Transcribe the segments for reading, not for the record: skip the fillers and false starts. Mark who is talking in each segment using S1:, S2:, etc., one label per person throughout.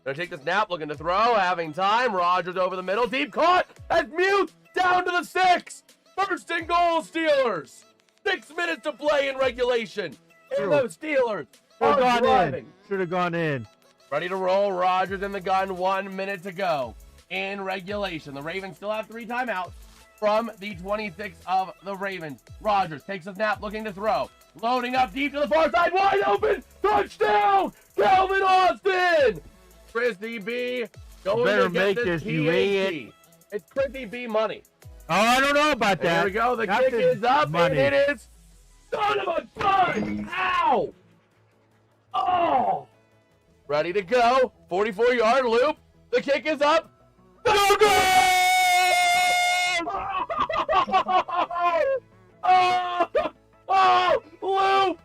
S1: Gonna take the snap, looking to throw, having time. Rogers over the middle, deep caught. That's Mute down to the 6. First and goal, Steelers. 6 minutes to play in regulation. And those Steelers are driving.
S2: Should have gone in.
S1: Ready to roll. Rogers in the gun. 1 minute to go in regulation. The Ravens still have 3 timeouts from the 26 of the Ravens. Rogers takes a snap, looking to throw. Loading up deep to the far side. Wide open. Touchdown. Calvin Austin. Chrissy B. Going
S2: Better
S1: to get
S2: make
S1: this
S2: this, you idiot.
S1: It's Chrissy B money.
S2: Oh, I don't know about that.
S1: There we go. The kick is up,
S2: money.
S1: and it is son of a gun. Ow. Oh. Ready to go. 44-yard loop. The kick is up. No goal! Loop.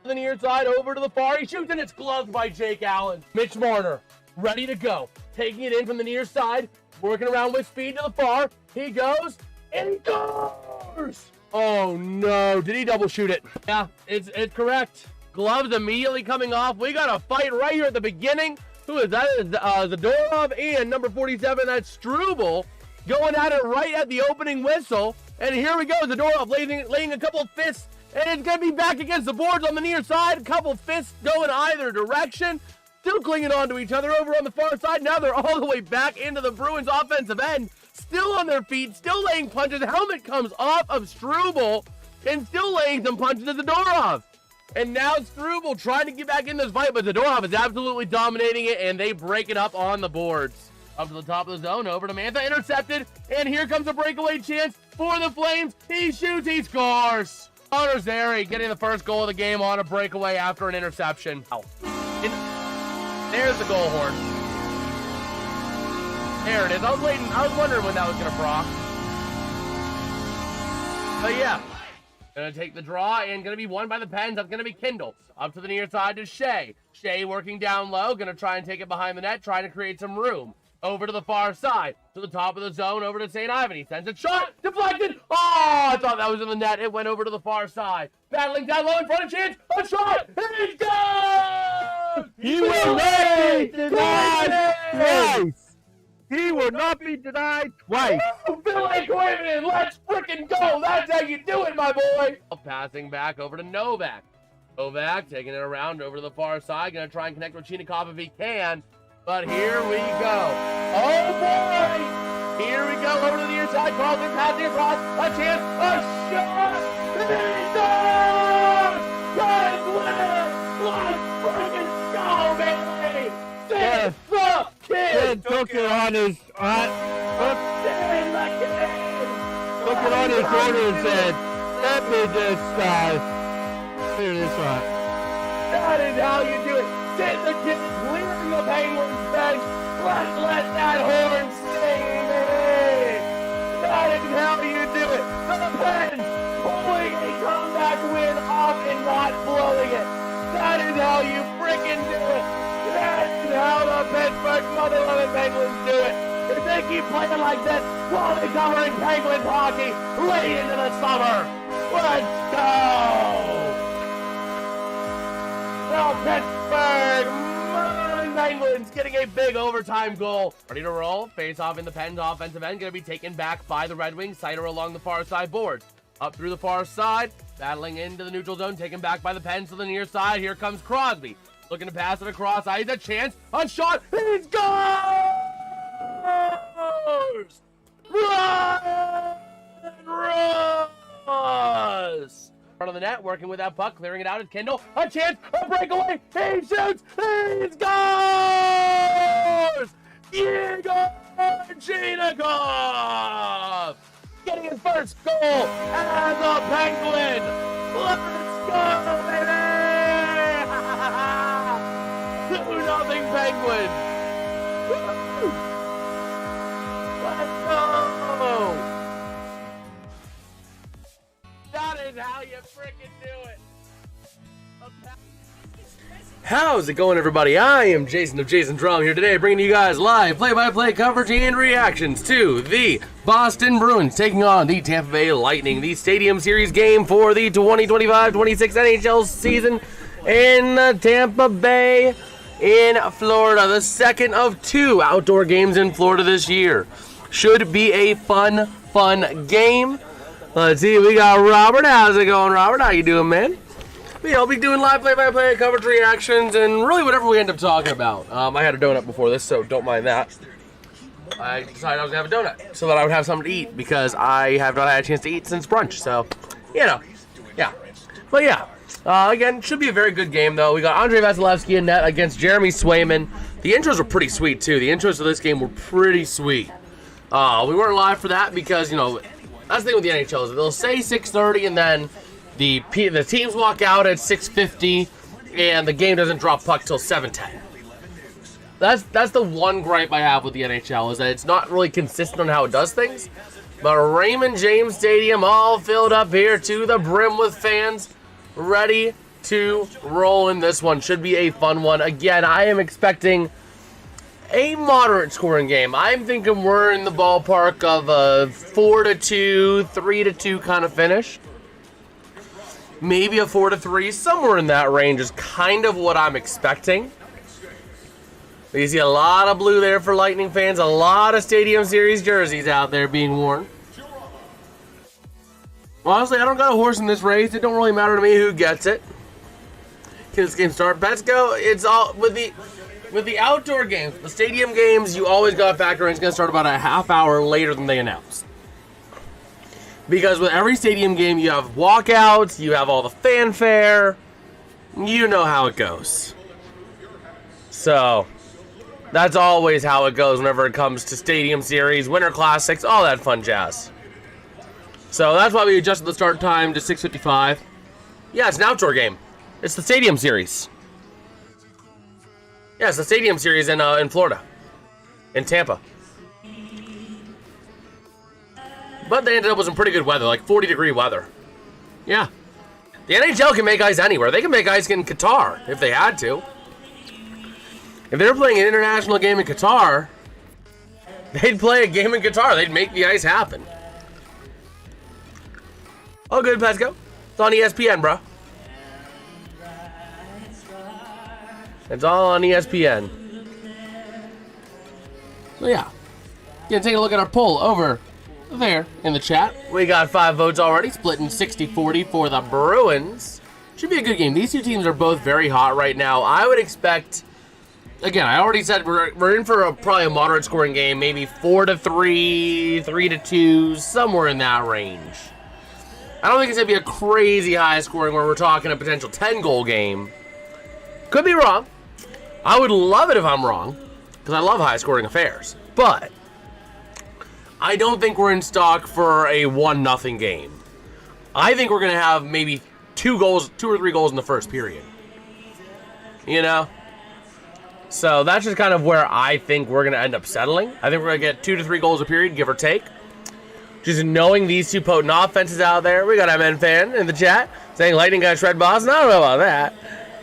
S1: The near side over to the far. He shoots, and it's gloved by Jake Allen. Mitch Marner, ready to go. Taking it in from the near side. Working around with speed to the far. He goes, and he scores! Oh, no. Did he double shoot it? Yeah, it's correct. Gloves immediately coming off. We got a fight right here at the beginning. Who is that? Zadorov and number 47, that's Struble, going at it right at the opening whistle. And here we go. Zadorov laying a couple of fists, and it's going to be back against the boards on the near side. A couple fists going either direction. Still clinging on to each other over on the far side. Now they're all the way back into the Bruins offensive end. Still on their feet, still laying punches. Helmet comes off of Struble and still laying some punches to Zadorov. And now Struble trying to get back in this fight, but Zadorov is absolutely dominating it, and they break it up on the boards. Up to the top of the zone, over to Mantha, intercepted, and here comes a breakaway chance for the Flames. He shoots, he scores. Connor Zary getting the first goal of the game on a breakaway after an interception. There's the goal horn. There it is. I was wondering when that was going to proc. But yeah. Going to take the draw and going to be won by the Pens. That's going to be Kindle. Up to the near side to Shea. Shea working down low. Going to try and take it behind the net. Trying to create some room. Over to the far side. To the top of the zone. Over to St. Ivan. He sends a shot. Deflected. Oh, I thought that was in the net. It went over to the far side. Battling down low in front of chance. A shot. He's gone!
S2: He will not be denied twice. He will not be denied twice.
S1: Billy Quinn, let's frickin' go. That's how you do it, my boy. Passing back over to Novak. Novak taking it around over to the far side. Going to try and connect with Chinikov if he can. But here we go. Oh, boy. Here we go over to the near side. Carlson passing across. A chance. A shot. He's done. Guys, winner. Let's frickin' go, baby. Save the kid.
S2: Took it on his took it on his shoulder and said, "Let me just clear this one."
S1: That is how you do it. Send the kid clearing the Penguins bench. Let's let that horn sing, baby. That is how you do it. The Pens pulling a comeback win off and not blowing it. That is how you frickin' do it. That's how the Pittsburgh Mother Loving Penguins do it. If they keep playing like this, while they're covering Penguins hockey late into the summer, let's go! The Pittsburgh Mother Loving Penguins getting a big overtime goal. Ready to roll. Face off in the Pens offensive end. Going to be taken back by the Red Wings. Sider along the far side boards. Up through the far side. Battling into the neutral zone. Taken back by the Pens to the near side. Here comes Crosby. Looking to pass it across. He's a chance. A shot. He's gone! Ross! Front of the net, working with that puck, clearing it out is Kindle. A chance, a breakaway. He shoots. He scores! Igor Chinikov getting his first goal as a Penguin. Let's go, baby! 2-0 Penguins. Let's go! That is how you freaking do it. How's it going, everybody? I am Jason of JasonsRealm here today, bringing you guys live play-by-play coverage and reactions to the Boston Bruins taking on the Tampa Bay Lightning, the Stadium Series game for the 2025-26 NHL season. in Tampa Bay in Florida. The second of 2 outdoor games in Florida this year. Should be a fun game. Let's see, we got Robert. How's it going, Robert? How you doing, man? I'll be doing live play-by-play, coverage reactions, and really whatever we end up talking about. I had a donut before this, so don't mind that. I decided I was going to have a donut so that I would have something to eat because I have not had a chance to eat since brunch. So, you know, yeah. But yeah, again, should be a very good game, though. We got Andrei Vasilevsky in net against Jeremy Swayman. The intros were pretty sweet, too. The intros of this game were pretty sweet. We weren't live for that because, you know, that's the thing with the NHL is they'll say 6:30 and then the teams walk out at 6:50 and the game doesn't drop puck till 7:10. That's the one gripe I have with the NHL is that it's not really consistent on how it does things. But Raymond James Stadium all filled up here to the brim with fans ready to roll in this one. Should be a fun one. Again, I am expecting a moderate scoring game. I'm thinking we're in the ballpark of a 4-2, 3-2 kind of finish. Maybe a 4-3, somewhere in that range is kind of what I'm expecting. You see a lot of blue there for Lightning fans, a lot of Stadium Series jerseys out there being worn. Honestly, I don't got a horse in this race. It don't really matter to me who gets it. Can this game start? Let's go. It's all with the outdoor games, the stadium games, you always got to factor in it's going to start about a half hour later than they announced. Because with every stadium game, you have walkouts, you have all the fanfare, you know how it goes. So, that's always how it goes whenever it comes to Stadium Series, Winter Classics, all that fun jazz. So, that's why we adjusted the start time to 6:55. Yeah, it's an outdoor game. It's the Stadium Series. Yeah, it's the Stadium Series in Florida. In Tampa. But they ended up with some pretty good weather, like 40-degree weather. Yeah. The NHL can make ice anywhere. They can make ice in Qatar, if they had to. If they were playing an international game in Qatar, they'd play a game in Qatar. They'd make the ice happen. All good, Pesco. It's on ESPN, bro. It's all on ESPN. So yeah. Gonna take a look at our poll over there in the chat. We got 5 votes already, splitting 60-40 for the Bruins. Should be a good game. These two teams are both very hot right now. I would expect, again, I already said we're in for probably a moderate scoring game, maybe 4-3, 3-2, somewhere in that range. I don't think it's gonna be a crazy high scoring where we're talking a potential 10-goal game. Could be wrong. I would love it if I'm wrong, because I love high-scoring affairs. But I don't think we're in stock for a 1-0 game. I think we're going to have maybe 2 or 3 goals in the first period. You know? So that's just kind of where I think we're going to end up settling. I think we're going to get 2 to 3 goals a period, give or take. Just knowing these two potent offenses out there. We got MN fan in the chat saying Lightning got to shred Boston. I don't know about that.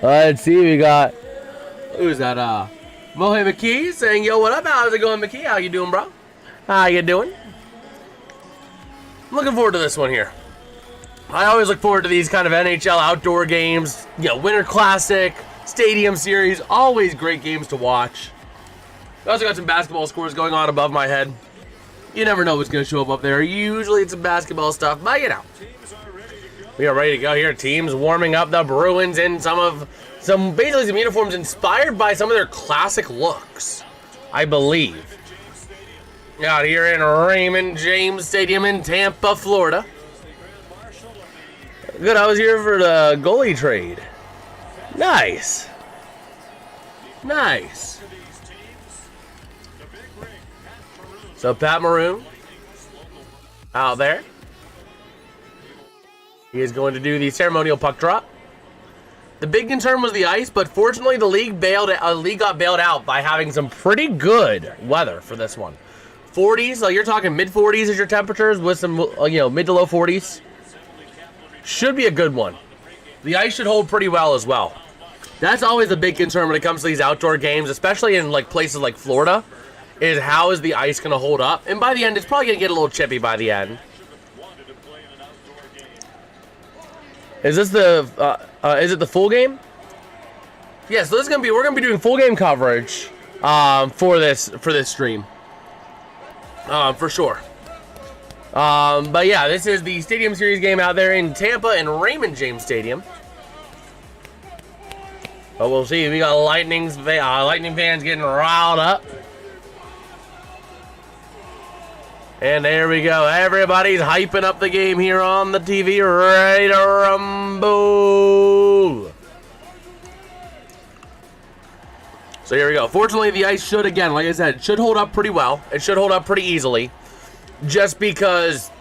S1: Let's see, we got, who's that? Mohe McKee saying, yo, what up? How's it going, McKee? How you doing, bro? How you doing? I'm looking forward to this one here. I always look forward to these kind of NHL outdoor games. You know, Winter Classic, Stadium Series, always great games to watch. I also got some basketball scores going on above my head. You never know what's going to show up there. Usually it's some basketball stuff, but you know. We are ready to go here. Teams warming up. The Bruins in basically some uniforms inspired by some of their classic looks, I believe. Out here in Raymond James Stadium in Tampa, Florida. Good, I was here for the goalie trade. Nice. Nice. So Pat Maroon out there. He is going to do the ceremonial puck drop. The big concern was the ice, but fortunately the league got bailed out by having some pretty good weather for this one. 40s, so you're talking mid-40s as your temperatures with some, mid to low 40s. Should be a good one. The ice should hold pretty well as well. That's always a big concern when it comes to these outdoor games, especially in like places like Florida, is how is the ice going to hold up? And by the end, it's probably going to get a little chippy by the end. Is this is it the full game? Yeah, so we're gonna be doing full game coverage for this stream. For sure. But yeah, this is the Stadium Series game out there in Tampa and Raymond James Stadium. But we'll see. We got Lightning fans getting riled up. And there we go. Everybody's hyping up the game here on the TV. Ready to rumble. So here we go. Fortunately, the ice should, again, like I said, should hold up pretty well. It should hold up pretty easily. Just because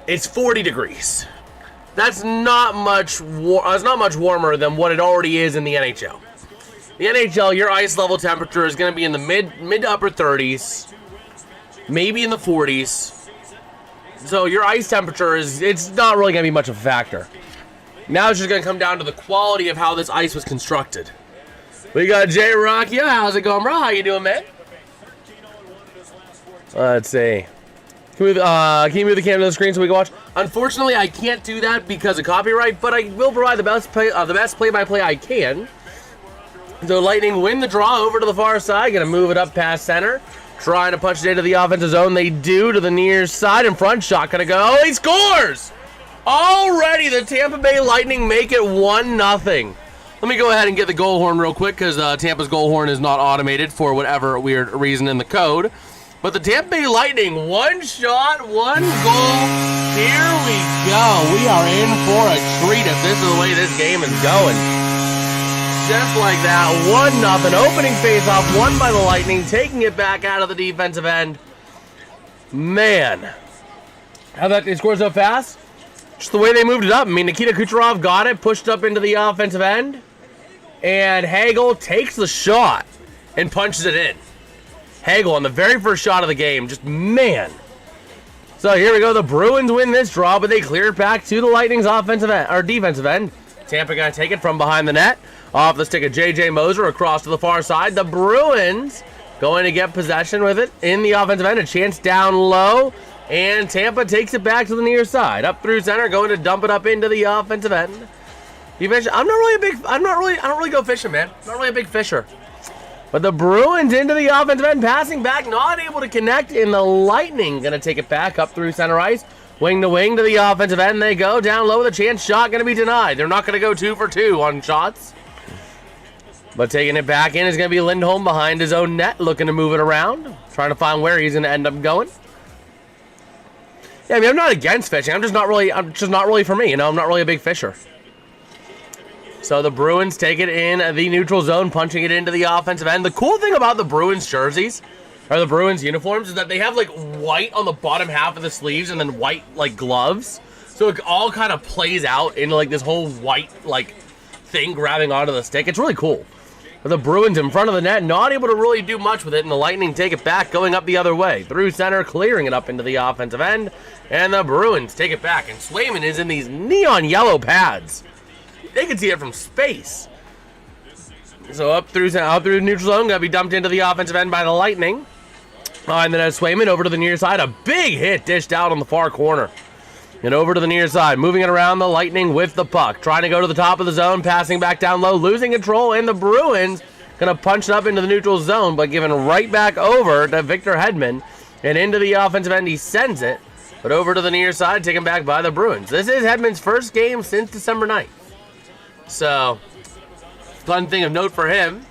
S1: it's 40 degrees. That's not much warmer than what it already is in the NHL. The NHL, your ice level temperature is going to be in the mid to upper 30s. Maybe in the 40s. So your ice temperature it's not really going to be much of a factor. Now it's just going to come down to the quality of how this ice was constructed. We got J Rock. Yeah, how's it going, bro? How you doing, man? Let's see. Can you move the camera to the screen so we can watch? Unfortunately, I can't do that because of copyright, but I will provide the best play-by-play I can. So Lightning win the draw over to the far side. Going to move it up past center. Trying to punch it into the offensive zone. They do to the near side. In front shot going to go. Oh, he scores! Already, the Tampa Bay Lightning make it 1-0. Let me go ahead and get the goal horn real quick because Tampa's goal horn is not automated for whatever weird reason in the code. But the Tampa Bay Lightning, 1 shot, 1 goal. Here we go. We are in for a treat if this is the way this game is going. Just like that, 1-0. Opening faceoff won by the Lightning, taking it back out of the defensive end. Man. How that they scored so fast? Just the way they moved it up. I mean, Nikita Kucherov got it, pushed up into the offensive end. And Hagel takes the shot and punches it in. Hagel on the very first shot of the game. Just, man. So here we go. The Bruins win this draw, but they clear it back to the Lightning's offensive end, or defensive end. Tampa going to take it from behind the net. Off the stick of J.J. Moser across to the far side. The Bruins going to get possession with it in the offensive end. A chance down low. And Tampa takes it back to the near side. Up through center, going to dump it up into the offensive end. Eventually, I don't really go fishing, man. I'm not really a big fisher. But the Bruins into the offensive end, passing back, not able to connect, and the Lightning going to take it back up through center ice. Wing to wing to the offensive end they go. Down low with a chance shot, going to be denied. They're not going to go 2 for 2 on shots. But taking it back in is going to be Lindholm behind his own net, looking to move it around. Trying to find where he's going to end up going. Yeah, I mean, I'm not against fishing. I'm just not really for me, you know. I'm not really a big fisher. So the Bruins take it in the neutral zone, punching it into the offensive end. The cool thing about the Bruins jerseys, or the Bruins uniforms, is that they have like white on the bottom half of the sleeves and then white like gloves. So it all kind of plays out into like this whole white like thing grabbing onto the stick. It's really cool. But the Bruins in front of the net, not able to really do much with it, and the Lightning take it back, going up the other way. Through center, clearing it up into the offensive end, and the Bruins take it back. And Swayman is in these neon yellow pads. They can see it from space. So up through the neutral zone, going to be dumped into the offensive end by the Lightning. And then as Swayman over to the near side, a big hit dished out on the far corner. And over to the near side, moving it around, the Lightning with the puck. Trying to go to the top of the zone, passing back down low, losing control, and the Bruins going to punch it up into the neutral zone, but giving right back over to Victor Hedman. And into the offensive end, he sends it. But over to the near side, taken back by the Bruins. This is Hedman's first game since December 9th. So, fun thing of note for him.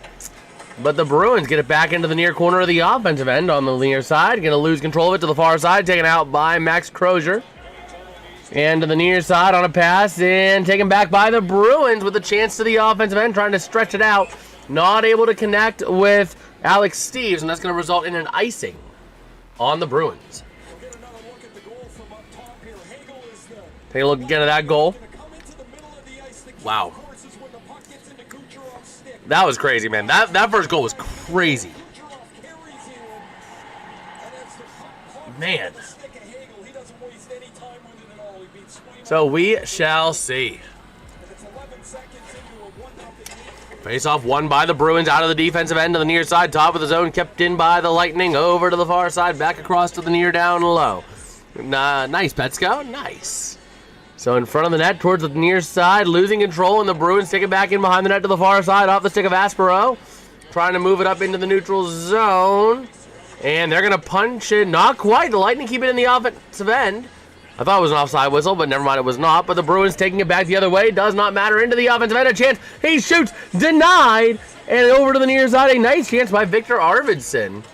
S1: But the Bruins get it back into the near corner of the offensive end on the near side. Going to lose control of it to the far side. Taken out by Max Crozier. And to the near side on a pass. And taken back by the Bruins with a chance to the offensive end. Trying to stretch it out. Not able to connect with Alex Steves. And that's going to result in an icing on the Bruins. Take a look again at that goal. Wow. That was crazy, man. That first goal was crazy. Man. So we shall see. Face-off won by the Bruins out of the defensive end to the near side. Top of the zone kept in by the Lightning. Over to the far side. Back across to the near down low. Nice, Petsko. Nice. So in front of the net towards the near side, losing control, and the Bruins take it back in behind the net to the far side off the stick of Aspero. Trying to move it up into the neutral zone. And they're going to punch it. Not quite. The Lightning keep it in the offensive end. I thought it was an offside whistle, but never mind, it was not. But the Bruins taking it back the other way. Does not matter. Into the offensive end. A chance. He shoots. Denied. And over to the near side. A nice chance by Victor Arvidsson.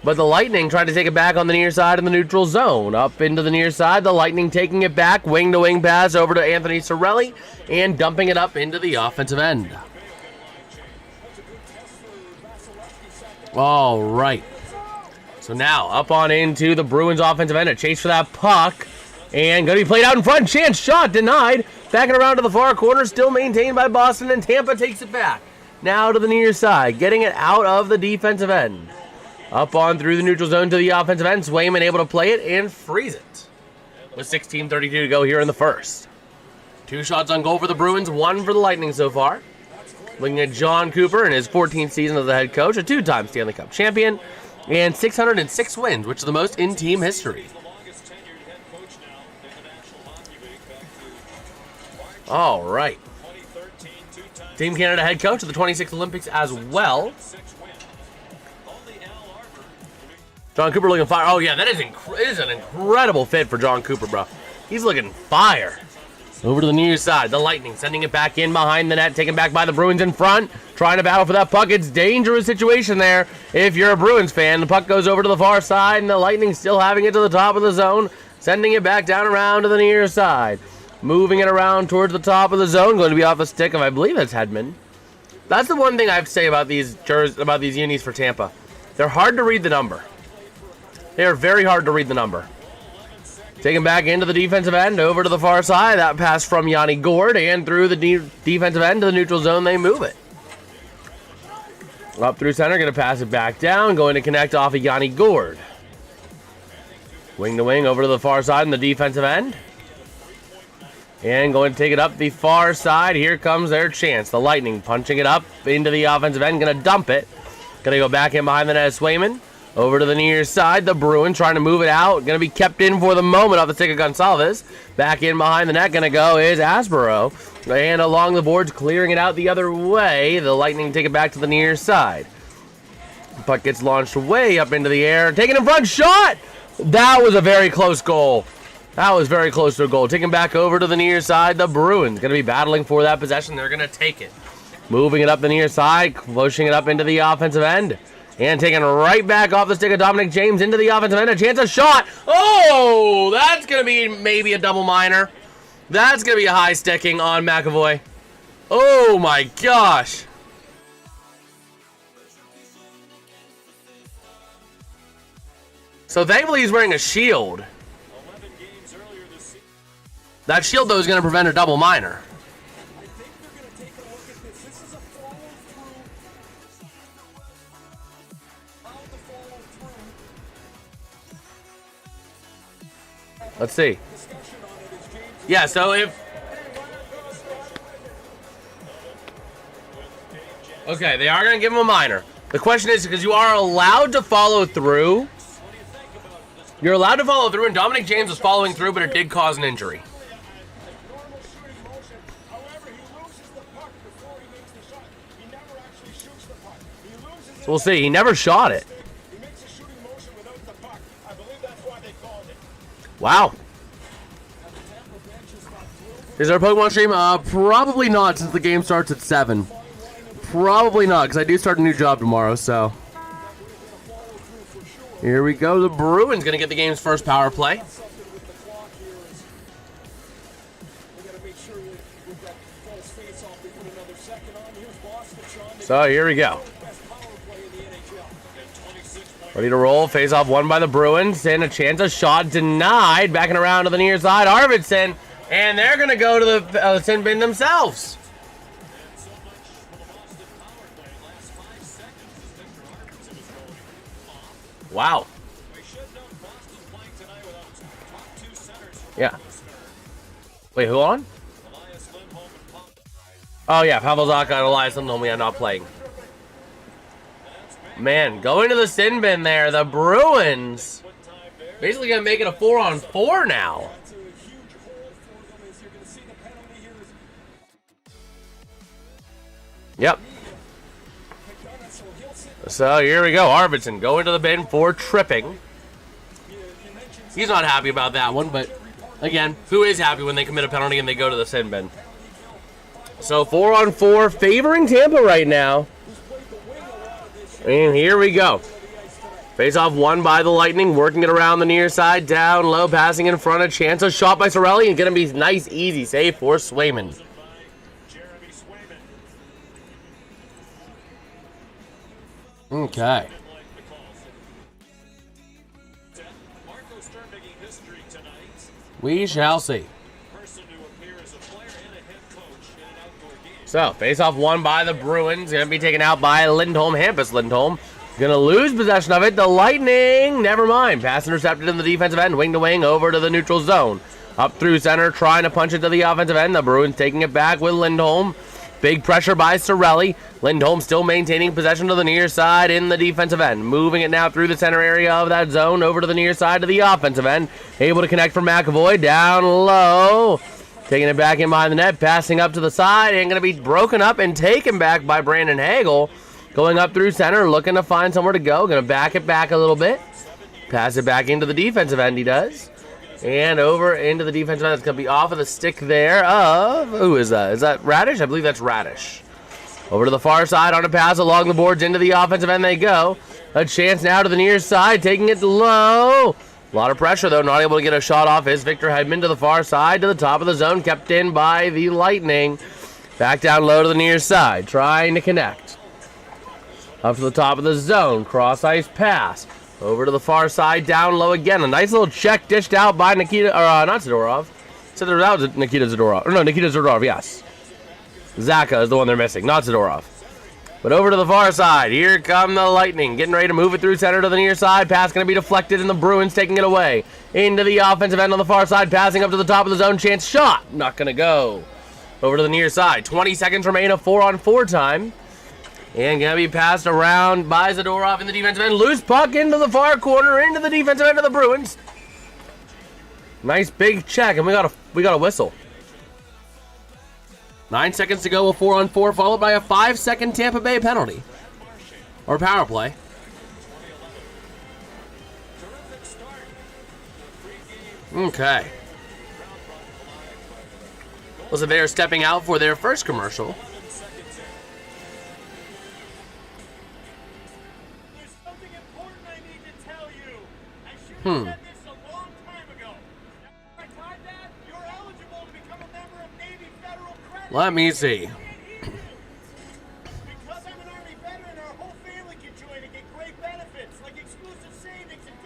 S1: But the Lightning trying to take it back on the near side in the neutral zone. Up into the near side. The Lightning taking it back. Wing-to-wing pass over to Anthony Cirelli. And dumping it up into the offensive end. All right. So now up on into the Bruins offensive end. A chase for that puck. And going to be played out in front. Chance shot denied. Backing around to the far corner. Still maintained by Boston. And Tampa takes it back. Now to the near side. Getting it out of the defensive end. Up on through the neutral zone to the offensive end. Swayman able to play it and freeze it. With 16:32 to go here in the first. 2 shots on goal for the Bruins. 1 for the Lightning so far. Looking at John Cooper in his 14th season as the head coach. A 2-time Stanley Cup champion. And 606 wins, which is the most in team history. All right. Team Canada head coach of the 26th Olympics as well. John Cooper looking fire. Oh, yeah, that is an incredible fit for John Cooper, bro. He's looking fire. Over to the near side. The Lightning sending it back in behind the net. Taken back by the Bruins in front. Trying to battle for that puck. It's a dangerous situation there if you're a Bruins fan. The puck goes over to the far side, and the Lightning still having it to the top of the zone. Sending it back down around to the near side. Moving it around towards the top of the zone. Going to be off the stick of, I believe it's Hedman. That's the one thing I have to say about these unis for Tampa. They're hard to read the number. They are very hard to read the number. Taken back into the defensive end, over to the far side. That pass from Yanni Gourde, and through the defensive end to the neutral zone, they move it. Up through center, going to pass it back down, going to connect off of Yanni Gourde. Wing to wing, over to the far side in the defensive end. And going to take it up the far side. Here comes their chance. The Lightning punching it up into the offensive end, going to dump it. Going to go back in behind the net, Swayman. Over to the near side, the Bruins trying to move it out. Going to be kept in for the moment off the stick of Gonsalves. Back in behind the net, going to go is Aspero. And along the boards, clearing it out the other way. The Lightning take it back to the near side. Puck gets launched way up into the air. Taken in front, shot! That was a very close goal. That was very close to a goal. Taken back over to the near side, the Bruins going to be battling for that possession. They're going to take it. Moving it up the near side, pushing it up into the offensive end. And taking right back off the stick of Dominic James into the offensive end. A chance of shot. Oh, that's going to be maybe a double minor. That's going to be a high sticking on McAvoy. Oh, my gosh. So thankfully he's wearing a shield. That shield, though, is going to prevent a double minor. Let's see. Yeah, so if... Okay, they are going to give him a minor. The question is, because you are allowed to follow through. You're allowed to follow through, and Dominic James was following through, but it did cause an injury. So we'll see. He never shot it. Wow. Is there a Pokemon stream? Probably not, since the game starts at 7. Probably not, because I do start a new job tomorrow, so. Here we go. The Bruins going to get the game's first power play. So here we go. Ready to roll. Face-off won by the Bruins. And a chance, a shot denied. Backing around to the near side. Arvidsson. And they're going to go to the sin bin themselves. Wow. Yeah. Wait, who on? Oh, yeah. Pavel Zacha and Elias Lindholm are not playing. Man, going to the sin bin there. The Bruins basically going to make it a 4-on-4 now. Yep. So here we go. Arvidsson going to the bin for tripping. He's not happy about that one, but again, who is happy when they commit a penalty and they go to the sin bin? So 4-on-4 favoring Tampa right now. And here we go. Face-off won by the Lightning, working it around the near side, down low, passing in front of chance. A shot by Cirelli, and going to be nice, easy save for Swayman. Okay. We shall see. So, face-off won by the Bruins. Going to be taken out by Lindholm. Hampus Lindholm. Going to lose possession of it. The Lightning, never mind. Pass intercepted in the defensive end. Wing to wing over to the neutral zone. Up through center, trying to punch it to the offensive end. The Bruins taking it back with Lindholm. Big pressure by Cirelli. Lindholm still maintaining possession to the near side in the defensive end. Moving it now through the center area of that zone over to the near side to the offensive end. Able to connect from McAvoy. Down low. Taking it back in behind the net. Passing up to the side. And going to be broken up and taken back by Brandon Hagel. Going up through center. Looking to find somewhere to go. Going to back it back a little bit. Pass it back into the defensive end. He does. And over into the defensive end. It's going to be off of the stick there of... Who is that? Is that Radish? I believe that's Radish. Over to the far side on a pass along the boards into the offensive end they go. A chance now to the near side. Taking it low. A lot of pressure, though. Not able to get a shot off. Is Victor Hedman to the far side to the top of the zone. Kept in by the Lightning. Back down low to the near side. Trying to connect. Up to the top of the zone. Cross-ice pass. Over to the far side, down low again. A nice little check dished out by Nikita, or not Zadorov. So that was Nikita Zadorov. Or no, Nikita Zadorov, yes. Zaka is the one they're missing, not Zadorov. But over to the far side. Here come the Lightning. Getting ready to move it through center to the near side. Pass going to be deflected, and the Bruins taking it away. Into the offensive end on the far side. Passing up to the top of the zone. Chance shot. Not going to go. Over to the near side. 20 seconds remain of 4-on-4 time. And going to be passed around by Zadorov in the defensive end. Loose puck into the far corner, into the defensive end of the Bruins. Nice big check, and we got a whistle. 9 seconds to go with 4-on-4, followed by a 5-second Tampa Bay penalty. Or power play. Okay. Listen, they are stepping out for their first commercial. Let me see.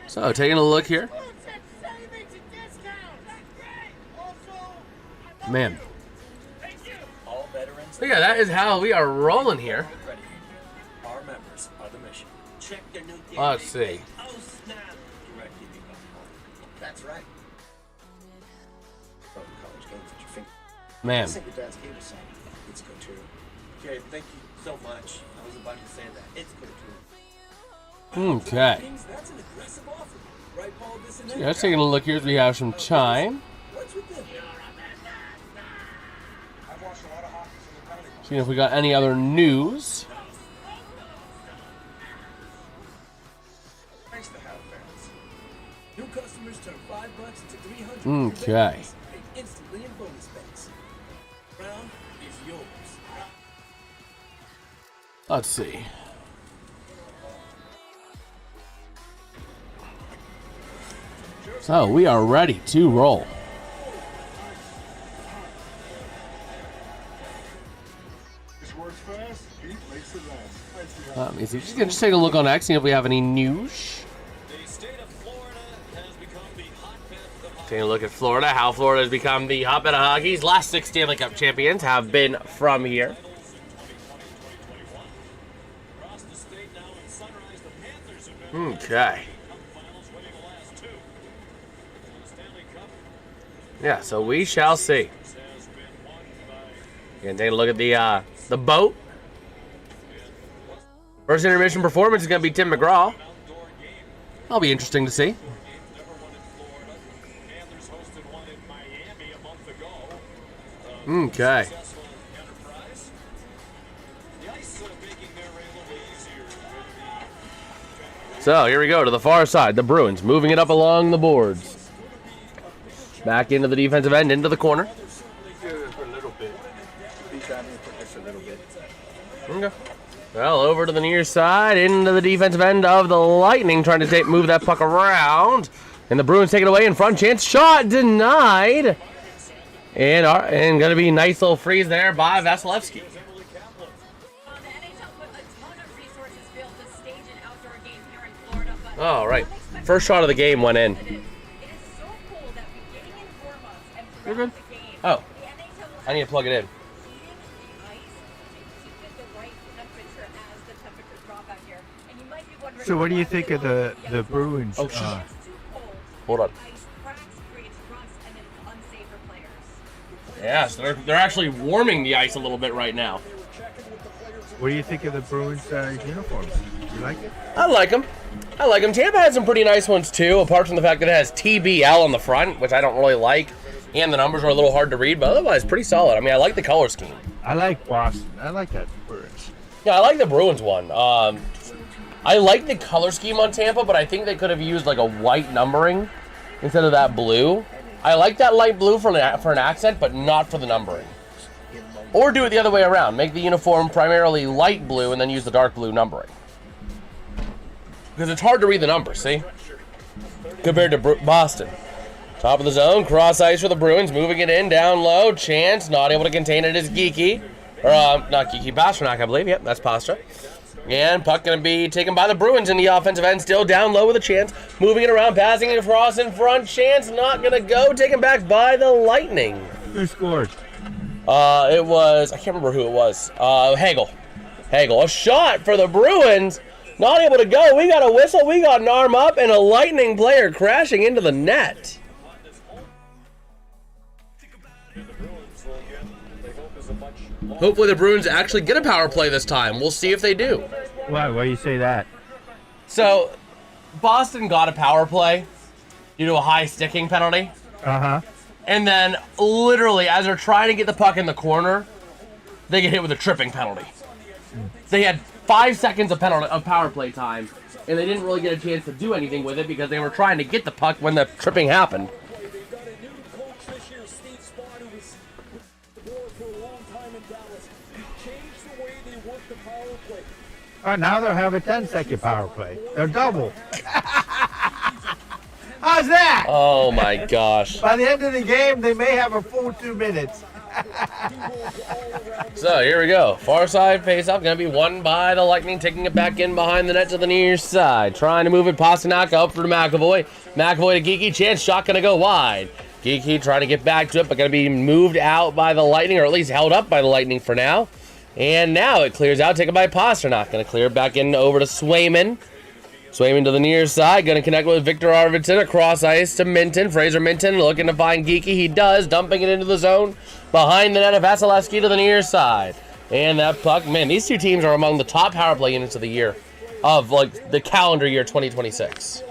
S1: So, taking a look here. Man. So yeah, that is how we are rolling here. Let's see.
S3: That's right.
S1: Man.
S3: It's go true. Okay, thank you so much. I was about to say that. It's go true.
S1: Okay.
S3: That's an aggressive offer. Right, Paul?
S1: So yeah, let's take a look here as we have some time.
S3: What's with them?
S1: Seeing if we got any other news.
S3: Thanks to have fans. New customers turn $5 into $300.
S1: Okay.
S3: Instantly in bonus bets. Round is yours.
S1: Let's see. So we are ready to roll. Let me see. Just take a look on X, see if we have any news. Taking a look at Florida, how Florida has become the hotbed of hockey's last 6 Stanley Cup champions have been from here. Okay. Yeah, so we shall see. And take a look at the boat. First intermission performance is going to be Tim McGraw. That'll be interesting to see. Okay. So here we go to the far side. The Bruins moving it up along the boards. Back into the defensive end, into the corner. Okay. Well, over to the near side, into the defensive end of the Lightning, trying to move that puck around. And the Bruins take it away in front. Chance shot denied. And going to be a nice little freeze there by Vasilevsky. All right. First shot of the game went in. You're good. Oh. I need to plug it in.
S2: So what do you think of the Bruins?
S1: Oh, hold on. Yeah, so they're actually warming the ice a little bit right now.
S2: What do you think of the Bruins uniforms? You like it?
S1: I like them. Tampa had some pretty nice ones too, apart from the fact that it has TBL on the front, which I don't really like, and the numbers are a little hard to read, but otherwise pretty solid. I mean, I like the color scheme.
S2: I like Boston. I like that Bruins.
S1: Yeah, I like the Bruins one. I like the color scheme on Tampa, but I think they could have used like a white numbering instead of that blue. I like that light blue for an accent, but not for the numbering. Or do it the other way around. Make the uniform primarily light blue and then use the dark blue numbering. Because it's hard to read the numbers, see? Compared to Boston. Top of the zone, cross ice for the Bruins, moving it in, down low. Chance, not able to contain it is Geeky. Or, not Geeky, Pasternak, I believe. Yep, that's Pastra. And puck going to be taken by the Bruins in the offensive end, still down low with a Chance. Moving it around, passing it across in front. Chance not going to go, taken back by the Lightning.
S2: Who scored?
S1: It was, I can't remember who it was. Hagel. A shot for the Bruins. Not able to go. We got a whistle. We got an arm up and a Lightning player crashing into the net. Hopefully the Bruins actually get a power play this time. We'll see if they do.
S2: Why do you say that?
S1: So, Boston got a power play due to a high sticking penalty.
S2: Uh-huh.
S1: And then, literally, as they're trying to get the puck in the corner, they get hit with a tripping penalty. They had 5 seconds of power play time, and they didn't really get a chance to do anything with it because they were trying to get the puck when the tripping happened.
S2: Now they'll have a 10-second power play. They're double. How's that?
S1: Oh, my gosh.
S2: By the end of the game, they may have a full 2 minutes.
S1: So, here we go. Far side face-off. Going to be won by the Lightning, taking it back in behind the net to the near side. Trying to move it. Pasternak up for McAvoy. McAvoy to Geeky. Chance shot going to go wide. Geeky trying to get back to it, but going to be moved out by the Lightning, or at least held up by the Lightning for now. And now it clears out, taken by Pasternak. Going to clear back in over to Swayman. Swayman to the near side. Going to connect with Victor Arvidsson. Across ice to Minton. Fraser Minton looking to find Geeky. He does. Dumping it into the zone. Behind the net of Vasilevsky to the near side. And that puck. Man, these two teams are among the top power play units of the year. Of, like, the calendar year 2026.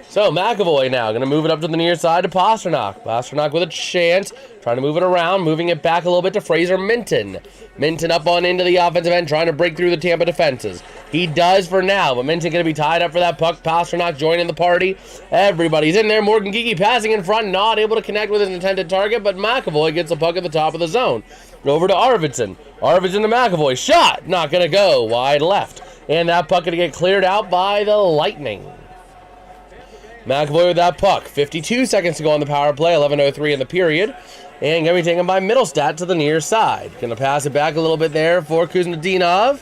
S1: So, McAvoy now going to move it up to the near side to Pasternak. Pasternak with a chance. Trying to move it around. Moving it back a little bit to Fraser Minton. Minton up on into the offensive end. Trying to break through the Tampa defenses. He does for now. But Minton going to be tied up for that puck. Pasternak joining the party. Everybody's in there. Morgan Geeky passing in front. Not able to connect with his intended target. But McAvoy gets the puck at the top of the zone. Over to Arvidsson. Arvidsson to McAvoy. Shot. Not going to go. Wide left. And that puck going to get cleared out by the Lightning. McAvoy with that puck. 52 seconds to go on the power play. 11:03 in the period. And going to be taken by Middlestat to the near side. Going to pass it back a little bit there for Kuznetsov.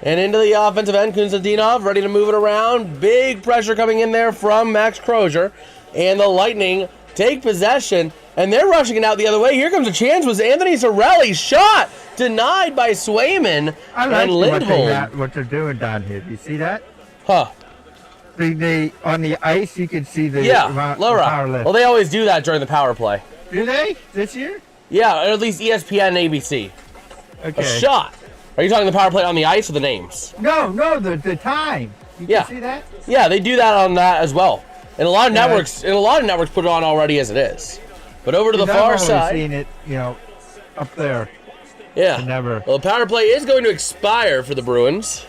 S1: And into the offensive end, Kuznetsov ready to move it around. Big pressure coming in there from Max Crozier. And the Lightning take possession. And they're rushing it out the other way. Here comes a chance with Anthony Cirelli. Shot denied by Swayman and Lindholm.
S2: What they're doing down here. Do you see that?
S1: Huh.
S2: They on the ice, you can see the
S1: Laura.
S2: power lift.
S1: Well, they always do that during the power play.
S2: Do they this year?
S1: Yeah, or at least ESPN and ABC.
S2: Okay.
S1: A shot. Are you talking the power play on the ice or the names?
S2: No, the time. You can see that?
S1: Yeah, they do that on that as well. And a lot of networks, put it on already as it is. But over to the far side.
S2: I've seen it, up there.
S1: Yeah.
S2: Never.
S1: Well, the power play is going to expire for the Bruins.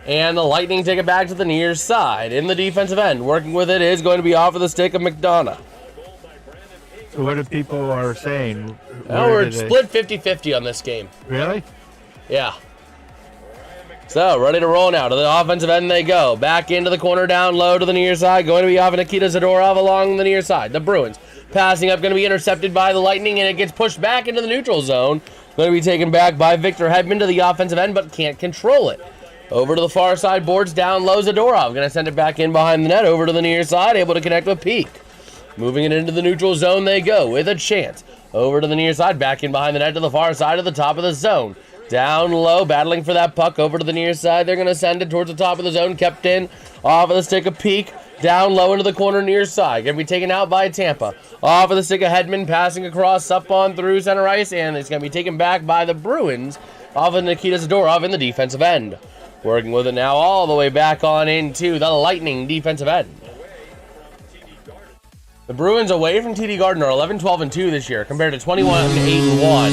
S1: And the Lightning take it back to the near side. In the defensive end, working with it is going to be off of the stick of McDonough.
S2: So what do people are saying?
S1: Well, we're split 50-50 on this game.
S2: Really?
S1: Yeah. So, ready to roll now. To the offensive end they go. Back into the corner, down low to the near side. Going to be off of Nikita Zadorov along the near side. The Bruins passing up, going to be intercepted by the Lightning, and it gets pushed back into the neutral zone. Going to be taken back by Victor Hedman to the offensive end, but can't control it. Over to the far side, boards down low, Zadorov. Going to send it back in behind the net, over to the near side, able to connect with Peak. Moving it into the neutral zone they go with a chance. Over to the near side, back in behind the net to the far side of the top of the zone. Down low, battling for that puck over to the near side. They're going to send it towards the top of the zone. Kept in, off of the stick of Peak. Down low into the corner near side. Going to be taken out by Tampa. Off of the stick of Hedman, passing across, up on through center ice. And it's going to be taken back by the Bruins. Off of Nikita Zadorov in the defensive end. Working with it now all the way back on into the Lightning defensive end. The Bruins away from TD Garden are 11-12-2 this year compared to 21-8-1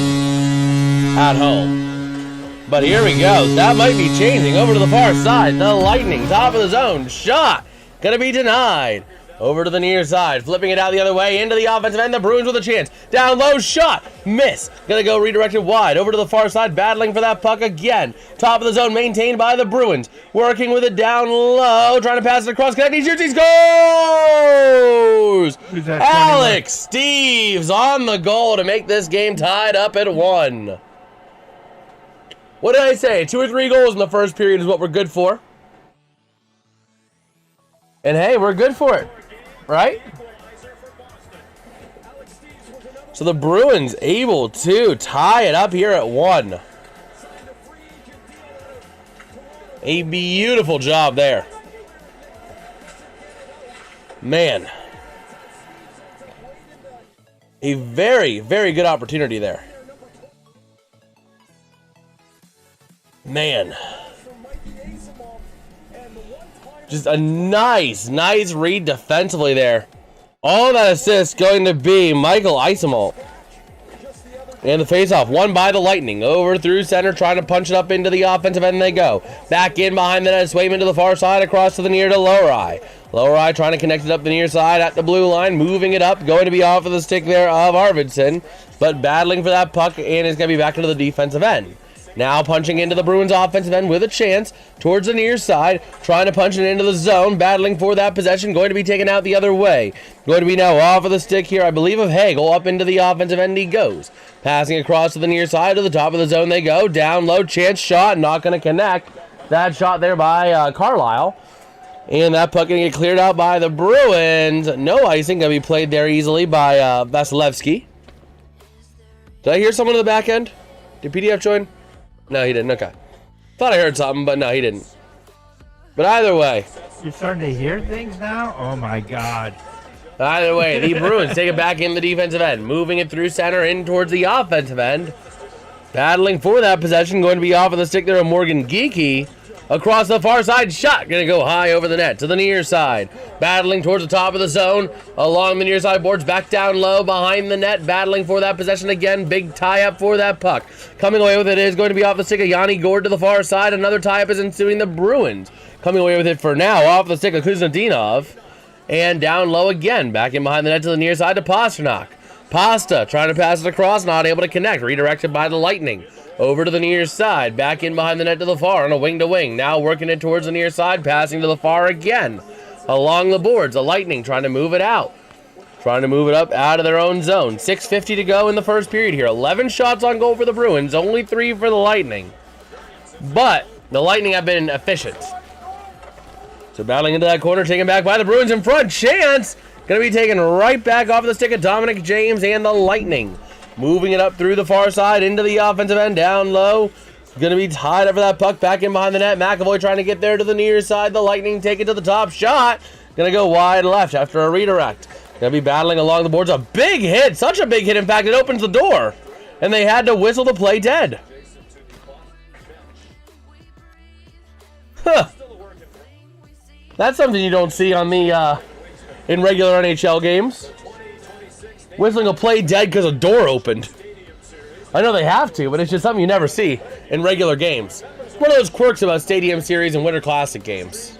S1: at home. But here we go. That might be changing. Over to the far side. The Lightning, top of the zone. Shot. Gonna be denied. Over to the near side. Flipping it out the other way. Into the offensive end. The Bruins with a chance. Down low. Shot. Miss. Gonna go redirected wide. Over to the far side. Battling for that puck again. Top of the zone. Maintained by the Bruins. Working with it down low. Trying to pass it across. Connect. He shoots. He scores! Alex Steves on the goal to make this game tied up at 1. What did I say? 2 or 3 goals in the first period is what we're good for. And hey, we're good for it, right? So the Bruins able to tie it up here at 1. A beautiful job there. Man. A very, very good opportunity there. Man. Just a nice read defensively there. All that assist going to be Michael Isamalt. And the faceoff won by the Lightning. Over through center, trying to punch it up into the offensive end they go. Back in behind the net, Swayman to the far side, across to the near to Lowry. Lowry trying to connect it up the near side at the blue line, moving it up, going to be off of the stick there of Arvidsson, but battling for that puck, and is going to be back into the defensive end. Now punching into the Bruins offensive end with a chance towards the near side, trying to punch it into the zone, battling for that possession, going to be taken out the other way. Going to be now off of the stick here, I believe, of Hagel. Up into the offensive end he goes. Passing across to the near side, to the top of the zone they go. Down low, chance shot, not going to connect. That shot there by Carlisle. And that puck going to get cleared out by the Bruins. No icing, going to be played there easily by Vasilevsky. Did I hear someone in the back end? Did PDF join? No, he didn't. Okay. Thought I heard something, but no, he didn't. But either way.
S2: You're starting to hear things now? Oh, my God.
S1: Either way, the Bruins take it back in the defensive end. Moving it through center in towards the offensive end. Battling for that possession. Going to be off of the stick there of Morgan Geekie. Across the far side. Shot. Going to go high over the net to the near side. Battling towards the top of the zone. Along the near side boards. Back down low behind the net. Battling for that possession again. Big tie up for that puck. Coming away with it is going to be off the stick of Yanni Gord to the far side. Another tie up is ensuing. The Bruins coming away with it for now. Off the stick of Kuznetsov. And down low again. Back in behind the net to the near side to Pasternak. Pasta trying to pass it across. Not able to connect. Redirected by the Lightning. Over to the near side. Back in behind the net to the far on a wing to wing. Now working it towards the near side. Passing to the far again. Along the boards. The Lightning trying to move it out. Trying to move it up out of their own zone. 6:50 to go in the first period here. 11 shots on goal for the Bruins. Only 3 for the Lightning. But the Lightning have been efficient. So battling into that corner. Taken back by the Bruins in front. Chance. Going to be taken right back off the stick of Dominic James and the Lightning. Moving it up through the far side into the offensive end. Down low. Going to be tied up for that puck back in behind the net. McAvoy trying to get there to the near side. The Lightning take it to the top. Shot. Going to go wide left after a redirect. Going to be battling along the boards. A big hit. Such a big hit. In fact, it opens the door. And they had to whistle the play dead. Huh. That's something you don't see on the in regular NHL games. Whistling a play dead because a door opened. I know they have to, but it's just something you never see in regular games. It's one of those quirks about Stadium Series and Winter Classic games.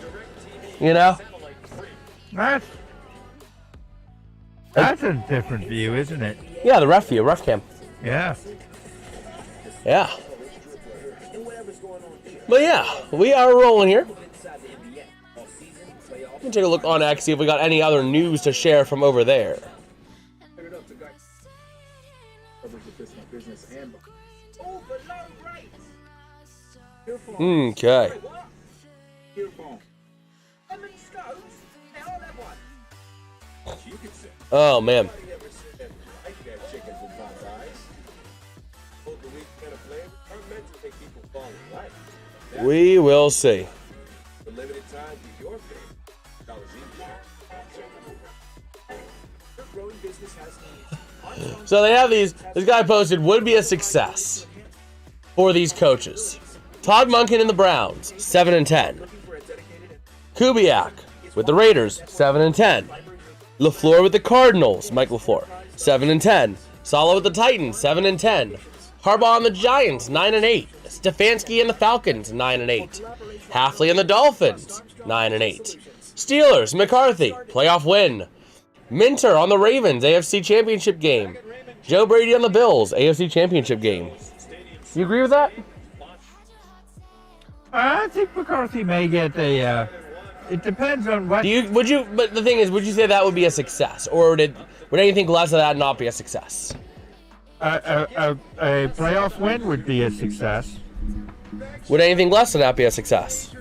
S1: You know?
S2: That's a different view, isn't it?
S1: Yeah, the ref view, ref cam.
S2: Yeah.
S1: Yeah. But yeah, we are rolling here. Let me take a look on X, see if we got any other news to share from over there. Okay. Oh, man. We will see. So they have these. This guy posted would be a success for these coaches. Todd Monken and the Browns, 7-10. Kubiak with the Raiders, 7-10. LaFleur with the Cardinals, Mike LaFleur, 7-10. Saleh with the Titans, 7-10. Harbaugh and the Giants, 9-8. Stefanski and the Falcons, 9-8. Hafley and the Dolphins, 9-8. Steelers, McCarthy, playoff win. Minter on the Ravens, AFC Championship game. Joe Brady on the Bills, AFC Championship game. You agree with that?
S2: I think McCarthy may get a. It depends on what.
S1: But the thing is, would you say that would be a success, or would anything less of that not be a success?
S2: A playoff win would be a success.
S1: Would anything less than that be a success?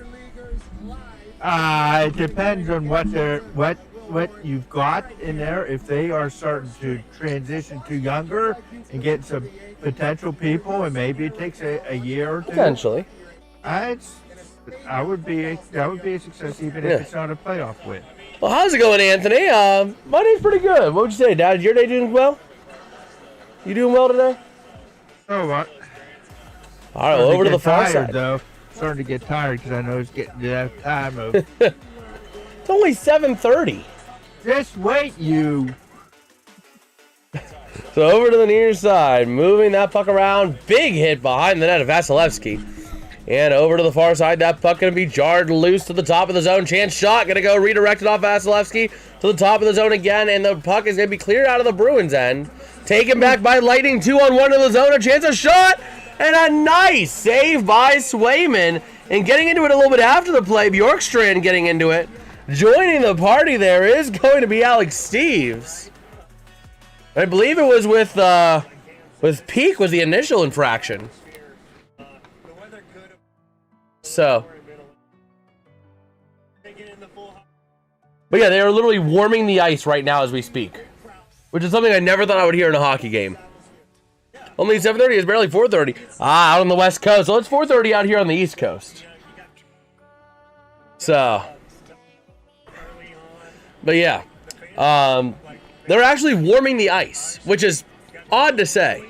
S2: It depends on what you've got in there. If they are starting to transition to younger and get some potential people, and maybe it takes a year or two.
S1: Potentially.
S2: That would be a success, even if it's not a playoff win.
S1: Well, how's it going, Anthony? My day's pretty good. What would you say, Dad? Is your day doing well? You doing well today?
S2: So what?
S1: All right, well, over to the far side.
S2: Though. Starting to get tired because I know it's getting to that time of.
S1: It's only 7:30.
S2: Just wait, you.
S1: So over to the near side, moving that puck around. Big hit behind the net of Vasilevsky. And over to the far side, that puck going to be jarred loose to the top of the zone. Chance shot, going to go redirected off Vasilevsky to the top of the zone again. And the puck is going to be cleared out of the Bruins' end. Taken back by Lightning, 2-on-1 to the zone. A chance, a shot, and a nice save by Swayman. And getting into it a little bit after the play, Bjorkstrand getting into it. Joining the party there is going to be Alex Steves. I believe it was with Peak was the initial infraction. So, but yeah, they are literally warming the ice right now as we speak, which is something I never thought I would hear in a hockey game. Only 7:30 is barely 4:30. Out on the West Coast. Well, it's 4:30 out here on the East Coast. So, but yeah, they're actually warming the ice, which is odd to say.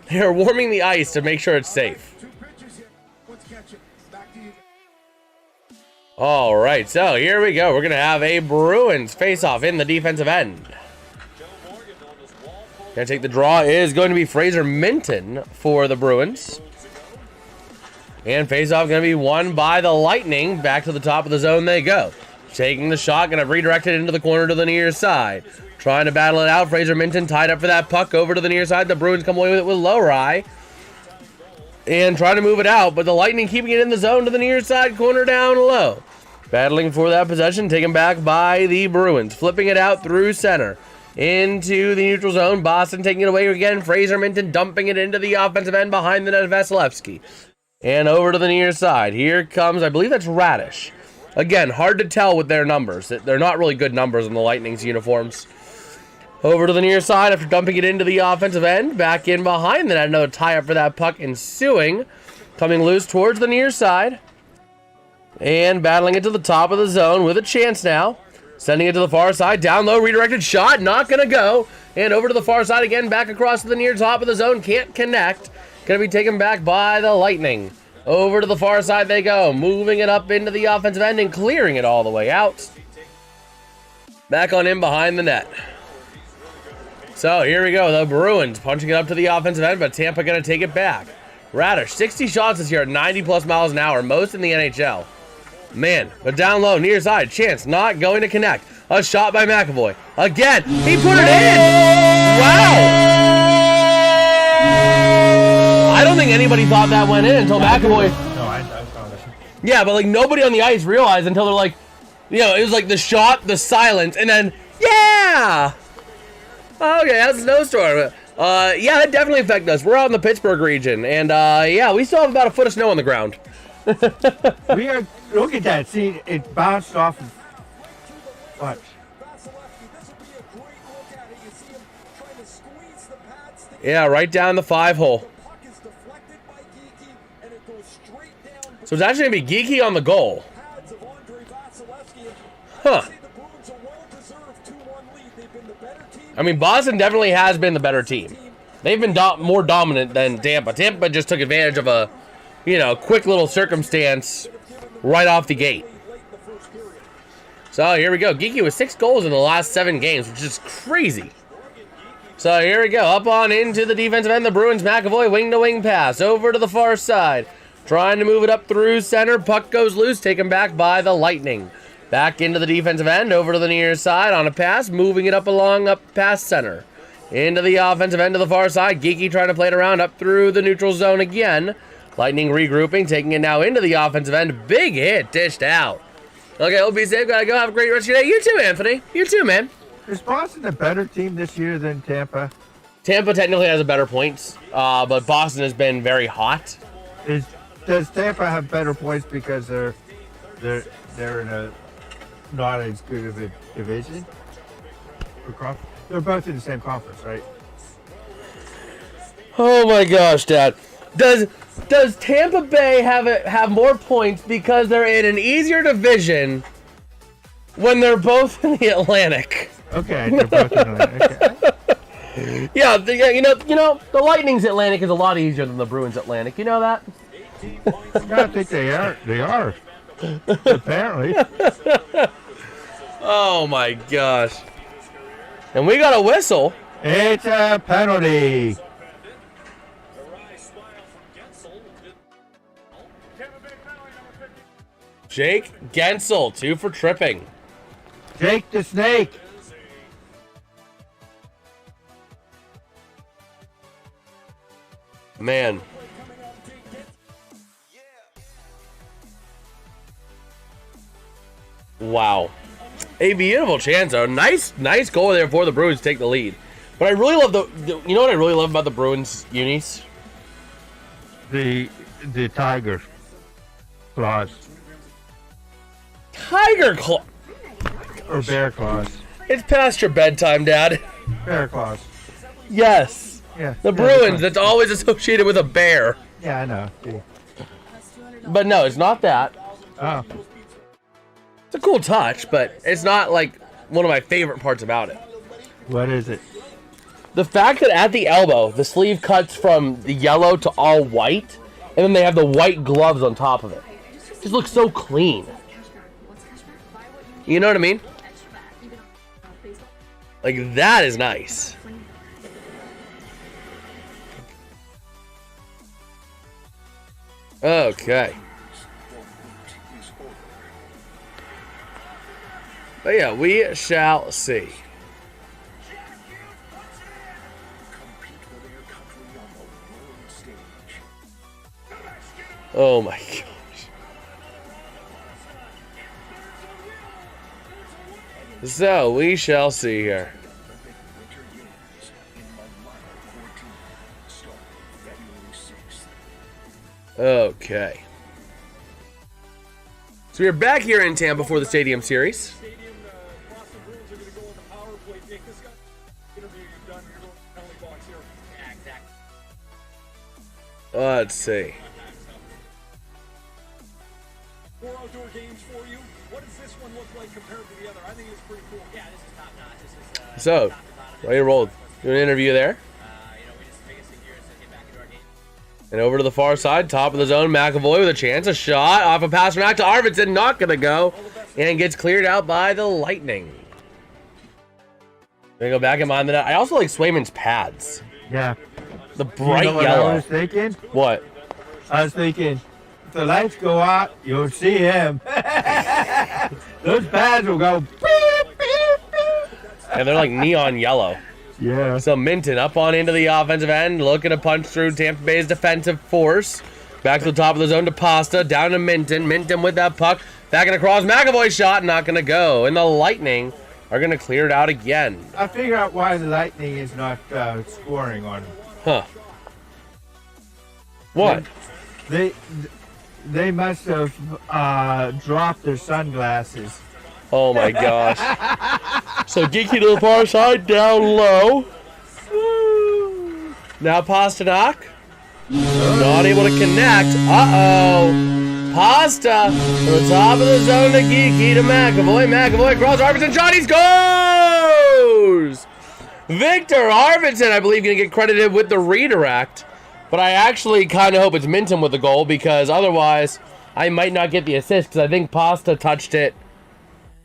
S1: They're warming the ice to make sure it's safe. All right, so here we go. We're going to have a Bruins face-off in the defensive end. Going to take the draw is going to be Fraser Minton for the Bruins. And face-off going to be won by the Lightning. Back to the top of the zone they go. Taking the shot, going to redirect it into the corner to the near side. Trying to battle it out. Fraser Minton tied up for that puck over to the near side. The Bruins come away with it with Lowry. And trying to move it out, but the Lightning keeping it in the zone to the near side, corner down low. Battling for that possession, taken back by the Bruins. Flipping it out through center. Into the neutral zone. Boston taking it away again. Fraser Minton dumping it into the offensive end behind the net of Vasilevsky. And over to the near side. Here comes, I believe that's Radish. Again, hard to tell with their numbers. They're not really good numbers on the Lightning's uniforms. Over to the near side after dumping it into the offensive end. Back in behind the net. Another tie-up for that puck ensuing. Coming loose towards the near side. And battling it to the top of the zone with a chance now. Sending it to the far side. Down low, redirected shot. Not going to go. And over to the far side again. Back across to the near top of the zone. Can't connect. Going to be taken back by the Lightning. Over to the far side they go. Moving it up into the offensive end and clearing it all the way out. Back on in behind the net. So here we go. The Bruins punching it up to the offensive end, but Tampa going to take it back. Radish, 60 shots this year at 90+ miles an hour, most in the NHL. Man, but down low, near side, chance not going to connect. A shot by McAvoy. Again, he put it in! Wow! I don't think anybody thought that went in until McAvoy.
S2: No, I saw that.
S1: Yeah, but like nobody on the ice realized until they're like, you know, it was like the shot, the silence, and then, yeah! Okay, that's a snowstorm. Yeah, that definitely affected us. We're out in the Pittsburgh region, and yeah, we still have about a foot of snow on the ground.
S2: We are, look at that. See, it bounced off of, watch.
S1: Yeah, right down the 5-hole. So it's actually going to be Geeky on the goal. Huh. I mean, Boston definitely has been the better team. They've been more dominant than Tampa. Tampa just took advantage of a, you know, quick little circumstance right off the gate. So here we go. Geeky with 6 goals in the last 7 games, which is crazy. So here we go. Up on into the defensive end. The Bruins, McAvoy, wing-to-wing pass. Over to the far side. Trying to move it up through center. Puck goes loose. Taken back by the Lightning. Back into the defensive end. Over to the near side on a pass. Moving it up past center. Into the offensive end to the far side. Geeky trying to play it around up through the neutral zone again. Lightning regrouping. Taking it now into the offensive end. Big hit. Dished out. Okay, we'll be safe. Gotta go. Have a great rest of your day. You too, Anthony. You too, man.
S2: Is Boston a better team this year than Tampa?
S1: Tampa technically has a better points, but Boston has been very hot.
S2: Does Tampa have better points because they're in a not as good of a division? They're both in the same conference, right?
S1: Oh my gosh, Dad. Does Tampa Bay have more points because they're in an easier division when they're both in the Atlantic?
S2: Okay, they're both in the Atlantic. Okay.
S1: Yeah, you know, the Lightning's Atlantic is a lot easier than the Bruins Atlantic. You know that?
S2: Yeah, I think they are. They are. Apparently.
S1: Oh my gosh. And we got a whistle.
S2: It's a penalty.
S1: Jake Gensel, 2 for tripping.
S2: Jake the Snake.
S1: Man. Wow. A beautiful chance, though. Nice goal there for the Bruins to take the lead. But I really love you know what I really love about the Bruins unis?
S2: The tiger claws.
S1: Tiger claw.
S2: Or bear claws.
S1: It's past your bedtime, Dad.
S2: Bear claws.
S1: Yes.
S2: Yeah.
S1: The Bruins, that's always associated with a bear.
S2: Yeah, I know. See.
S1: But no, it's not that.
S2: Oh.
S1: It's a cool touch, but it's not like one of my favorite parts about it.
S2: What is it?
S1: The fact that at the elbow, the sleeve cuts from the yellow to all white, and then they have the white gloves on top of it. It just looks so clean. You know what I mean? Like, that is nice. Okay. But yeah, we shall see. Oh my gosh. So, we shall see here. Okay. So we are back here in Tampa for the Stadium Series. Let's see.
S4: 4 outdoor games for you. What does this one look like compared to the other? I think it's pretty cool. Yeah, this is top notch. This is
S1: So, ready to roll. Do an interview there.
S4: we just biggest thing here is to get back into our game.
S1: And over to the far side, top of the zone, McAvoy with a chance, a shot off a pass from out to Arvidsson, not gonna go, and gets cleared out by the Lightning. Gonna go back and mind the net. I also like Swayman's pads.
S2: Yeah.
S1: The bright
S2: You know what
S1: yellow.
S2: I was thinking?
S1: What?
S2: I was thinking, if the lights go out, you'll see him. Those pads will go. Beep, beep, beep.
S1: And they're like neon yellow.
S2: Yeah.
S1: So Minton up on into the offensive end, looking to punch through Tampa Bay's defensive force. Back to the top of the zone to Pasta, down to Minton. Minton with that puck, back and across. McAvoy's shot, not going to go. And the Lightning are going to clear it out again.
S2: I figure out why the Lightning is not scoring on him.
S1: Huh. What?
S2: They must have dropped their sunglasses.
S1: Oh my gosh. So Geeky to the far side, down low. Now Pasternak. Not able to connect. Uh-oh. Pasta to the top of the zone to Geeky to McAvoy. McAvoy across Arvidsson. Shot. He scores! Victor Arvidsson, I believe, going to get credited with the redirect. But I actually kind of hope it's Minton with the goal, because otherwise I might not get the assist, because I think Pasta touched it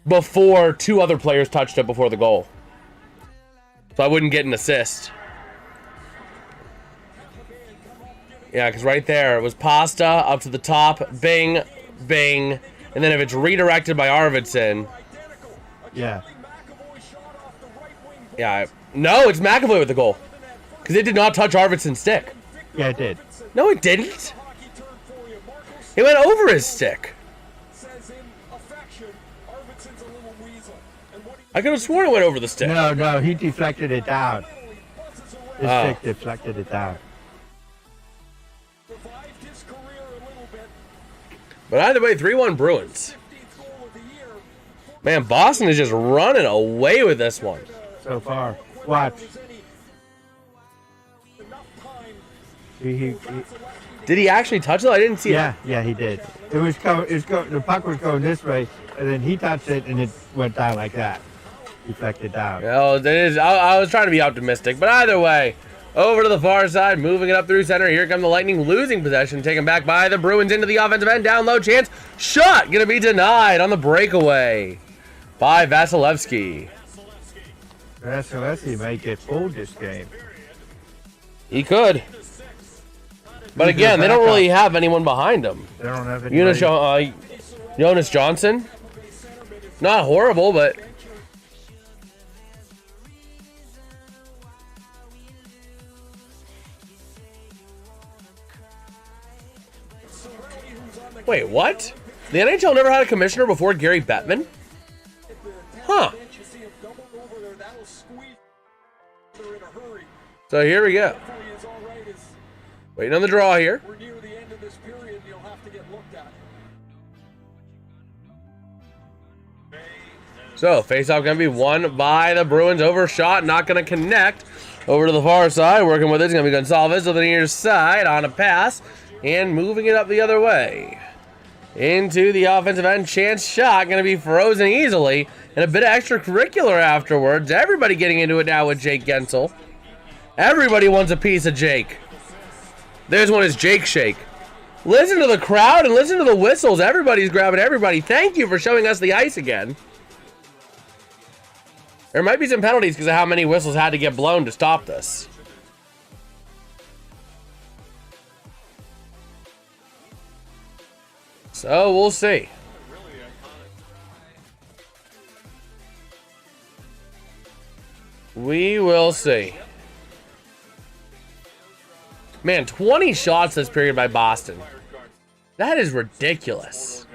S1: before two other players touched it before the goal. So I wouldn't get an assist. Yeah, because right there it was Pasta up to the top, bing, bing, and then if it's redirected by Arvidsson.
S2: Yeah.
S1: Yeah, no, it's McAvoy with the goal. Because it did not touch Arvidsson's stick.
S2: Yeah, it did.
S1: No, it didn't. It went over his stick. I could have sworn it went over the stick.
S2: No, he deflected it down. His
S1: Oh.
S2: stick deflected it down.
S1: But either way, 3-1 Bruins. Man, Boston is just running away with this one.
S2: So far. Watch. He
S1: Did he actually touch it? I didn't see it.
S2: yeah, he did. The puck was going this way, and then he touched it, and it went down like that. Deflected down.
S1: No, it is. I was trying to be optimistic, but either way, over to the far side, moving it up through center. Here come the Lightning, losing possession, taken back by the Bruins into the offensive end. Down low, chance, shot, gonna be denied on the breakaway by Vasilevsky.
S2: Vasilevsky might get pulled this game.
S1: He could, but
S2: Who's
S1: again,
S2: their
S1: they don't
S2: backup?
S1: really have anyone behind him.
S2: They don't have any.
S1: Jonas Johnson, not horrible, but. Wait, what? The NHL never had a commissioner before Gary Bettman? Huh. So here we go. Waiting on the draw here.
S4: We're near the end of this period. You'll have to get looked at.
S1: So face-off going to be won by the Bruins. Overshot, not going to connect. Over to the far side, working with it. It's going to be Gonsalves to the near side on a pass. And moving it up the other way. Into the offensive end. Chance shot. Going to be frozen easily. And a bit of extracurricular afterwards. Everybody getting into it now with Jake Gensel. Everybody wants a piece of Jake. There's one is Jake Shake. Listen to the crowd and listen to the whistles. Everybody's grabbing everybody. Thank you for showing us the ice again. There might be some penalties because of how many whistles had to get blown to stop this. So we'll see. We will see. Man, 20 shots this period by Boston. That is ridiculous.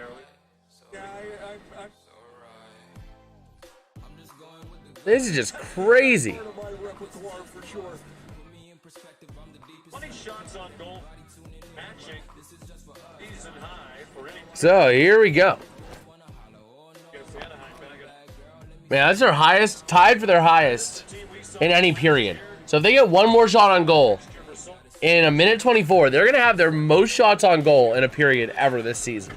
S1: This is just crazy.
S4: 20 shots on goal. Matching. Season high for any.
S1: So here we go. Man, that's their highest, tied for their highest in any period. So if they get one more shot on goal in a minute 24, they're going to have their most shots on goal in a period ever this season.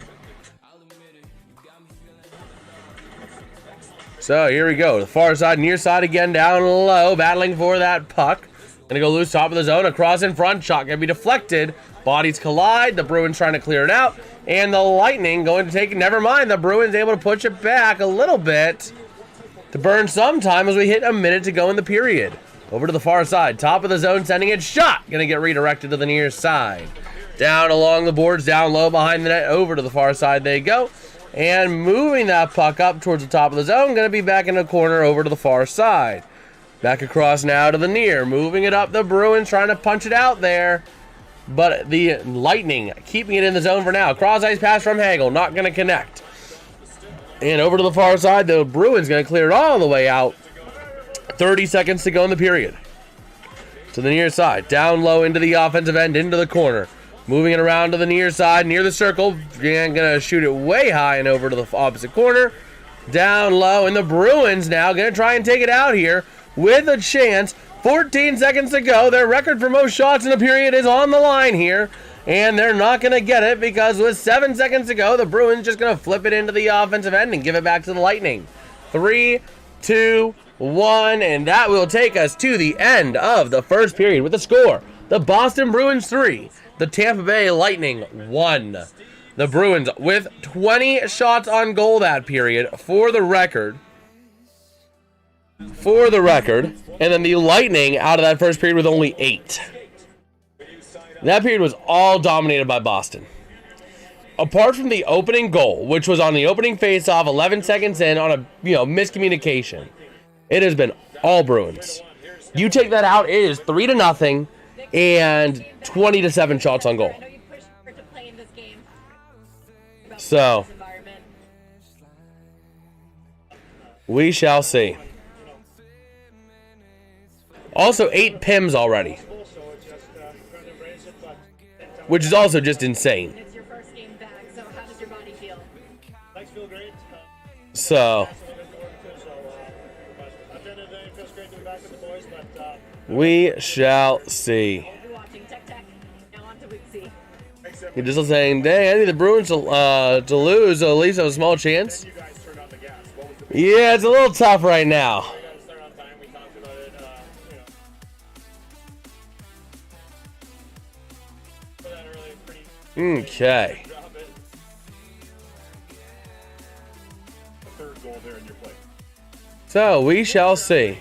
S1: So here we go. The far side, near side again, down low, battling for that puck. Gonna go loose, top of the zone, across in front. Shot gonna be deflected. Bodies collide. The Bruins trying to clear it out. And the Lightning going to take it. Never mind. The Bruins able to push it back a little bit. to burn some time as we hit a minute to go in the period. Over to the far side, top of the zone, sending it, shot. Gonna get redirected to the near side. Down along the boards, down low behind the net, over to the far side they go. And moving that puck up towards the top of the zone, gonna be back in the corner over to the far side. Back across now to the near, moving it up, the Bruins trying to punch it out there. But the Lightning keeping it in the zone for now. Cross-ice pass from Hagel, not gonna connect. And over to the far side, the Bruins gonna clear it all the way out. 30 seconds to go in the period. To the near side, down low into the offensive end, into the corner. Moving it around to the near side, near the circle. And gonna shoot it way high and over to the opposite corner. Down low, and the Bruins now gonna try and take it out here with a chance. 14 seconds to go. Their record for most shots in a period is on the line here. And they're not going to get it because with 7 seconds to go, the Bruins just going to flip it into the offensive end and give it back to the Lightning. 3, 2, 1, and that will take us to the end of the first period with the score. The Boston Bruins 3, the Tampa Bay Lightning 1. The Bruins with 20 shots on goal that period for the record. And then the Lightning out of that first period with only 8. That period was all dominated by Boston. Apart from the opening goal, which was on the opening faceoff, 11 seconds in on a miscommunication, it has been all Bruins. You take that out, it is 3-0 and 20-7 shots on goal. So we shall see. Also 8 PIMs already, which is also just insane.
S5: It's your first game back, so how does your body feel?
S4: Legs feel great.
S1: So we shall see.
S5: We'll be watching Tech Tech. Now on to week C.
S1: You're just saying, dang, I need the Bruins to lose, so at least have a small chance. Yeah, it's a little tough right now. Okay. So we shall see.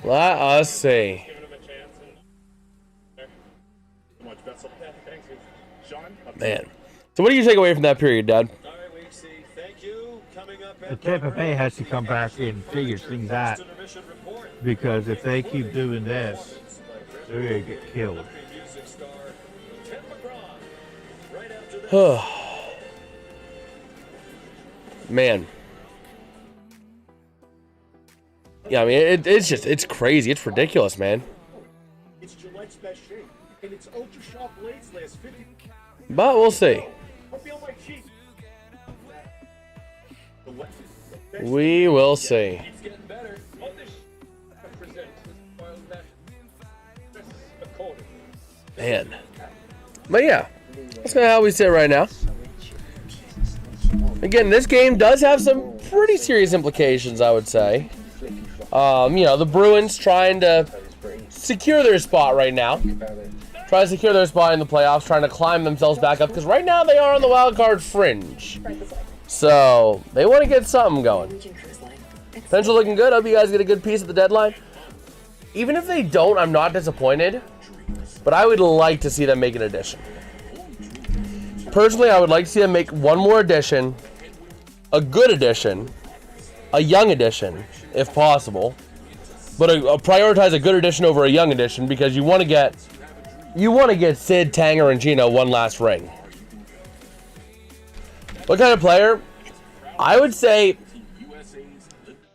S1: Let us see. Man. So what do you take away from that period, Dad?
S2: The Tampa Bay has to come back and figure things out, because if they keep doing this, they're going to get killed.
S1: Man. Yeah, I mean, it's crazy. It's ridiculous, man.
S4: It's Gillette's best shape, and its ultra sharp blades last 50.
S1: But we'll see. We will see. Man. But yeah, that's kind of how we sit right now. Again, this game does have some pretty serious implications, I would say. The Bruins trying to secure their spot right now. Trying to secure their spot in the playoffs, trying to climb themselves back up, because right now they are on the wild card fringe. So they want to get something going. Potential looking good. I hope you guys get a good piece at the deadline. Even if they don't, I'm not disappointed. But I would like to see them make an addition. Personally, I would like to see them make one more addition. A good addition. A young addition, if possible. But prioritize a good addition over a young addition, because you want to get Sid, Tanger, and Gino one last ring. What kind of player? I would say,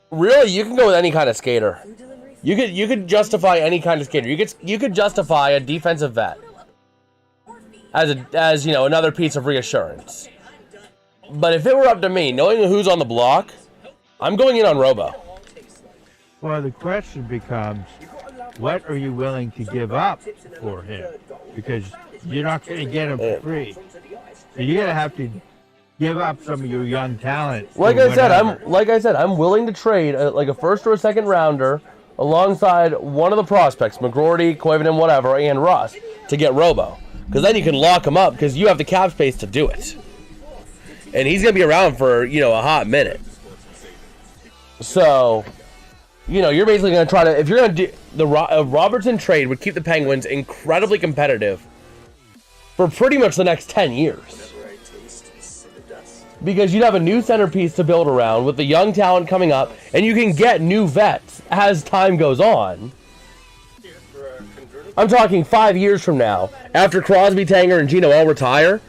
S1: really, you can go with any kind of skater. You could justify any kind of skater. You could justify a defensive vet as another piece of reassurance. But if it were up to me, knowing who's on the block, I'm going in on Robo.
S2: Well, the question becomes, what are you willing to give up for him? Because you're not going to get him for free. So you're going to have to give up some of your young talent.
S1: Like I said, I'm willing to trade a first or a second rounder alongside one of the prospects, McGroarty, Koivunen, whatever, and Russ, to get Robo. Because then you can lock him up because you have the cap space to do it. And he's going to be around for, a hot minute. So, you're basically going to try to... If you're going to do... The Robertson trade would keep the Penguins incredibly competitive for pretty much the next 10 years. Because you'd have a new centerpiece to build around with the young talent coming up, and you can get new vets as time goes on. I'm talking 5 years from now, after Crosby, Tanger, and Gino all retire.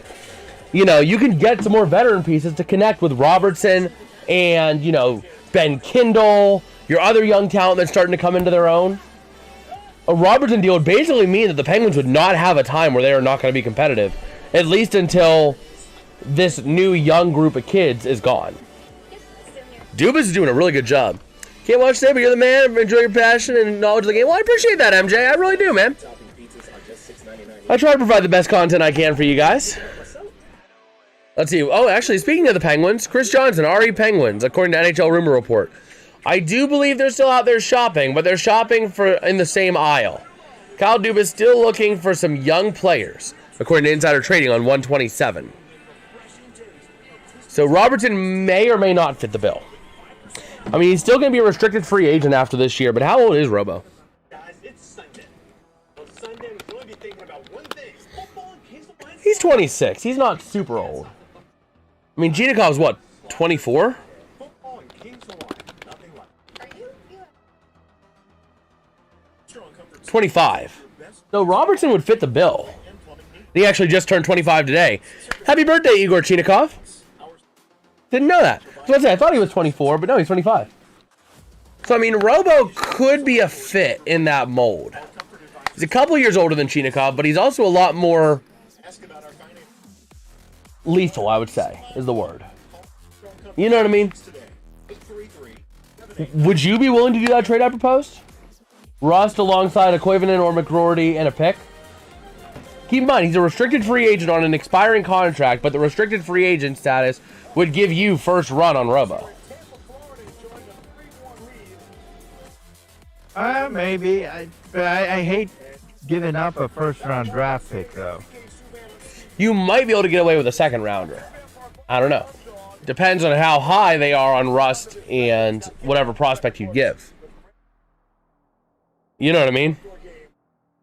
S1: You can get some more veteran pieces to connect with Robertson and, Ben Kindle, your other young talent that's starting to come into their own. A Robertson deal would basically mean that the Penguins would not have a time where they are not going to be competitive, at least until this new young group of kids is gone. Dubas is doing a really good job. Can't watch today, but you're the man. Enjoy your passion and knowledge of the game. Well, I appreciate that, MJ. I really do, man. I try to provide the best content I can for you guys. Let's see. Oh, actually, speaking of the Penguins, Chris Johnson, RE Penguins, according to NHL Rumor Report. I do believe they're still out there shopping, but they're shopping in the same aisle. Kyle Dubas still looking for some young players, according to Insider Trading on 127. So Robertson may or may not fit the bill. I mean, he's still going to be a restricted free agent after this year, but how old is Robo?
S4: Guys, it's Sunday. On Sunday, we're going to be thinking about one thing. Football and Kings of Lions.
S1: He's 26. He's not super old. I mean, Genikov's what, 24?
S4: Football and Kings of Lions. Nothing like it.
S1: 25. So Robertson would fit the bill. He actually just turned 25 today. Happy birthday, Igor Chinikov. Didn't know that. I thought he was 24, but no, he's 25. So, I mean, Robo could be a fit in that mold. He's a couple years older than Chinikov, but he's also a lot more lethal, I would say, is the word. You know what I mean? Would you be willing to do that trade I proposed? Rust alongside a Koivunen or McGroarty and a pick? Keep in mind, he's a restricted free agent on an expiring contract, but the restricted free agent status would give you first run on Robo.
S2: Maybe. I hate giving up a first-round draft pick, though.
S1: You might be able to get away with a second rounder. I don't know. Depends on how high they are on Rust and whatever prospect you give. You know what I mean?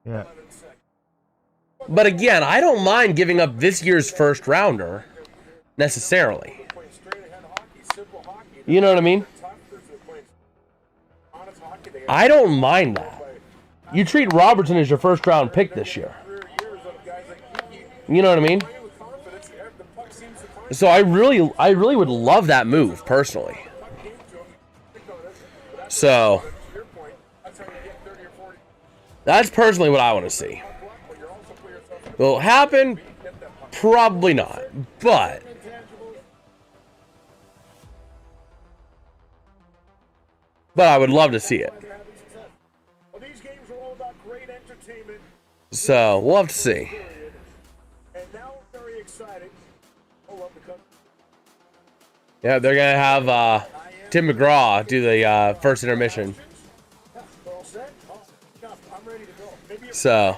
S2: Yeah.
S1: But again, I don't mind giving up this year's first rounder necessarily. You know what I mean? I don't mind that. You treat Robertson as your first round pick this year. You know what I mean? So I really would love that move personally. So that's personally what I want to see. Will it happen? Probably not. But I would love to see it. So we'll have to see. Yeah, they're gonna have Tim McGraw do the first intermission. So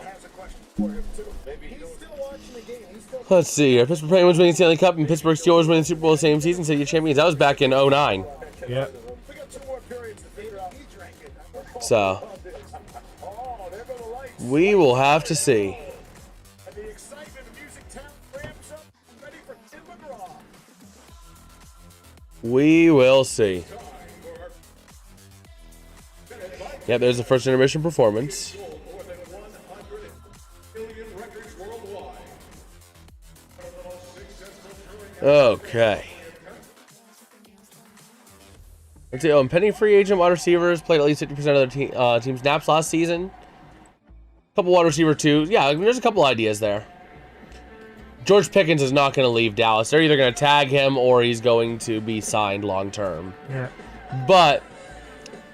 S1: let's see. Pittsburgh Penguins winning Stanley Cup and Pittsburgh Steelers winning Super Bowl the same season. City champions. That was back in 09.
S2: Yeah.
S1: So we will have to see. We will see. Yeah, there's the first intermission performance. Okay. Let's see. Impending free agent wide receivers played at least 50% of their team snaps last season. Couple wide receiver twos. Yeah, there's a couple ideas there. George Pickens is not going to leave Dallas. They're either going to tag him or he's going to be signed long term.
S2: Yeah.
S1: But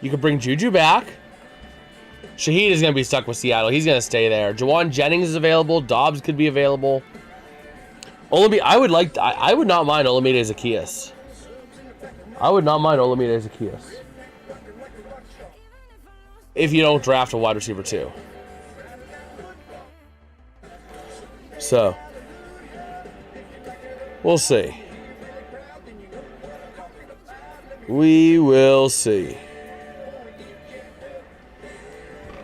S1: you could bring Juju back. Shaheed is going to be stuck with Seattle. He's going to stay there. Jawan Jennings is available. Dobbs could be available. I would not mind Olamide Zaccheaus. I would not mind Olamide Zaccheaus. If you don't draft a wide receiver too. So, we'll see. We will see.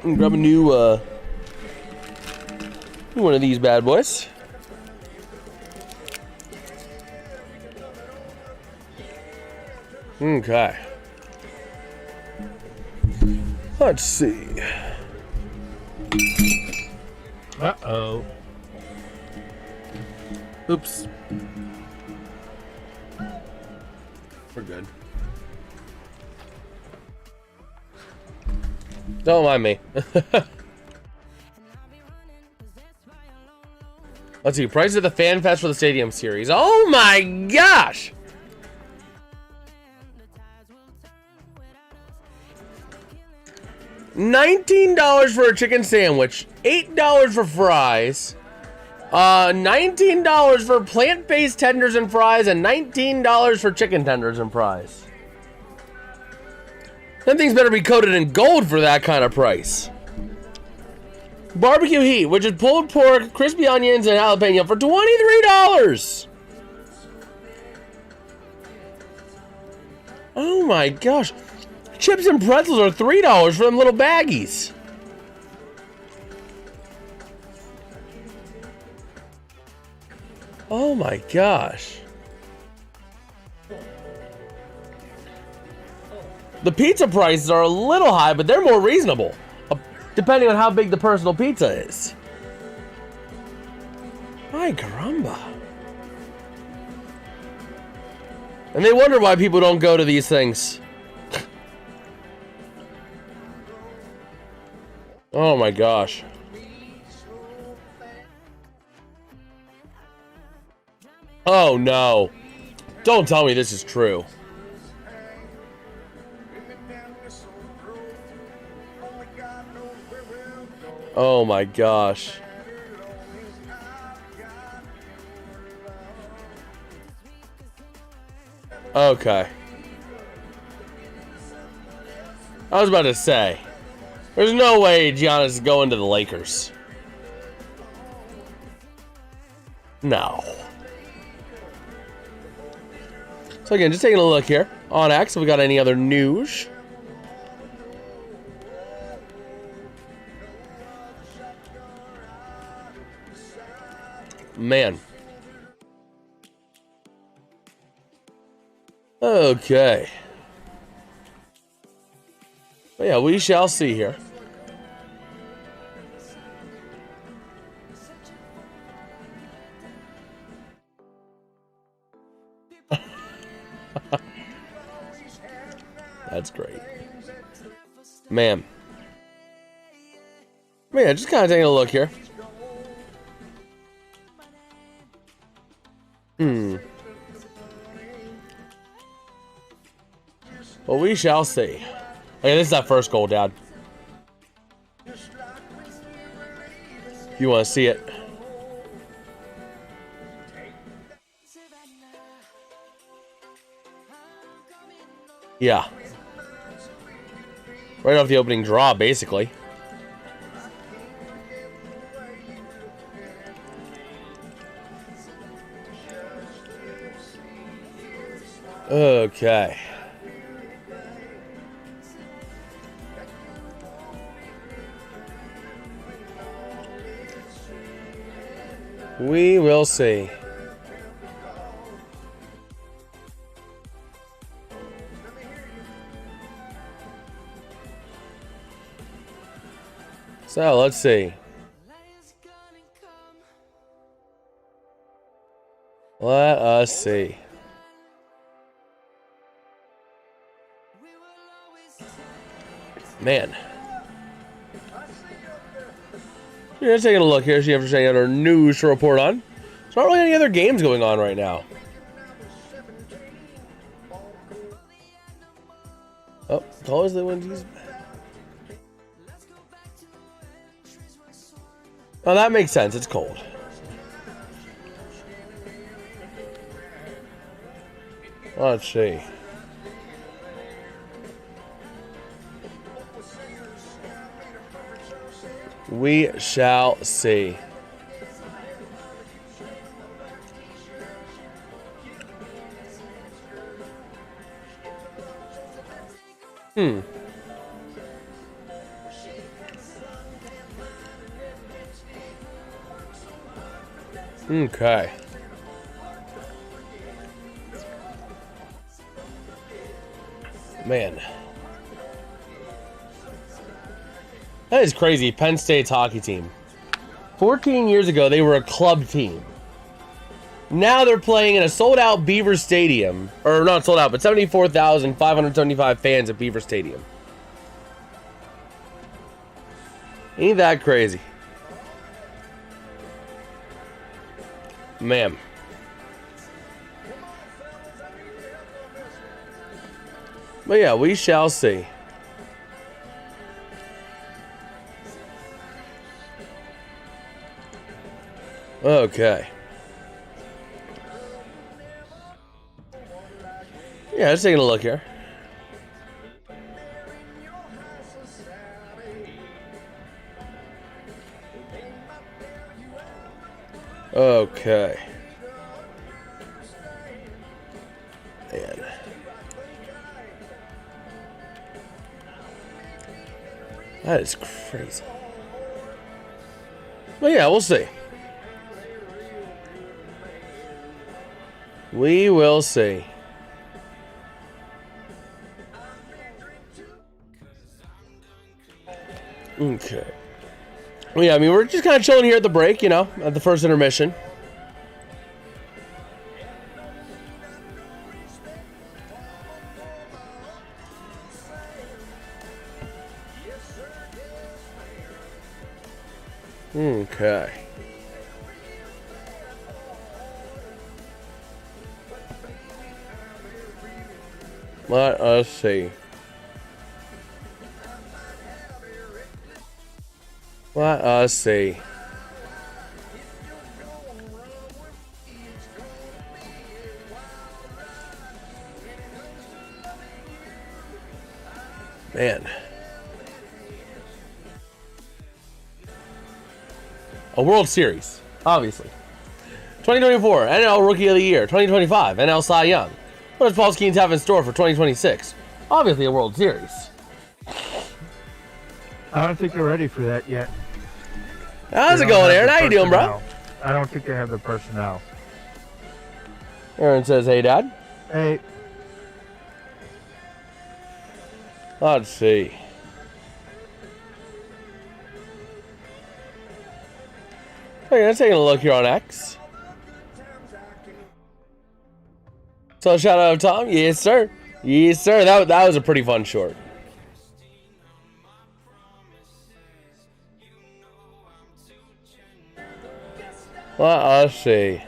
S1: Grab a new one of these bad boys. Okay. Let's see.
S2: Uh-oh.
S1: Oops. We're good. Don't mind me. Let's see. Prices at the Fan Fest for the Stadium Series. Oh my gosh! $19 for a chicken sandwich, $8 for fries, $19 for plant-based tenders and fries, and $19 for chicken tenders and fries. Them things better be coated in gold for that kind of price. Barbecue heat, which is pulled pork, crispy onions, and jalapeno for $23. Oh my gosh. Chips and pretzels are $3 for them little baggies. Oh my gosh. The pizza prices are a little high, but they're more reasonable, depending on how big the personal pizza is. My caramba. And they wonder why people don't go to these things. Oh my gosh. Oh no. Don't tell me this is true. Oh my gosh. Okay. I was about to say, there's no way Giannis is going to the Lakers. No. So again, just taking a look here on X if we got any other news. Man. Okay. But yeah, we shall see here. That's great. Man. Man, just kind of taking a look here. Well, we shall see. Okay, this is that first goal, Dad. If you want to see it. Yeah. Right off the opening draw, basically. Okay. We will see. So, let's see. Let us see. Man. We're just taking a look here, see if there's any other news to report on. There's not really any other games going on right now. Oh, always the ones. Oh, that makes sense. It's cold. Let's see. We shall see. Okay. Man. That is crazy. Penn State's hockey team. 14 years ago, they were a club team. Now they're playing in a sold-out Beaver Stadium. Or not sold out, but 74,575 fans at Beaver Stadium. Ain't that crazy? Man. But yeah, we shall see. Okay. Yeah, just taking a look here. Okay. Man. That is crazy. Well, yeah, we'll see. We will see. Okay. Well, yeah, I mean, we're just kind of chilling here at the break, you know, at the first intermission. Okay. Let us see. Let us see. Man. A World Series, obviously. 2024, NL Rookie of the Year. 2025, NL Cy Young. What does Paul Skeens have in store for 2026? Obviously a World Series.
S2: I don't think they're ready for that yet.
S1: How's it going, Aaron? How you doing, bro?
S2: I don't think they have the personnel.
S1: Aaron says, hey, Dad.
S2: Hey.
S1: Let's see. Okay, let's take a look here on X. So shout out to Tom. Yes, sir. Yes, sir. That was a pretty fun short. Let us see.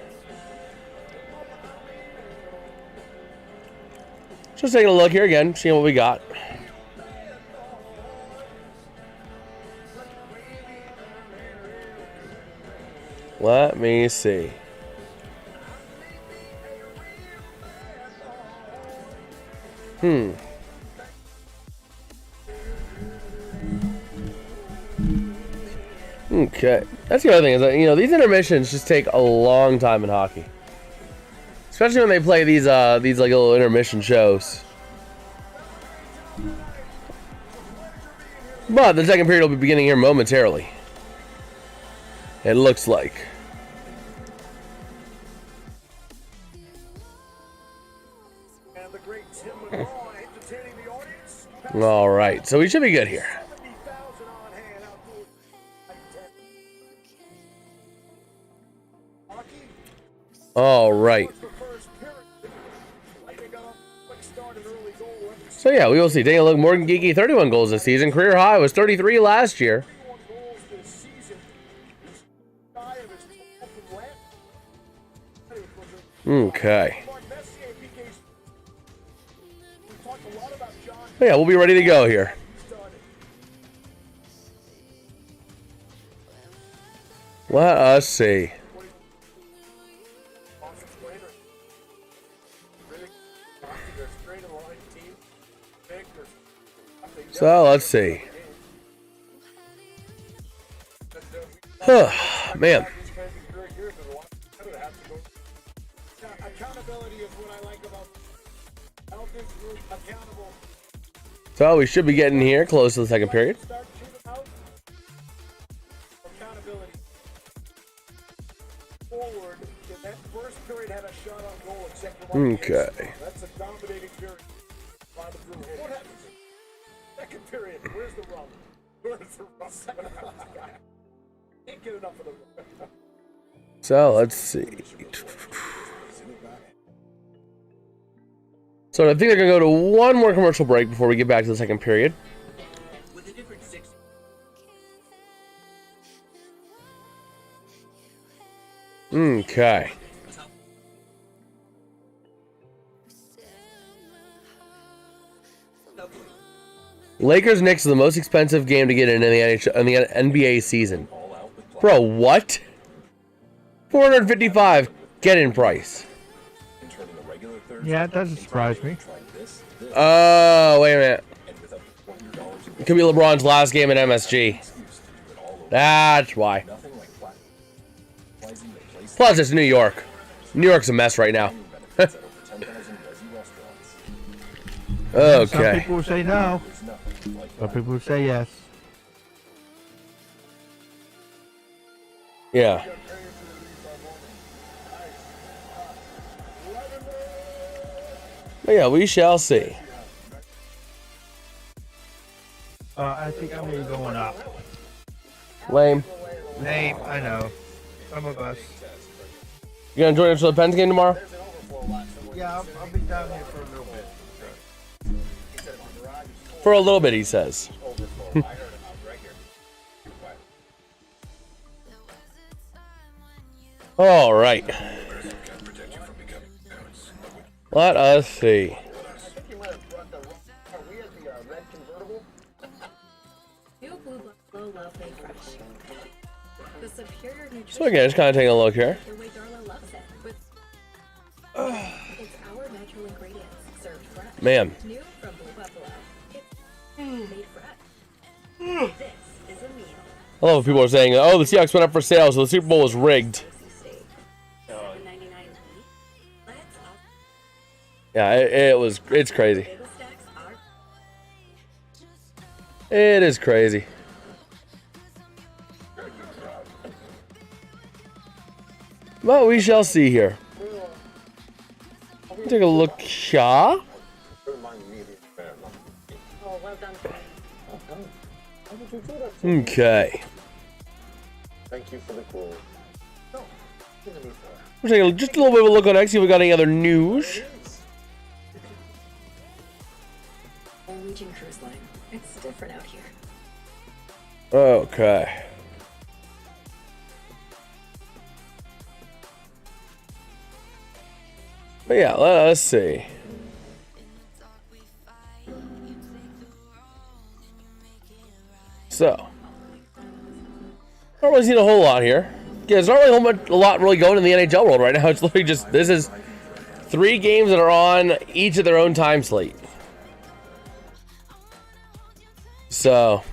S1: Just taking a look here again, seeing what we got. Let me see. Okay. That's the other thing is that, you know, these intermissions just take a long time in hockey. Especially when they play these like little intermission shows. But the second period will be beginning here momentarily. It looks like. All right, so we should be good here. All right. So yeah, we will see. Taking a look, Morgan Geeky, 31 goals this season. Career high was 33 last year. Okay. Yeah, we'll be ready to go here. Let us see. So let's see. Man. So we should be getting here close to the second period.
S4: Forward.
S1: Okay.
S4: That's a dominating period. What happens? Second period. Where's the rum? Where's the rum? Can't get enough of the rum.
S1: So let's see. So I think they're gonna go to one more commercial break before we get back to the second period.
S3: With a different six.
S1: Okay. Lakers Knicks is the most expensive game to get in the NBA season. Bro, what? $455 get-in price.
S2: Yeah, it doesn't surprise me.
S1: Oh, wait a minute. It could be LeBron's last game at MSG. That's why. Plus, it's New York. New York's a mess right now. Okay.
S2: Some people will say no. Some people will say yes.
S1: Yeah. But yeah, we shall see.
S2: I think I'm going going up.
S1: Lame.
S2: Name, I know. Some of us.
S1: You gonna join us for the Pens game tomorrow?
S2: Yeah, I'll be down here for a little bit.
S1: For a little bit, he says. All right. Let us see.
S5: New Blue Buffalo Love Made Fresh. The superior nutrition.
S1: So again, just kind of taking a look here.
S5: The way Darla loves it. With it's our natural ingredients served fresh.
S1: Man.
S5: New from Blue Buffalo. It's made fresh. This is a meal.
S1: I love when people are saying, oh, the Seahawks went up for sale, so the Super Bowl was rigged.
S5: $7.99. Let's up.
S1: Yeah, it's crazy.
S5: Bagel stacks are
S1: It is crazy. But we shall see here. Take a look here.
S5: oh well done.
S1: Okay.
S3: Thank you for the cool.
S1: We're taking just a little bit of a look on X, see if we got any other news.
S5: Norwegian Cruise Line. It's different out here.
S1: Okay. But yeah, let's see. So, I don't really see a whole lot here. Yeah, there's not really a lot really going in the NHL world right now. It's literally just, this is 3 games that are on each of their own time slate. So,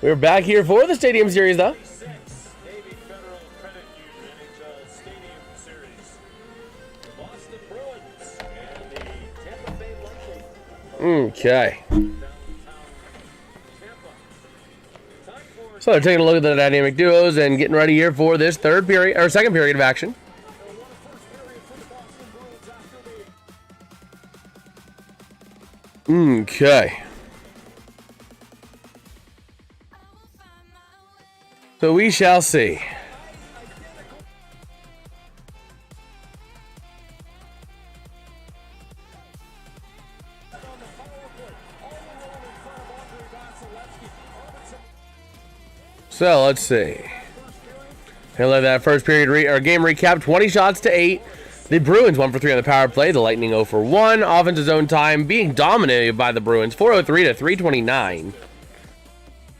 S1: we're back here for the Stadium Series, though.
S4: Navy Federal Credit Union NHL Stadium Series. Boston Bruins and the Tampa Bay Lightning.
S1: Okay.
S4: Tampa. Time for
S1: So they're taking a look at the dynamic duos and getting ready here for this second period of action. Okay. So we shall see. So let's see. He'll have that first period game recap. 20 shots to 8. The Bruins 1 for 3 on the power play. The Lightning 0 for 1. Offensive zone time being dominated by the Bruins. 403 to 329.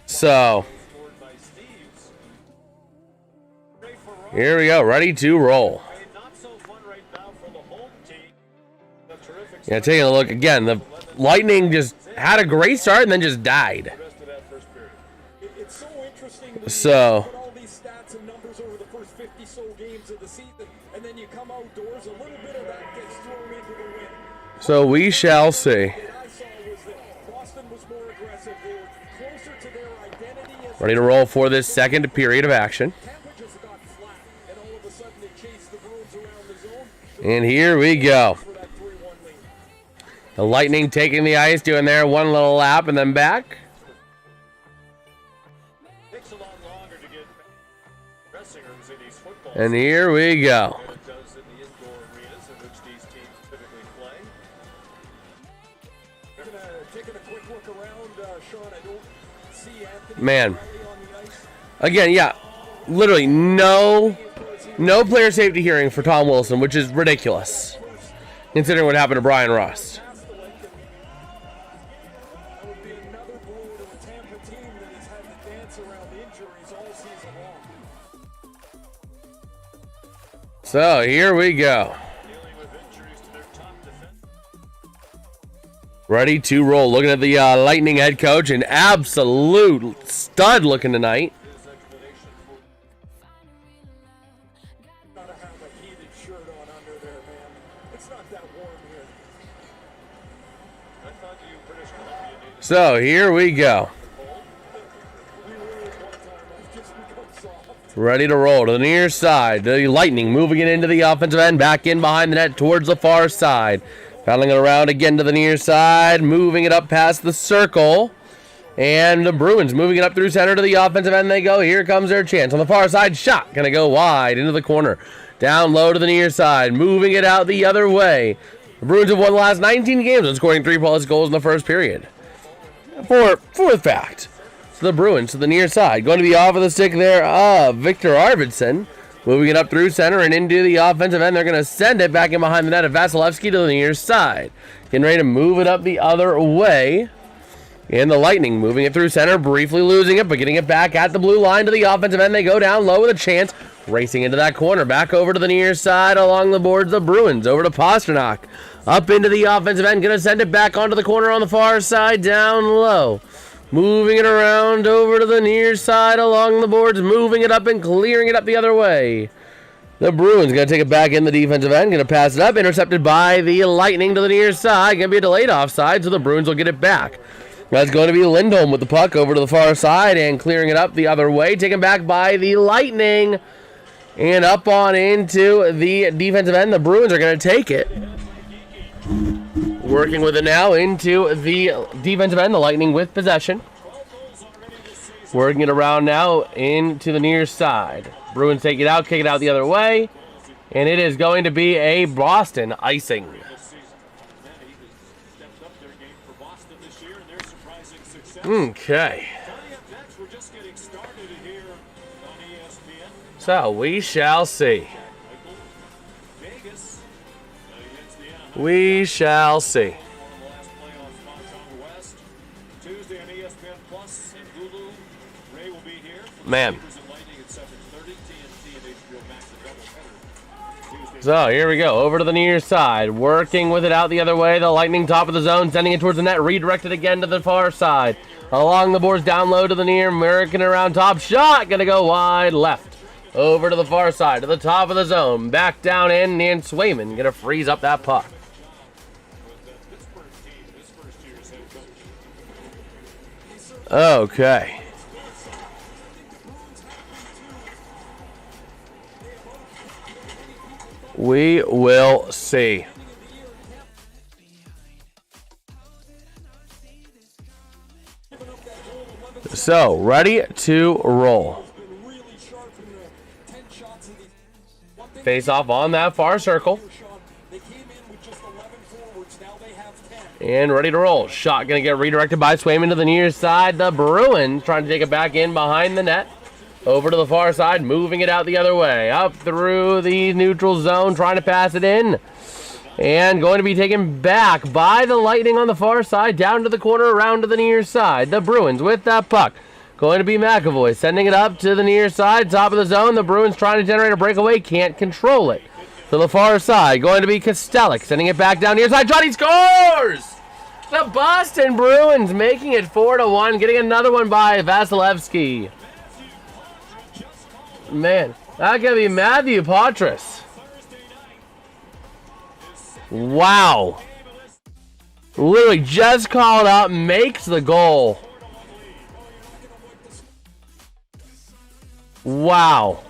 S1: So here we go. Ready to roll.
S4: not so fun right now for the home team. A terrific
S1: Yeah, taking a look again. The Lightning just had a great start and then just died.
S4: rest of that first period. It's so interesting to
S1: So
S4: put all these stats and numbers over the first 50 so games of the season, and then you come outdoors, a little bit of that gets thrown into the wind.
S1: So we shall see.
S4: What I saw was that Boston was more aggressive. They were closer to their identity as
S1: Ready to roll for this second period of action.
S4: Tampa just got flat, and all of a sudden they chased the Bruins around the
S1: And here we go. The Lightning taking the ice, doing their one little lap and then back.
S4: Takes a lot longer to get dressing rooms in these football.
S1: And here we go.
S4: Than it does in the indoor arenas in which these teams typically play. Taking a quick look around, Sean, I don't see Anthony
S1: Man.
S4: Riley on the ice.
S1: Again, yeah. Literally no player safety hearing for Tom Wilson, which is ridiculous, considering what happened to Brian Rust.
S4: That would be another blow to a Tampa team that has had to dance around injuries all season long.
S1: So here we go.
S4: Dealing with injuries to their top defense.
S1: Ready to roll. Looking at the Lightning head coach, an absolute stud looking tonight.
S4: His explanation for gotta have a heated shirt on under there, man. It's not that warm here. I thought you British Columbia needed
S1: So here we go.
S4: we really one time I've just become soft.
S1: Ready to roll to the near side. The Lightning moving it into the offensive end. Back in behind the net towards the far side. Paddling it around again to the near side. Moving it up past the circle. And the Bruins moving it up through center to the offensive end they go. Here comes their chance. On the far side, shot. Gonna go wide into the corner. Down low to the near side. Moving it out the other way. The Bruins have won the last 19 games and scoring 3+ goals in the first period. Fourth fact. So the Bruins to the near side. Going to be off of the stick there of Victor Arvidsson. Moving it up through center and into the offensive end. They're going to send it back in behind the net of Vasilevsky to the near side. Getting ready to move it up the other way. And the Lightning moving it through center, briefly losing it, but getting it back at the blue line to the offensive end. They go down low with a chance. Racing into that corner. Back over to the near side along the boards. The Bruins over to Pasternak. Up into the offensive end. Going to send it back onto the corner on the far side. Down low. Moving it around over to the near side along the boards. Moving it up and clearing it up the other way. The Bruins going to take it back in the defensive end. Going to pass it up. Intercepted by the Lightning to the near side. Going to be a delayed offside, so the Bruins will get it back. That's going to be Lindholm with the puck over to the far side and clearing it up the other way. Taken back by the Lightning. And up on into the defensive end. The Bruins are going to take it. Working with it now into the defensive end. The Lightning with possession. Working it around now into the near side. Bruins take it out, kick it out the other way. And it is going to be a Boston icing. Okay. So we shall see. We shall see. Man. So here we go. Over to the near side. Working with it out the other way. The Lightning top of the zone. Sending it towards the net. Redirected again to the far side. Along the boards. Down low to the near. American around top. Shot. Going to go wide left. Over to the far side. To the top of the zone. Back down in. And Swayman going to freeze up that puck. Okay. We will see. So, ready to roll. Face off on that far circle. And ready to roll. Shot going to get redirected by Swayman to the near side. The Bruins trying to take it back in behind the net. Over to the far side, moving it out the other way. Up through the neutral zone, trying to pass it in. And going to be taken back by the Lightning on the far side, down to the corner, around to the near side. The Bruins with that puck. Going to be McAvoy, sending it up to the near side, top of the zone. The Bruins trying to generate a breakaway, can't control it. To the far side, going to be Kostelic, sending it back down near side. Johnny scores! The Boston Bruins making it 4-1, getting another one by Vasilevsky. Man, that could be Matthew Poitras. Wow. Literally just called up, makes the goal. Wow.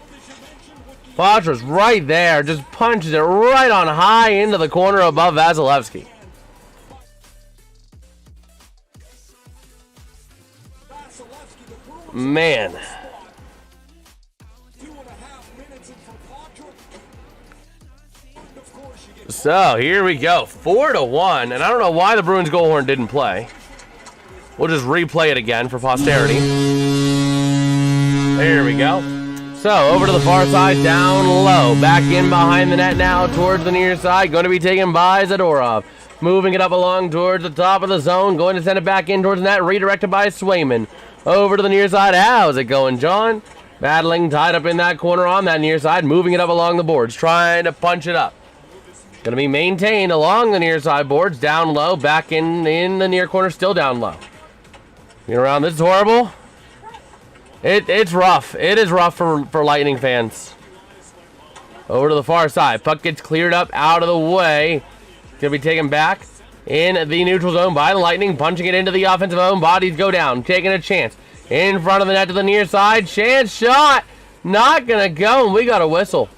S1: Foster's right there, just punches it right on high into the corner above Vasilevsky. Man. So here we go, 4-1, and I don't know why the Bruins goal horn didn't play. We'll just replay it again for posterity. There we go. So over to the far side, down low, back in behind the net now towards the near side, going to be taken by Zadorov. Moving it up along towards the top of the zone, going to send it back in towards the net, redirected by Swayman. Over to the near side, how's it going, John? Battling, tied up in that corner on that near side, moving it up along the boards, trying to punch it up. Going to be maintained along the near side boards, down low, back in the near corner, still down low. Get around, this is horrible. It's rough. It is rough for Lightning fans. Over to the far side, puck gets cleared up out of the way. Going to be taken back in the neutral zone by the Lightning, punching it into the offensive zone. Bodies go down, taking a chance. In front of the net to the near side, chance shot. Not going to go, and we got a whistle.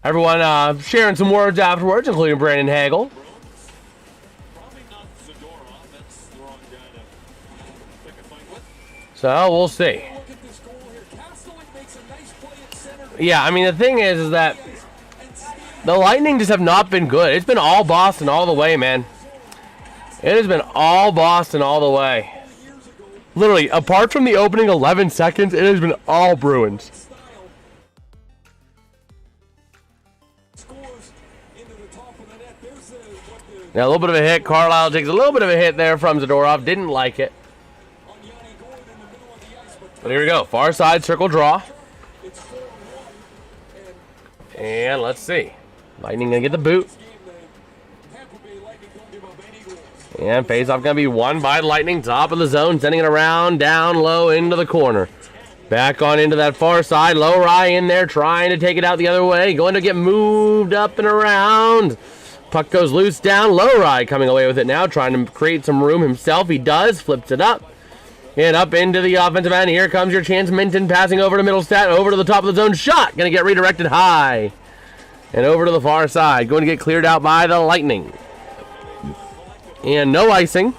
S1: Everyone sharing some words afterwards, including Brandon Hagel. So we'll see. Yeah, I mean, the thing is that the Lightning just have not been good. It's been all Boston all the way, man. It has been all Boston all the way. Literally, apart from the opening 11 seconds, it has been all Bruins. Now, a little bit of a hit. Carlisle takes a little bit of a hit there from Zadorov. Didn't like it. But here we go. Far side circle draw. And let's see. Lightning going to get the boot. And face-off going to be won by Lightning. Top of the zone. Sending it around. Down low into the corner. Back on into that far side. Low Rye in there. Trying to take it out the other way. Going to get moved up and around. Puck goes loose down. Low Rye coming away with it now. Trying to create some room himself. He does. Flips it up. And up into the offensive end. Here comes your chance. Minton passing over to Middlestat. Over to the top of the zone. Shot. Going to get redirected high. And over to the far side. Going to get cleared out by the Lightning. And no icing.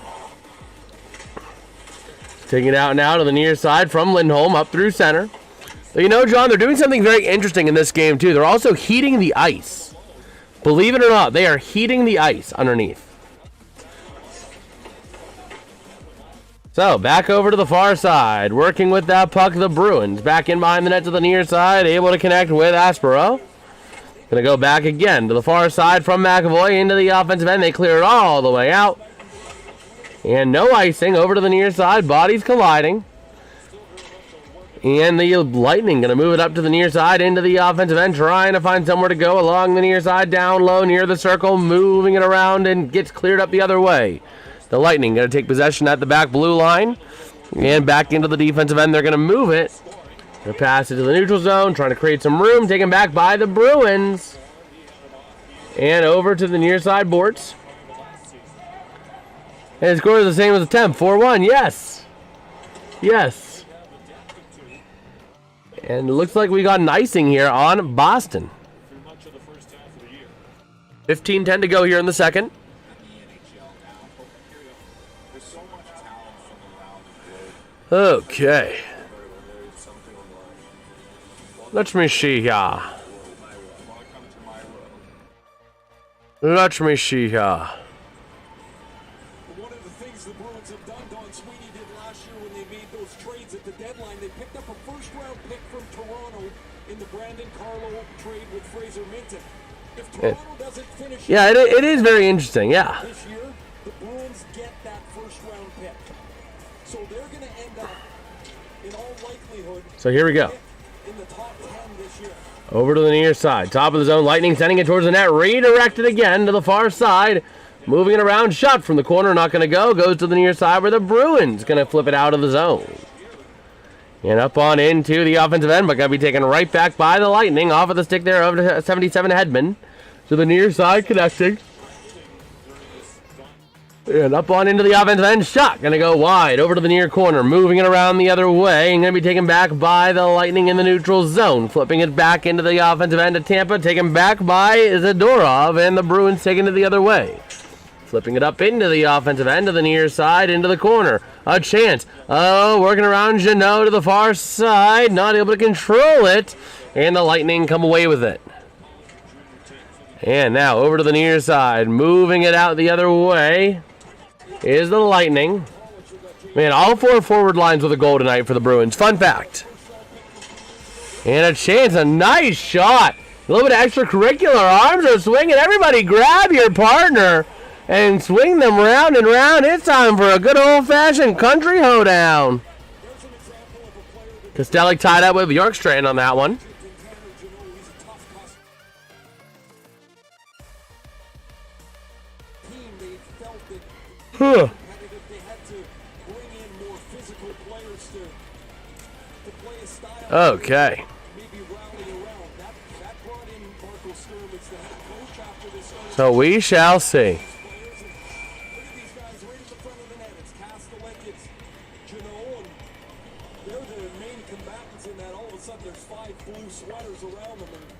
S1: Taking it out now to the near side from Lindholm. Up through center. But you know, John, they're doing something very interesting in this game, too. They're also heating the ice. Believe it or not, they are heating the ice underneath. So, back over to the far side. Working with that puck, the Bruins. Back in behind the net to the near side. Able to connect with Aspero. Going to go back again to the far side from McAvoy into the offensive end. They clear it all the way out. And no icing. Over to the near side. Bodies colliding. And the Lightning going to move it up to the near side into the offensive end. Trying to find somewhere to go along the near side. Down low near the circle. Moving it around and gets cleared up the other way. The Lightning going to take possession at the back blue line. And back into the defensive end. They're going to move it. Going to pass it to the neutral zone. Trying to create some room. Taken back by the Bruins. And over to the near side boards. And the score is the same as the temp. 4-1. Yes. Yes. And it looks like we got an icing here on Boston. 15-10 to go here in the second. Okay. Let me see here. Let me see here.
S4: One of the things the Bruins have done, Don Sweeney did last year when they made those trades at the deadline, they picked up a first-round pick from Toronto in the Brandon Carlo trade with Fraser Minton. If Toronto doesn't finish,
S1: yeah, it is very interesting. Yeah.
S4: This year, the Bruins get that first-round pick, so they're going to end up, in all likelihood,
S1: So here we go.
S4: in the top 10 this year.
S1: Over to the near side. Top of the zone. Lightning sending it towards the net. Redirected again to the far side. Moving it around. Shot from the corner. Not going to go. Goes to the near side where the Bruins going to flip it out of the zone. And up on into the offensive end. But going to be taken right back by the Lightning. Off of the stick there over to 77 Hedman. To the near side connecting. And up on into the offensive end. Shot. Going to go wide. Over to the near corner. Moving it around the other way. And going to be taken back by the Lightning in the neutral zone. Flipping it back into the offensive end of Tampa. Taken back by Zadorov. And the Bruins taking it the other way. Flipping it up into the offensive end of the near side. Into the corner. A chance. Oh, working around Jeannot to the far side. Not able to control it. And the Lightning come away with it. And now over to the near side. Moving it out the other way is the Lightning. Man, all 4 forward lines with a goal tonight for the Bruins. Fun fact. And a chance, a nice shot. A little bit of extracurricular. Arms are swinging. Everybody grab your partner and swing them round and round. It's time for a good old-fashioned country hoedown. Kostelik tied up with Bjorkstrand on that one. Huh. Okay. So we shall see.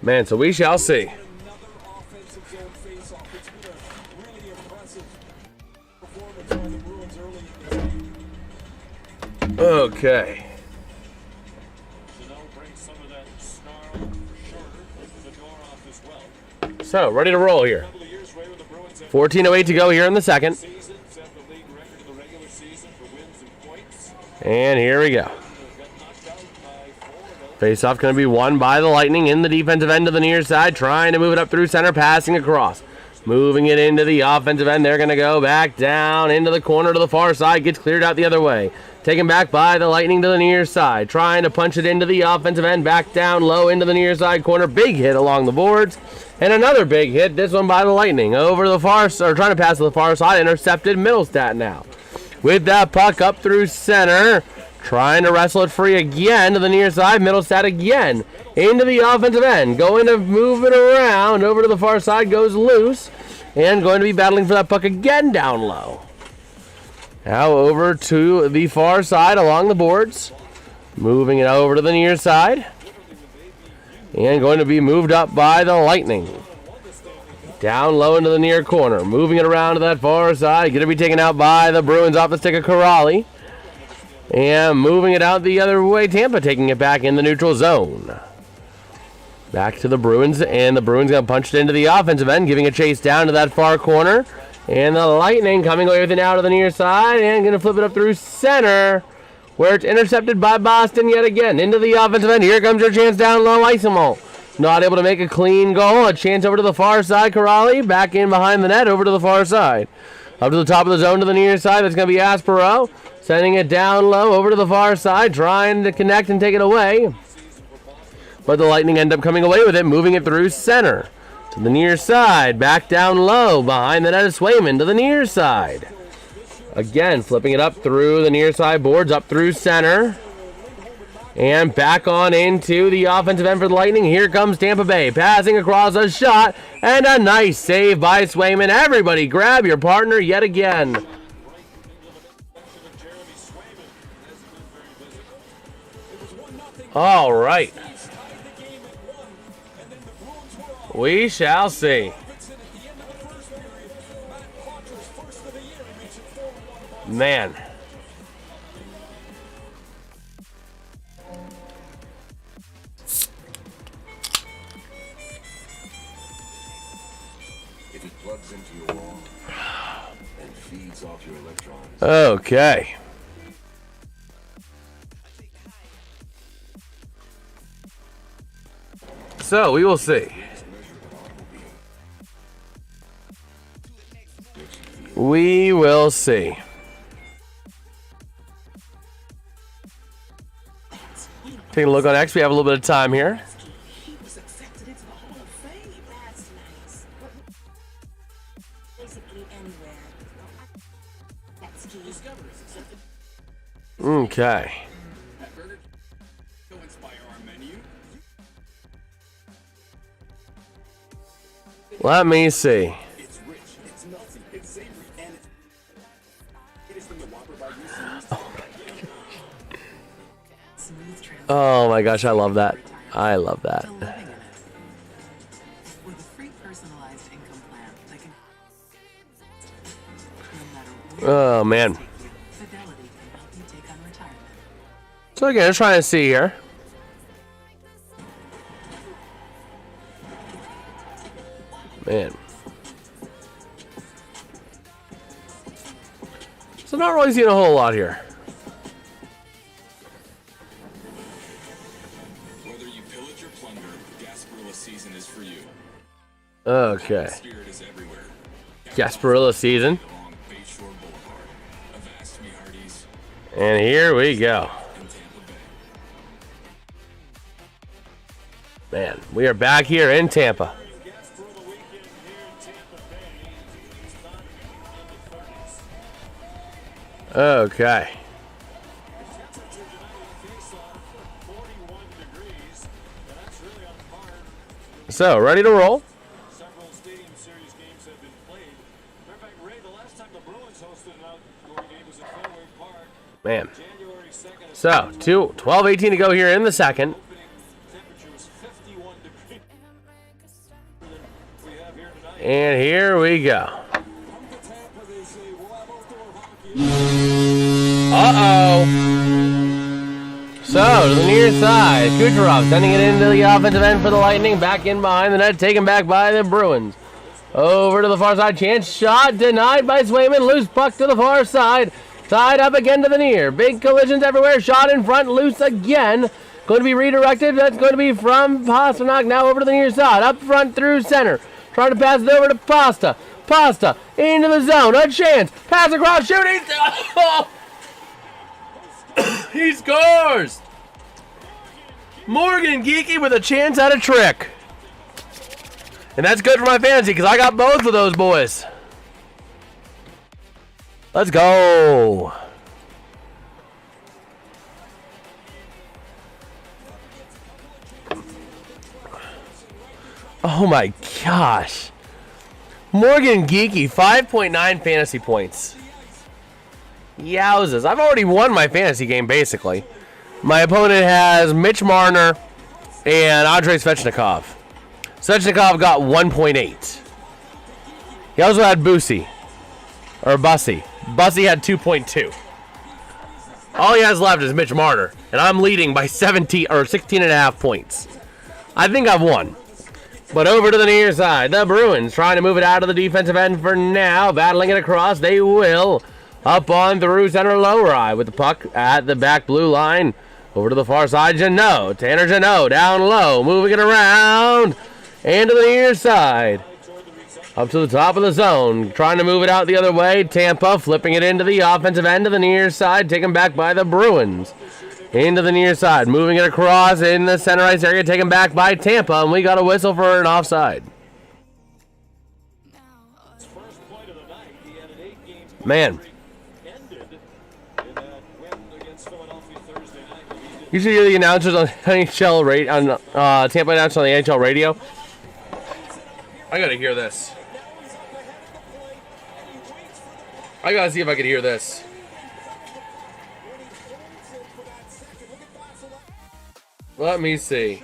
S1: Man, so we shall see. Okay. So, ready to roll here. 14:08 to go here in the second. And here we go. Face-off going to be won by the Lightning in the defensive end of the near side, trying to move it up through center, passing across. Moving it into the offensive end. They're going to go back down into the corner to the far side. Gets cleared out the other way. Taken back by the Lightning to the near side. Trying to punch it into the offensive end. Back down low into the near side corner. Big hit along the boards. And another big hit. This one by the Lightning. Over to the far side. Or trying to pass to the far side. Intercepted. Middlestat now. With that puck up through center. Trying to wrestle it free again to the near side. Middlestat again. Into the offensive end. Going to move it around. Over to the far side. Goes loose. And going to be battling for that puck again down low. Now over to the far side along the boards. Moving it over to the near side. And going to be moved up by the Lightning. Down low into the near corner. Moving it around to that far side. Going to be taken out by the Bruins off the stick of Corrali. And moving it out the other way. Tampa taking it back in the neutral zone. Back to the Bruins, and the Bruins going to punch it into the offensive end, giving a chase down to that far corner. And the Lightning coming away with it out of the near side, and going to flip it up through center, where it's intercepted by Boston yet again. Into the offensive end. Here comes your chance down low. Isomo not able to make a clean goal. A chance over to the far side. Corrali back in behind the net, over to the far side. Up to the top of the zone to the near side. That's going to be Aspero. Sending it down low over to the far side, trying to connect and take it away. But the Lightning end up coming away with it, moving it through center. To the near side, back down low, behind the net of Swayman to the near side. Again, flipping it up through the near side boards, up through center. And back on into the offensive end for the Lightning. Here comes Tampa Bay, passing across a shot, and a nice save by Swayman. Everybody grab your partner yet again. All right. We shall see. Man.
S6: If it plugs into your wall and feeds off your electrons.
S1: Okay. So we will see. We will see. Taking a look on X. We have a little bit of time here.
S7: He was accepted into the Hall of Fame. That's nice. Basically anywhere. That's key.
S1: Okay. Let me see.
S5: Smooth transition
S1: Oh my gosh, I love that. I love that.
S5: to living in it. With a free personalized income plan that can no matter where
S1: Oh man.
S5: you take you, Fidelity can help you take on retirement.
S1: So again, I'm trying to see here. Man. So not really seeing a whole lot here.
S6: Whether you pillage or plunder, Gasparilla season is for you.
S1: Okay.
S6: Spirit is everywhere.
S1: Gasparilla season.
S6: Along Bayshore Boulevard, Avast Me Hearties,
S1: And here we go.
S6: and Tampa Bay.
S1: Man, we are back here in Tampa. Okay. So, ready to roll?
S4: Several Stadium Series games have been played. Matter of fact, Ray, the last time the Bruins hosted an outdoor game was at Fenway Park,
S1: Man.
S4: January 2nd.
S1: So, 12:18 to go here in the second.
S4: Opening temperature was 51 degrees. We have here tonight.
S1: And here we go.
S4: Come to Tampa, they say, we'll have outdoor hockey.
S1: Uh-oh. So, to the near side, Kucherov sending it into the offensive end for the Lightning. Back in behind the net, taken back by the Bruins. Over to the far side, chance shot, denied by Swayman. Loose puck to the far side. Tied up again to the near. Big collisions everywhere. Shot in front, loose again. Going to be redirected. That's going to be from Pasternak. Now over to the near side. Up front through center. Trying to pass it over to Pasta. Pasta into the zone. A chance. Pass across, shooting. He scores! Morgan Geeky with a chance at a trick. And that's good for my fantasy because I got both of those boys. Let's go. Oh my gosh. Morgan Geeky, 5.9 fantasy points. Yowzers. I've already won my fantasy game, basically. My opponent has Mitch Marner and Andrei Svechnikov. Svechnikov got 1.8. He also had Bussy. Or Bussy. Bussy had 2.2. All he has left is Mitch Marner. And I'm leading by 16 and a half points. I think I've won. But over to the near side. The Bruins trying to move it out of the defensive end for now. Battling it across. They will. Up on through center Lowry with the puck at the back blue line. Over to the far side, Janot. Tanner Janot down low. Moving it around. And to the near side. Up to the top of the zone. Trying to move it out the other way. Tampa flipping it into the offensive end of the near side. Taken back by the Bruins. Into the near side. Moving it across in the center ice area. Taken back by Tampa. And we got a whistle for an offside. Man. You should hear the announcers on NHL Tampa announcers on the NHL radio. I gotta hear this. I gotta see if I can hear this. Let me see.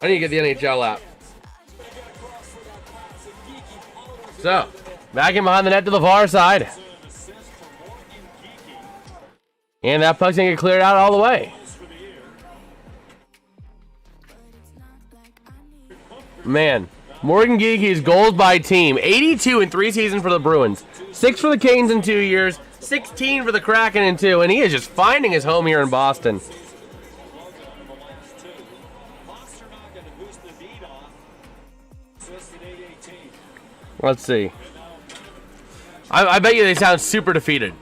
S1: I need to get the NHL app. So, back in behind the net to the far side. And that puck's gonna get cleared out all the way. Man, Morgan Geeky's goals by team. 82 in 3 seasons for the Bruins. 6 for the Canes in 2 years. 16 for the Kraken in 2. And he is just finding his home here in Boston. Let's see. I bet you they sound super defeated.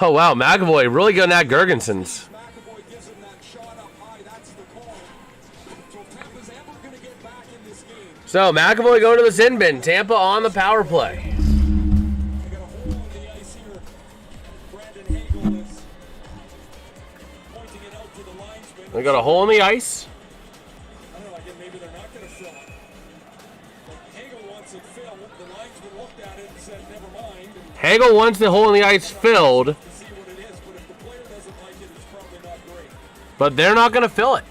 S1: Oh, wow. McAvoy really going at Gergensons. So, McAvoy going to the sin bin. Tampa on the power play. We got a hole in the ice.
S4: it filled. The linesman looked at it and said, never mind. And
S1: Hagel wants the hole in the ice filled,
S4: to see what it is, but if the player doesn't like it, it's probably not great.
S1: but they're not going to fill it.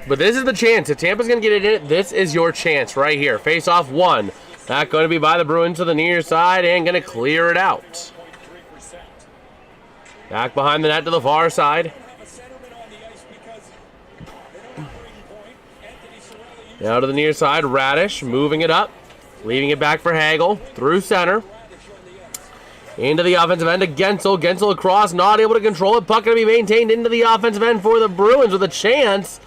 S1: But this is the chance. If Tampa's going to get it in, this is your chance right here. Face off one. Not going to be by the Bruins to the near side and going to clear it out. Back behind the net to the far side. Now to the near side, Radish moving it up, leaving it back for Hagel through center. Into the offensive end to Gensel. Gensel across, not able to control it. Puck going to be maintained into the offensive end for the Bruins with a chance.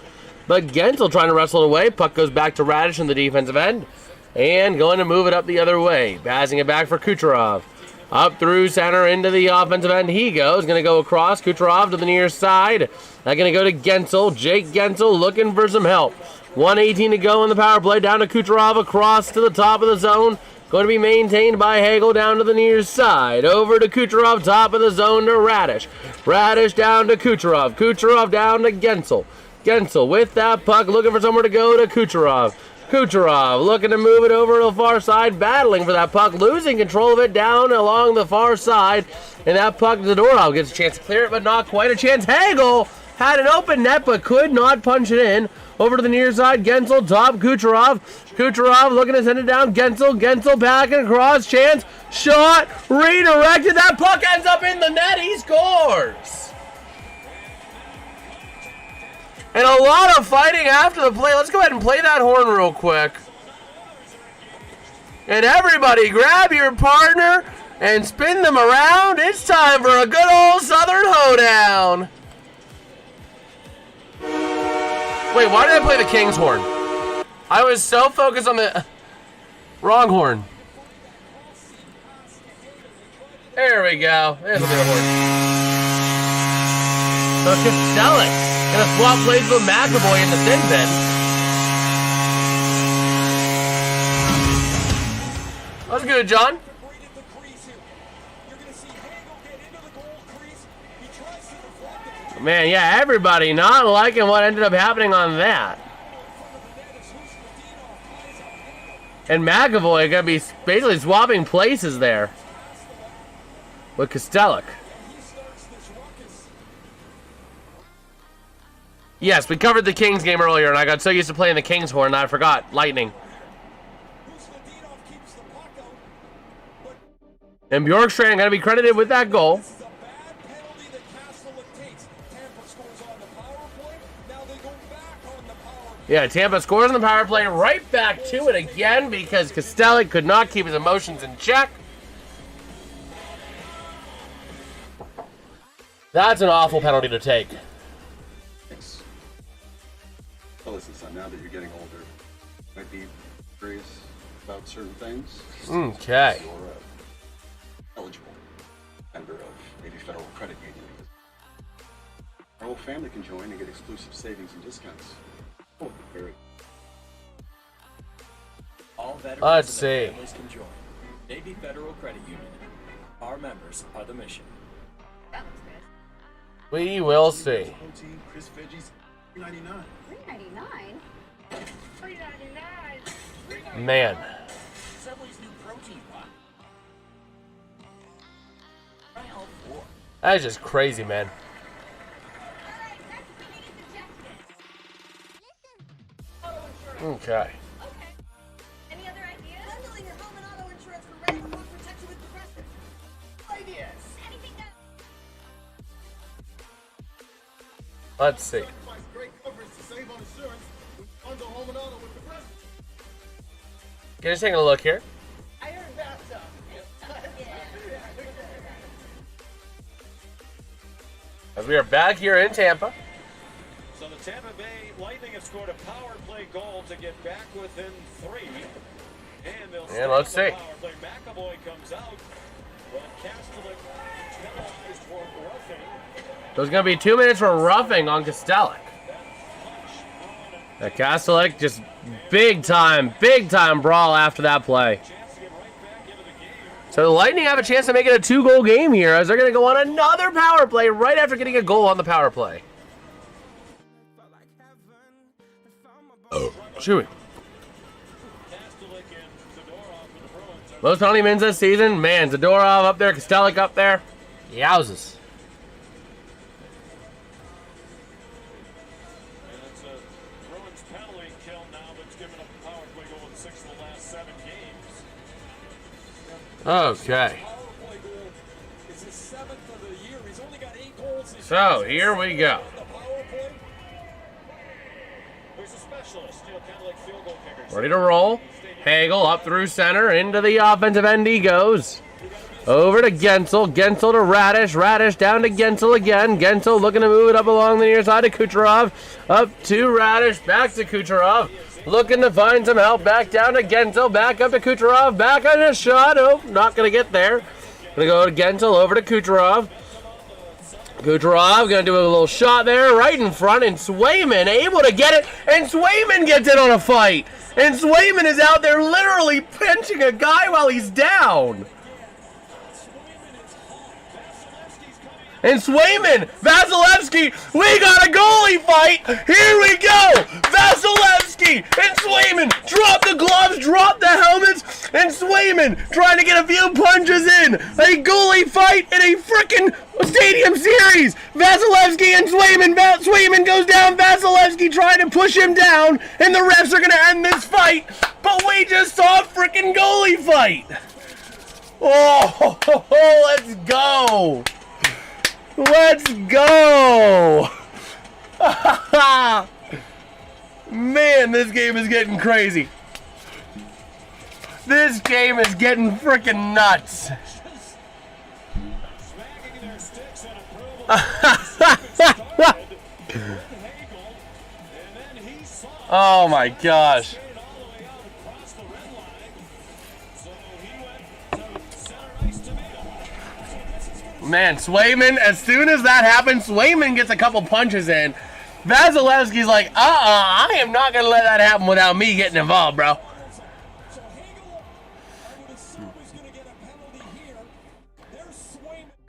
S1: But Gensel trying to wrestle it away. Puck goes back to Radish in the defensive end. And going to move it up the other way. Passing it back for Kucherov. Up through center into the offensive end. He goes. Going to go across. Kucherov to the near side. That's going to go to Gensel. Jake Gensel looking for some help. 1:18 to go in the power play. Down to Kucherov across to the top of the zone. Going to be maintained by Hagel down to the near side. Over to Kucherov, top of the zone to Radish. Radish down to Kucherov. Kucherov down to Gensel. Gensel with that puck, looking for somewhere to go to Kucherov. Kucherov looking to move it over to the far side, battling for that puck, losing control of it down along the far side. And that puck, Zadorov gets a chance to clear it, but not quite a chance. Hagel had an open net, but could not punch it in. Over to the near side, Gensel, top, Kucherov. Kucherov looking to send it down, Gensel back and across, chance, shot, redirected, that puck ends up in the net, he scores! And a lot of fighting after the play. Let's go ahead and play that horn real quick. And everybody grab your partner and spin them around. It's time for a good old Southern hoedown. Wait, why did I play the King's horn? I was so focused on the wrong horn. There we go. There's the horn. So Costellic gonna swap plays with McAvoy in the thin bin. That's good, John. Man, yeah, everybody not liking what ended up happening on that. And McAvoy going to be basically swapping places there with Costellic. Yes, we covered the Kings game earlier, and I got so used to playing the Kings horn that I forgot Lightning. And Bjorkstrand going to be credited with that goal. Yeah, Tampa scores on the power play, right back to it again because Costellic could not keep his emotions in check. That's an awful penalty to take.
S6: Thanks. Well, listen, son, now that you're getting older, might be curious about certain things.
S1: Okay.
S6: You're eligible member of maybe Federal Credit Union. Our whole family can join and get exclusive savings and discounts. Oh, very.
S8: All veterans
S1: Let's
S8: and their
S1: see.
S8: families can join. Navy Federal Credit Union. Our members are the mission.
S1: We will see.
S6: Protein, crisp veggies, $3.99.
S7: $3.99.
S1: Man.
S7: Subway's new protein bar. Try all four.
S1: That is just crazy, man. Okay.
S7: Any other ideas? Bundling your home and auto insurance for rent or protection with Progressive. Ideas. Anything that...
S1: Let's see.
S6: Great coverage to save on insurance. Bundle home and auto with Progressive.
S1: Just taking a look here.
S7: Iron bathtub.
S1: As we are back here in Tampa.
S4: So the Tampa Bay Lightning have scored a power play goal to get back within 3. And they'll stay
S1: let's
S4: on the
S1: see.
S4: power play. McAvoy comes out, but Castellic penalized for roughing.
S1: There's going to be 2 minutes for roughing on Costellic. Castellic just big time brawl after that play. So the Lightning have a chance to make it a 2-goal game here as they're going to go on another power play right after getting a goal on the power play. Chewy. Most penalty wins this season. Man, Zadorov up there, Kostelik up there. Yowzes.
S4: And it's a Bruins penalty kill now, but it's given up a power play going 6 of the last 7 games.
S1: Okay.
S4: Power play goal is his 7th of the year. He's only got 8 goals this
S1: So,
S4: year.
S1: here we go.
S4: The power play. There's a specialist, kind of like field goal kickers.
S1: Ready to roll. Hagel up through center. Into the offensive end he goes. Over to Gensel. Gensel to Radish. Radish down to Gensel again. Gensel looking to move it up along the near side to Kucherov. Up to Radish. Back to Kucherov. Looking to find some help. Back down to Gensel. Back up to Kucherov. Back on a shot. Oh, not going to get there. Going to go to Gensel. Over to Kucherov. Kucherov going to do a little shot there. Right in front. And Swayman able to get it. And Swayman gets it on a fight. And Swayman is out there literally pinching a guy while he's down. And Swayman, Vasilevsky, we got a goalie fight. Here we go. Vasilevsky and Swayman drop the gloves, drop the helmets, and Swayman trying to get a few punches in. A goalie fight in a freaking Stadium Series. Vasilevsky and Swayman. Swayman goes down. Vasilevsky trying to push him down, and the refs are going to end this fight. But we just saw a freaking goalie fight. Oh, let's go. Let's go! Man, this game is getting crazy. This game is getting freaking nuts. Oh my gosh. Man, Swayman, as soon as that happens, Swayman gets a couple punches in. Vasilevsky's like, I am not going to let that happen without me getting involved, bro.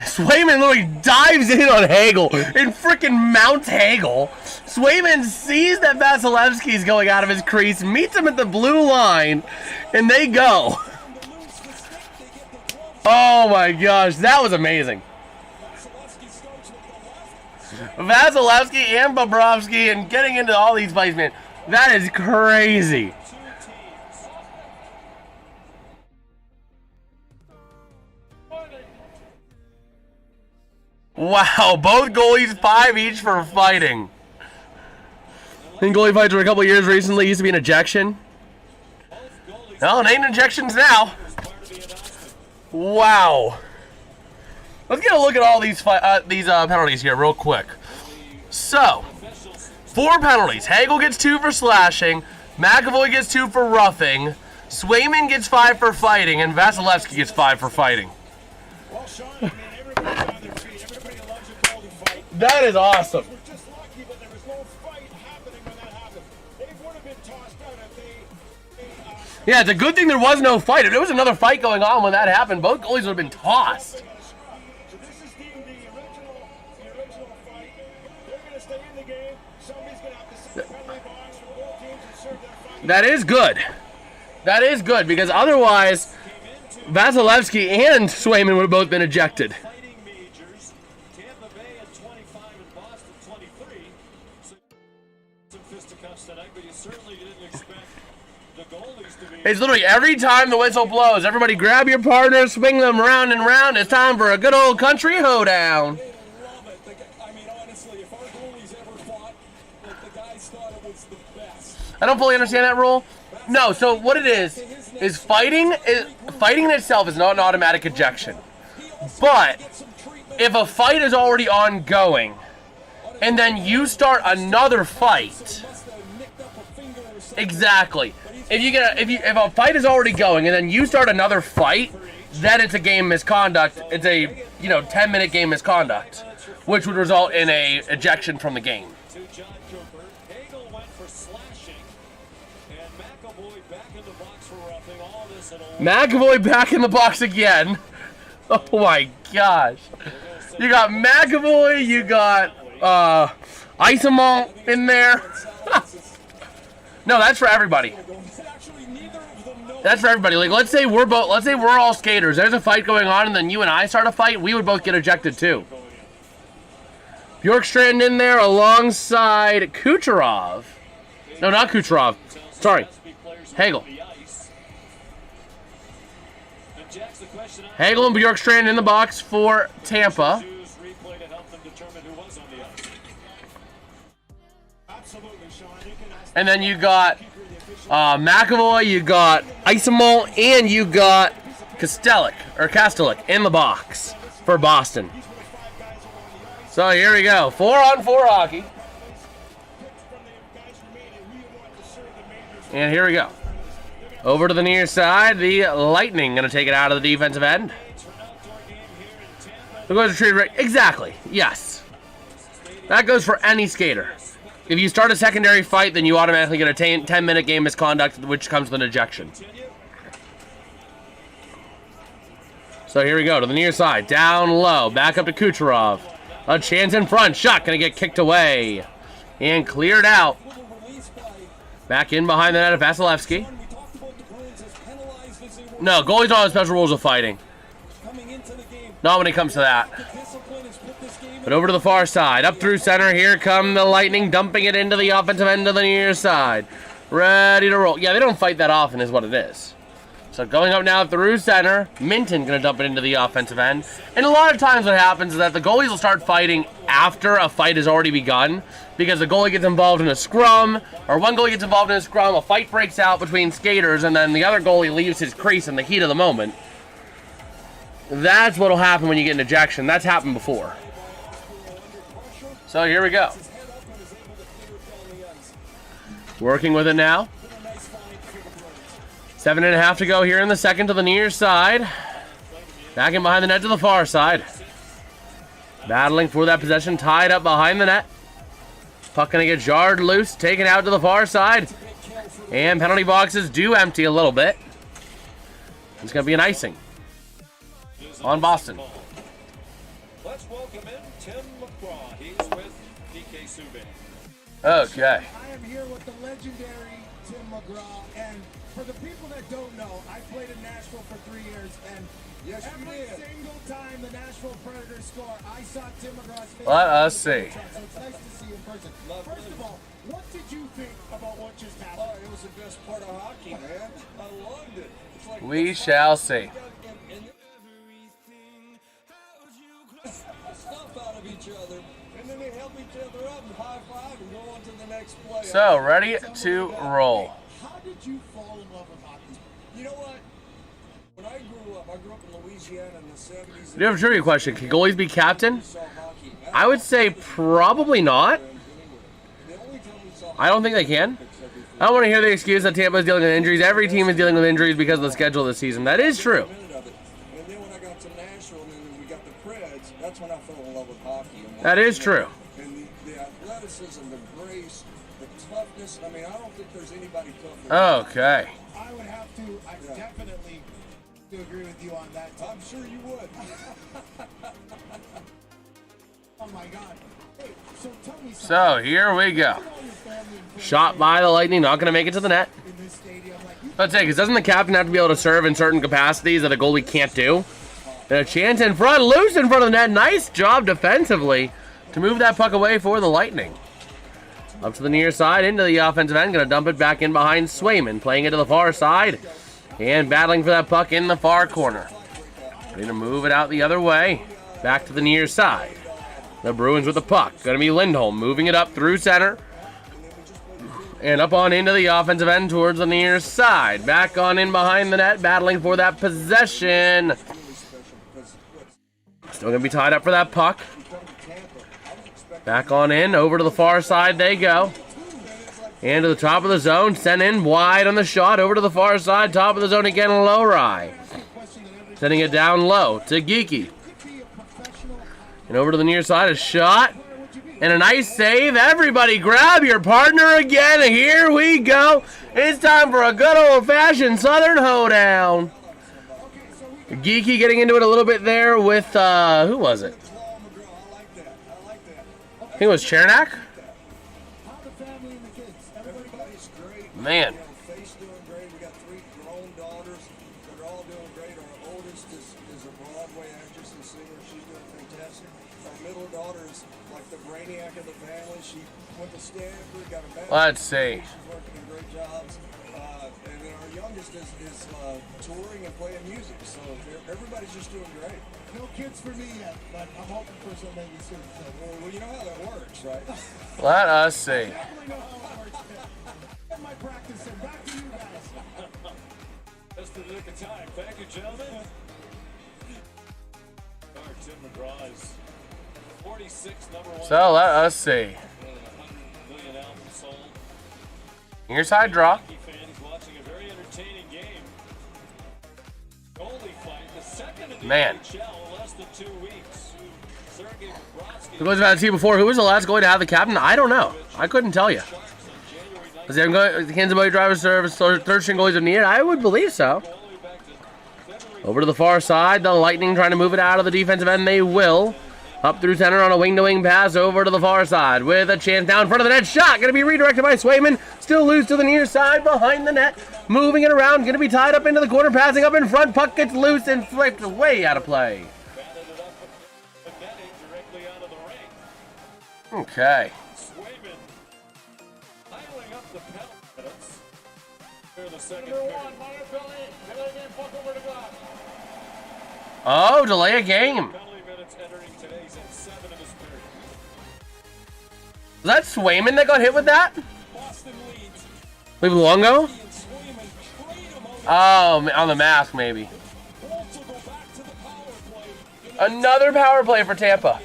S1: Swayman literally dives in on Hagel and freaking mounts Hagel. Swayman sees that Vasilevsky's going out of his crease, meets him at the blue line, and they go. Oh my gosh, that was amazing. Vasilevsky and Bobrovsky and getting into all these fights, man. That is crazy. Wow, both goalies 5 each for fighting. I think goalie fights were a couple years recently. Used to be an ejection. Well, it ain't injections now. Wow. Let's get a look at all these penalties here real quick. So, 4 penalties. Hagel gets 2 for slashing. McAvoy gets 2 for roughing. Swayman gets 5 for fighting. And Vasilevsky gets 5 for fighting.
S4: Well, Sean, I mean, everybody's on their feet. Everybody loves a quality fight.
S1: That is awesome.
S4: We're just lucky that there was no fight happening when that happened. They would have been tossed out if they
S1: Yeah, it's a good thing there was no fight. If there was another fight going on when that happened, both goalies would have been tossed.
S4: So this is deemed the original fight. They're going to stay in the game. Somebody's going to have to sit in the penalty box for both teams and serve their fight.
S1: That is good. That is good because otherwise, Vasilevsky and Swayman would have both been ejected.
S4: Fighting majors. Tampa Bay at 25 and Boston 23. So some fisticuffs tonight, but you certainly didn't expect the goalies to be.
S1: It's literally every time the whistle blows, everybody grab your partner, swing them round and round. It's time for a good old country hoedown.
S4: They love it. I mean, honestly, if our goalies ever fought, like the guys thought it was the best.
S1: I don't fully understand that rule. No, so what it is fighting in itself is not an automatic ejection. But if a fight is already ongoing and then you start another fight, exactly. If a fight is already going and then you start another fight, then it's a game misconduct. It's a 10-minute game misconduct, which would result in a ejection from the game.
S4: To John Cooper. Hagel went for slashing. And McAvoy back in the box for roughing. All this at all.
S1: McAvoy back in the box again. Oh my gosh. You got McAvoy, you got Isamont in there. No, that's for everybody. That's for everybody. Like, let's say we're all skaters. There's a fight going on, and then you and I start a fight. We would both get ejected too. Bjorkstrand in there alongside Kucherov. No, not Kucherov. Sorry, Hagel. Hagel and Bjorkstrand in the box for Tampa. And then you got McAvoy, you got Isamol, and you got Kastelik in the box for Boston. So here we go, 4-on-4 hockey. And here we go. Over to the near side, the Lightning going to take it out of the defensive end. Exactly, yes. That goes for any skater. If you start a secondary fight, then you automatically get a 10-minute game misconduct, which comes with an ejection. So here we go to the near side. Down low. Back up to Kucherov. A chance in front. Shot going to get kicked away. And cleared out. Back in behind the net of Vasilevsky. No, goalies don't have special rules of fighting. Not when it comes to that. But over to the far side. Up through center. Here come the Lightning. Dumping it into the offensive end of the near side. Ready to roll. Yeah, they don't fight that often is what it is. So going up now through center. Minton going to dump it into the offensive end. And a lot of times what happens is that the goalies will start fighting after a fight has already begun. Because the goalie gets involved in a scrum. Or one goalie gets involved in a scrum. A fight breaks out between skaters. And then the other goalie leaves his crease in the heat of the moment. That's what will happen when you get an ejection. That's happened before. So here we go. Working with it now. 7.5 to go here in the second to the near side. Back in behind the net to the far side. Battling for that possession. Tied up behind the net. Puck going to get jarred loose. Taken out to the far side. And penalty boxes do empty a little bit. It's going to be an icing on Boston.
S4: Let's welcome in Tim McGraw. He's with PK Subban.
S1: Okay.
S9: I am here with the legendary Tim McGraw, and for the people that don't know, I played in Nashville for 3 years, and every single time the Nashville Predators score, I saw Tim McGraw's face.
S1: Let us see.
S9: So it's nice to see you in person. First of all, what did you think about what just happened?
S4: Oh, it was the best part of hockey, man. I loved it. It's like
S1: We shall see.
S4: stuff out of each other, and then they help each other up and high five and go on to the next play.
S1: So, ready to roll.
S9: How did you fall in love with hockey?
S4: You know what? When I grew up in Louisiana in the 70s.
S1: I do have a trivia question. Can goalies be captain? I would say probably not. I don't think they can. I don't want to hear the excuse that Tampa is dealing with injuries. Every team is dealing with injuries because of the schedule this season. That is true.
S4: And then when I got to Nashville and we got the Preds, that's when I fell in love with hockey.
S1: That is true.
S4: And the athleticism, the grace, the toughness. I mean, I don't think there's anybody tougher.
S1: Okay.
S9: I would have to, I definitely to agree with you on that.
S4: I'm sure you would.
S9: Oh my God. Hey, so tell me something.
S1: So, here we go. Shot by the Lightning, not going to make it to the net.
S9: In this stadium, like you
S1: Let's say, because doesn't the captain have to be able to serve in certain capacities that a goalie can't do? And a chance in front, loose in front of the net. Nice job defensively to move that puck away for the Lightning. Up to the near side, into the offensive end. Going to dump it back in behind Swayman. Playing it to the far side. And battling for that puck in the far corner. Ready to move it out the other way. Back to the near side. The Bruins with the puck. Going to be Lindholm moving it up through center. And up on into the offensive end towards the near side. Back on in behind the net, battling for that possession. Still going to be tied up for that puck. Back on in, over to the far side they go. And to the top of the zone, sent in wide on the shot. Over to the far side, top of the zone again, Lowry. Sending it down low to Geeky. And over to the near side, a shot. And a nice save. Everybody grab your partner again. Here we go. It's time for a good old-fashioned Southern hoedown. Geeky getting into it a little bit there with, who was it? I think it was Chernak. Man.
S9: Faith's doing great. We got 3 grown daughters that are all doing great. Our oldest is a Broadway actress and singer. She's doing fantastic. Our middle daughter is like the brainiac of the family. She went to Stanford, got a bachelor's.
S1: Let's see.
S9: She's working in great jobs. And then our youngest is touring and playing music. So everybody's just doing great. No kids for me yet, but I'm hoping for some maybe soon. So, well, you know how that works, right?
S1: Let us see.
S9: Definitely know how that works. Get my practice in. Back to you guys.
S4: Just the nick of time. Thank you, gentlemen. Tim McGraw's 46 #1.
S1: So let us see.
S4: 100 million albums sold.
S1: Near side draw.
S4: Hockey fans watching a very entertaining game. Goalie fight, the second in the
S1: Man.
S4: NHL, less than 2 weeks. Sergei Bobrovsky.
S1: Who was about to see before? Who was the last goalie to have the captain? I don't know. I couldn't tell you. Was the Kansas City driver service third string goalies of the year? I would believe so. Over to the far side, the Lightning trying to move it out of the defensive end. They will. Up through center on a wing-to-wing pass over to the far side with a chance down in front of the net. Shot going to be redirected by Swayman. Still loose to the near side behind the net. Moving it around. Going to be tied up into the corner. Passing up in front. Puck gets loose and flipped way out of play. Okay.
S4: Swayman piling up the penalties. They're the second
S1: Oh, delay a game.
S4: penalty minutes entering today's at 7 of his period.
S1: Was that Swayman that got hit with that?
S4: Boston leads.
S1: Leave Luongo?
S4: And Swayman trade him out.
S1: Oh, on the mask maybe.
S4: Bolts will go back to the power play.
S1: Another power play for Tampa.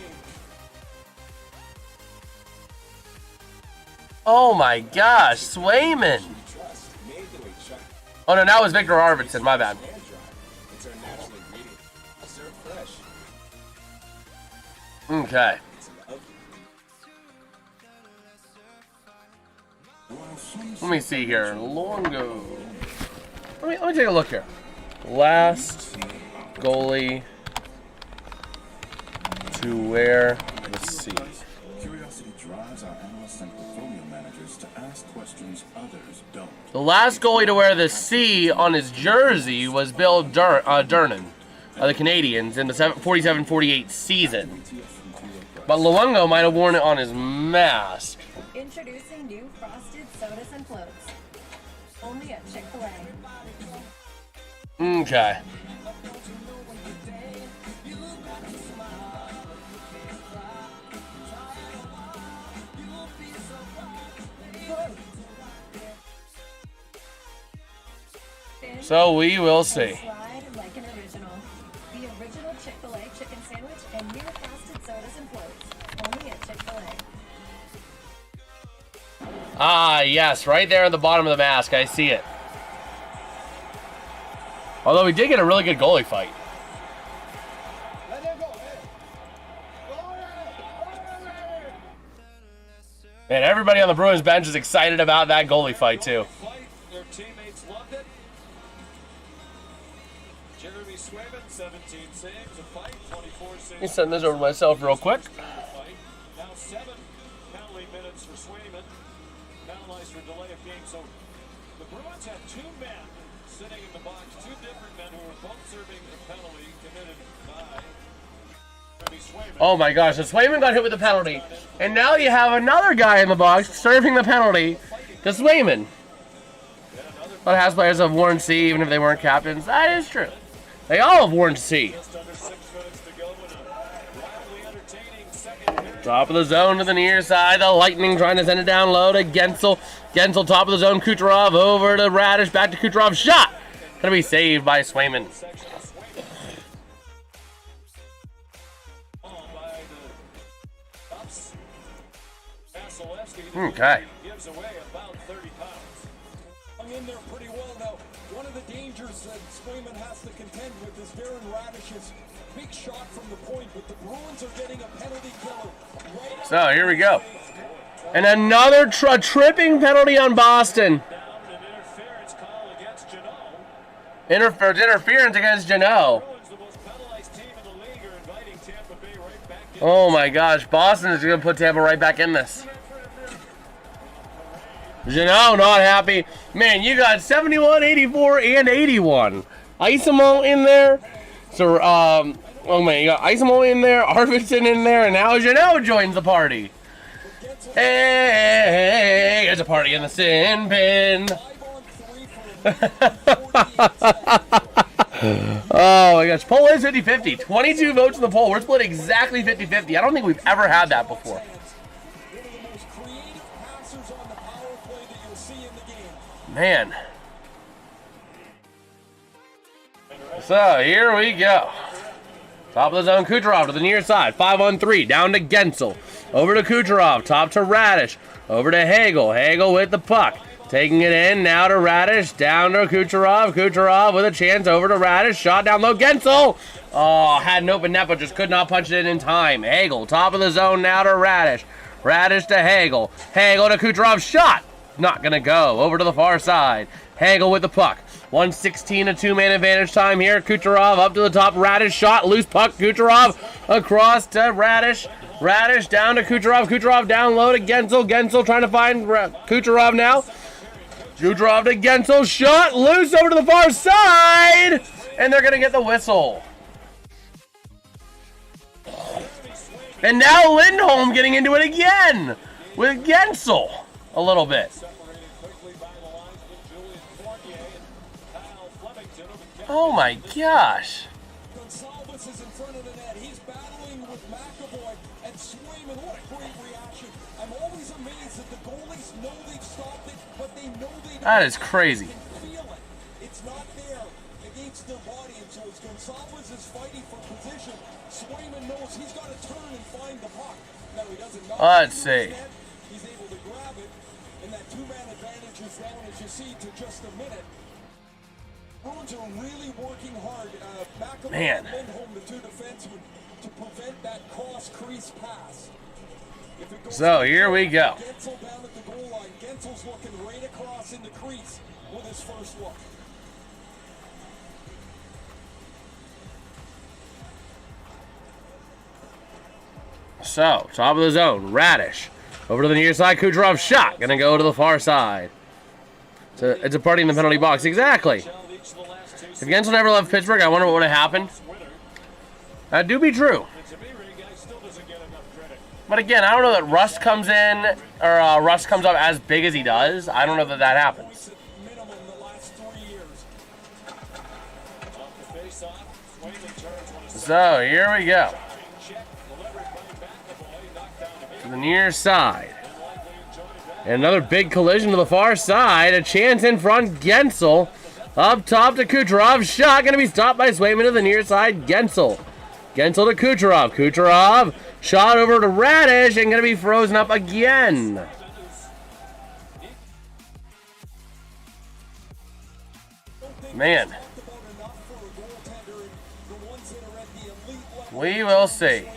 S1: Oh my gosh, Swayman. Oh no, that was Victor Arvidsson, my bad. Okay. Let me see here. Longo. Let me take a look here. Last goalie to wear the C.
S10: Curiosity drives our analysts and portfolio managers to ask questions others don't.
S1: The last goalie to wear the C on his jersey was Bill Durnan of the Canadiens in the 47-48 season. But Luongo might have worn it on his mask.
S5: Introducing new frosted sodas and floats. Only at Chick-fil-A.
S1: Okay. So we will see.
S5: Slide like an original. The original Chick-fil-A chicken sandwich and new frosted sodas and floats. Only at Chick-fil-A.
S1: Ah, yes, right there at the bottom of the mask. I see it. Although we did get a really good goalie fight. And everybody on the Bruins bench is excited about that goalie fight, too.
S4: Their teammates loved it. Jeremy Swayman, 17 saves, a fight, 24 saves.
S1: Let me send this over to myself real quick.
S4: Now 7 penalty minutes for Swayman. Penalized for delay of game. So the Bruins have 2 men sitting in the box, 2 different men who are both serving a penalty committed by Jeremy Swayman.
S1: Oh my gosh, so Swayman got hit with the penalty. And now you have another guy in the box serving the penalty to Swayman. But Habs players have worn C even if they weren't captains. That is true. They all have worn C.
S4: Just under 6 minutes to go in a lively, entertaining second period.
S1: Top of the zone to the near side. The Lightning trying to send it down low to Gensel. Gensel top of the zone. Kucherov over to Radish. Back to Kucherov. Shot! Gonna be saved by Swayman. Okay.
S4: Gives away about 30 pounds.
S9: Hung in there pretty well now. One of the dangers that Swayman has to contend with is Darren Radish's big shot from the point, but the Bruins are getting a penalty killer. Right
S1: So here we go. And another tripping penalty on Boston.
S4: Interference call against Janot.
S1: Interference against Janot.
S4: Bruins, the most penalized team in the league, are inviting Tampa Bay right back in.
S1: Oh my gosh, Boston is going to put Tampa right back in this. Janelle not happy. Man, you got 71, 84, and 81. Isamo in there. So, oh man, you got Isamo in there, Arvidsson in there, and now Janelle joins the party. Hey, it's a party in the sin bin. Oh my gosh, poll is 50-50. 22 votes in the poll. We're split exactly 50-50. I don't think we've ever had that before. Man. So, here we go. Top of the zone, Kucherov to the near side. 5-on-3, down to Gensel. Over to Kucherov, top to Radish. Over to Hagel. Hagel with the puck. Taking it in, now to Radish. Down to Kucherov. Kucherov with a chance, over to Radish. Shot down low, Gensel! Oh, had an open net, but just could not punch it in time. Hagel, top of the zone, now to Radish. Radish to Hagel. Hagel to Kucherov, shot! Not gonna go. Over to the far side. Hagel with the puck. 1:16, a two-man advantage time here. Kucherov up to the top. Radish shot. Loose puck. Kucherov across to Radish. Radish down to Kucherov. Kucherov down low to Gensel. Gensel trying to find Kucherov now. Kucherov to Gensel. Shot. Loose over to the far side. And they're going to get the whistle. And now Lindholm getting into it again with Gensel a little bit. Oh my gosh.
S4: Gonsalves is in front of the net. He's battling with McAvoy and Swayman. What a great reaction. I'm always amazed that the goalies know they've stopped it, but they know they don't.
S1: That is crazy.
S4: Feel it. It's not there against their body, and so as Gonsalves is fighting for position, Swayman knows he's got to turn and find the puck. Now he doesn't know.
S1: Let's see.
S4: He's able to grab it, and that two-man advantage is down, as you see, to just a minute. Bruins are really working hard. McAvoy and Lindholm, the two defensemen, to prevent that cross-crease pass.
S1: So here we go.
S4: Gensel down at the goal line. Gensel's looking right across in the crease with his first look.
S1: So, top of the zone, Radish. Over to the near side, Kucherov shot. Gonna go to the far side. It's a party in the penalty box. Exactly. If Gensel never left Pittsburgh, I wonder what would have happened. That do be true. But again, I don't know that Rust comes in, or Rust comes up as big as he does. I don't know that that happens. So, here we go. To the near side. And another big collision to the far side. A chance in front, Gensel. Up top to Kucherov. Shot going to be stopped by Swayman to the near side. Gensel. Gensel to Kucherov. Kucherov. Shot over to Radish and going to be frozen up again. Man. We will see.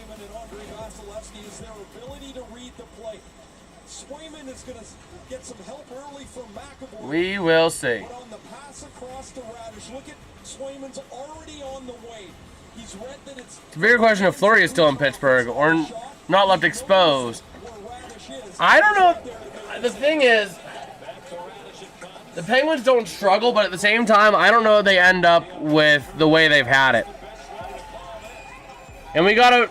S1: We will see. It's a bigger question if Fleury is still in Pittsburgh or not left exposed. I don't know. The thing is, the Penguins don't struggle, but at the same time, I don't know if they end up with the way they've had it. And we got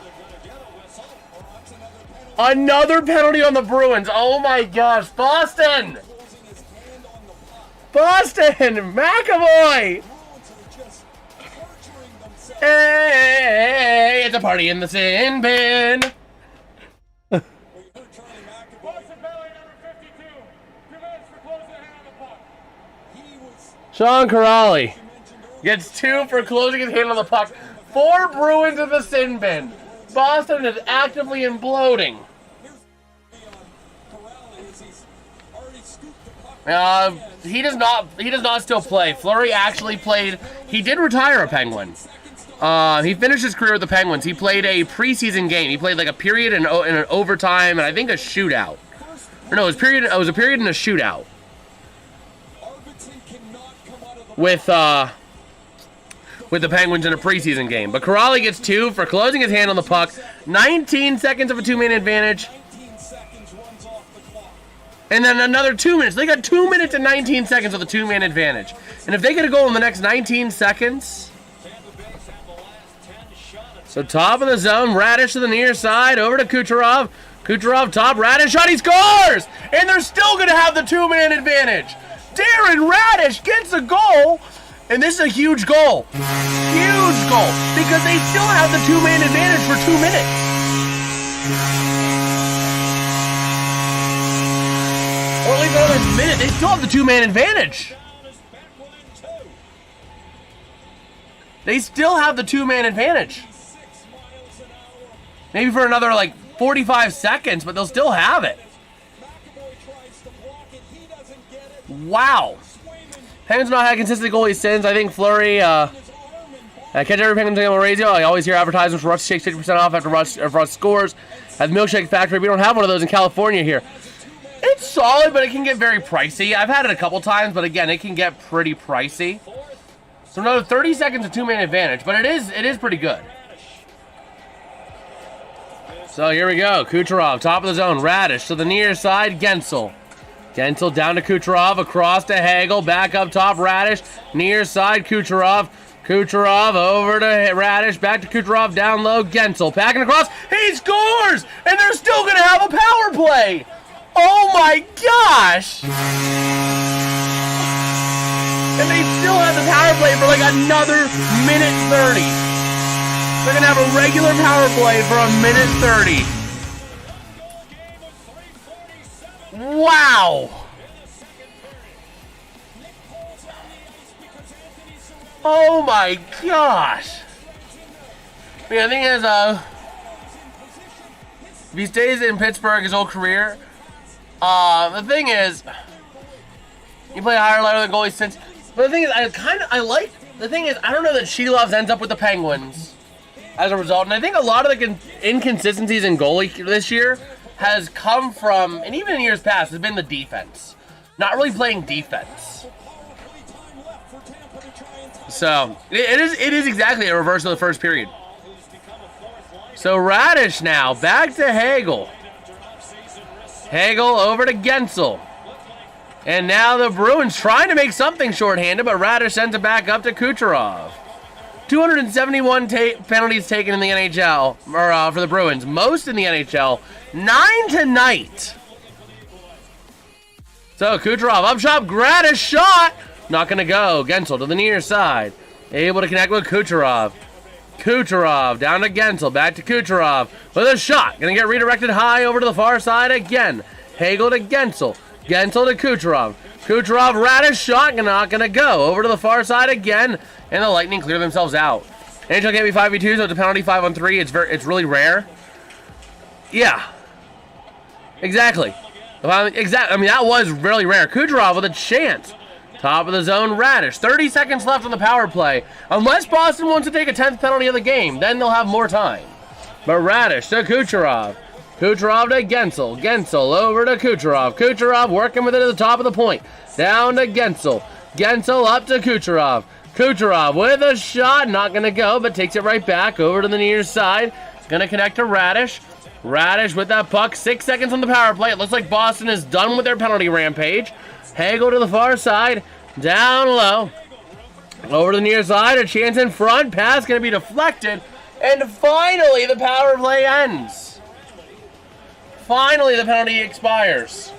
S1: another penalty on the Bruins. Oh my gosh, Boston! Boston! McAvoy! Hey, it's a party in the sin bin. Sean Corrali gets 2 for closing his hand on the puck. 4 Bruins in the sin bin. Boston is actively imploding. He does not still play. Fleury actually played. He did retire a Penguin. He finished his career with the Penguins. He played a preseason game. He played like a period in an overtime and I think a shootout. Or no, it was a period and a shootout. With the Penguins in a preseason game. But Corrali gets 2 for closing his hand on the puck. 19 seconds of a two-man advantage. And then another 2 minutes. They got 2 minutes and 19 seconds with a 2-man advantage. And if they get a goal in the next 19 seconds... So top of the zone, Radish to the near side, over to Kucherov. Kucherov top, Radish shot, he scores! And they're still going to have the 2-man advantage. Darren Radish gets a goal, and this is a huge goal. Huge goal, because they still have the 2-man advantage for 2 minutes. Or at least another minute, they still have the 2-man advantage. They still have the 2-man advantage. Maybe for another, like, 45 seconds, but they'll still have it. Wow. Penguins not had consistent goalie since. I think Fleury, catch every Penguins game on radio. I always hear advertisements for Russ shakes 50% off after Russ scores at the Milkshake Factory. We don't have one of those in California here. It's solid, but it can get very pricey. I've had it a couple times, but again, it can get pretty pricey. So another 30 seconds of 2-man advantage, but it is pretty good. So here we go. Kucherov, top of the zone. Radish to the near side. Gensel. Gensel down to Kucherov. Across to Hagel. Back up top. Radish. Near side. Kucherov. Kucherov over to Radish. Back to Kucherov. Down low. Gensel. Packing across. He scores! And they're still going to have a power play. Oh my gosh! And they still have the power play for like another minute 30. They're going to have a regular power play for a minute 30. Wow. Oh my gosh. I mean, I think if he stays in Pittsburgh his whole career, the thing is, you play a higher level than goalie since. But the thing is, I don't know that Sheelovs ends up with the Penguins as a result. And I think a lot of the inconsistencies in goalie this year has come from, and even in years past, has been the defense. Not really playing defense. So, it is exactly a reverse of the first period. So Radish now, back to Hagel. Hagel over to Gensel. And now the Bruins trying to make something shorthanded, but Radish sends it back up to Kucherov. 271 penalties taken in the NHL, or for the Bruins. Most in the NHL. 9 tonight. So Kucherov up shot, Radish shot. Not going to go. Gensel to the near side. Able to connect with Kucherov. Kucherov down to Gensel. Back to Kucherov with a shot. Going to get redirected high over to the far side again. Hagel to Gensel. Gensel to Kucherov. Kucherov, Radish shot. Not going to go. Over to the far side again. And the Lightning clear themselves out. NHL can't be 5v2, so it's a penalty 5-on-3. It's really rare. Yeah. Exactly. I mean, that was really rare. Kucherov with a chance. Top of the zone, Radish. 30 seconds left on the power play. Unless Boston wants to take a 10th penalty of the game, then they'll have more time. But Radish to Kucherov. Kucherov to Gensel. Gensel over to Kucherov. Kucherov working with it at the top of the point. Down to Gensel. Gensel up to Kucherov. Kucherov with a shot. Not going to go, but takes it right back over to the near side. Going to connect to Radish. Radish with that puck. 6 seconds on the power play. It looks like Boston is done with their penalty rampage. Hagel to the far side. Down low. Over to the near side. A chance in front. Pass going to be deflected. And finally, the power play ends. Finally, the penalty expires.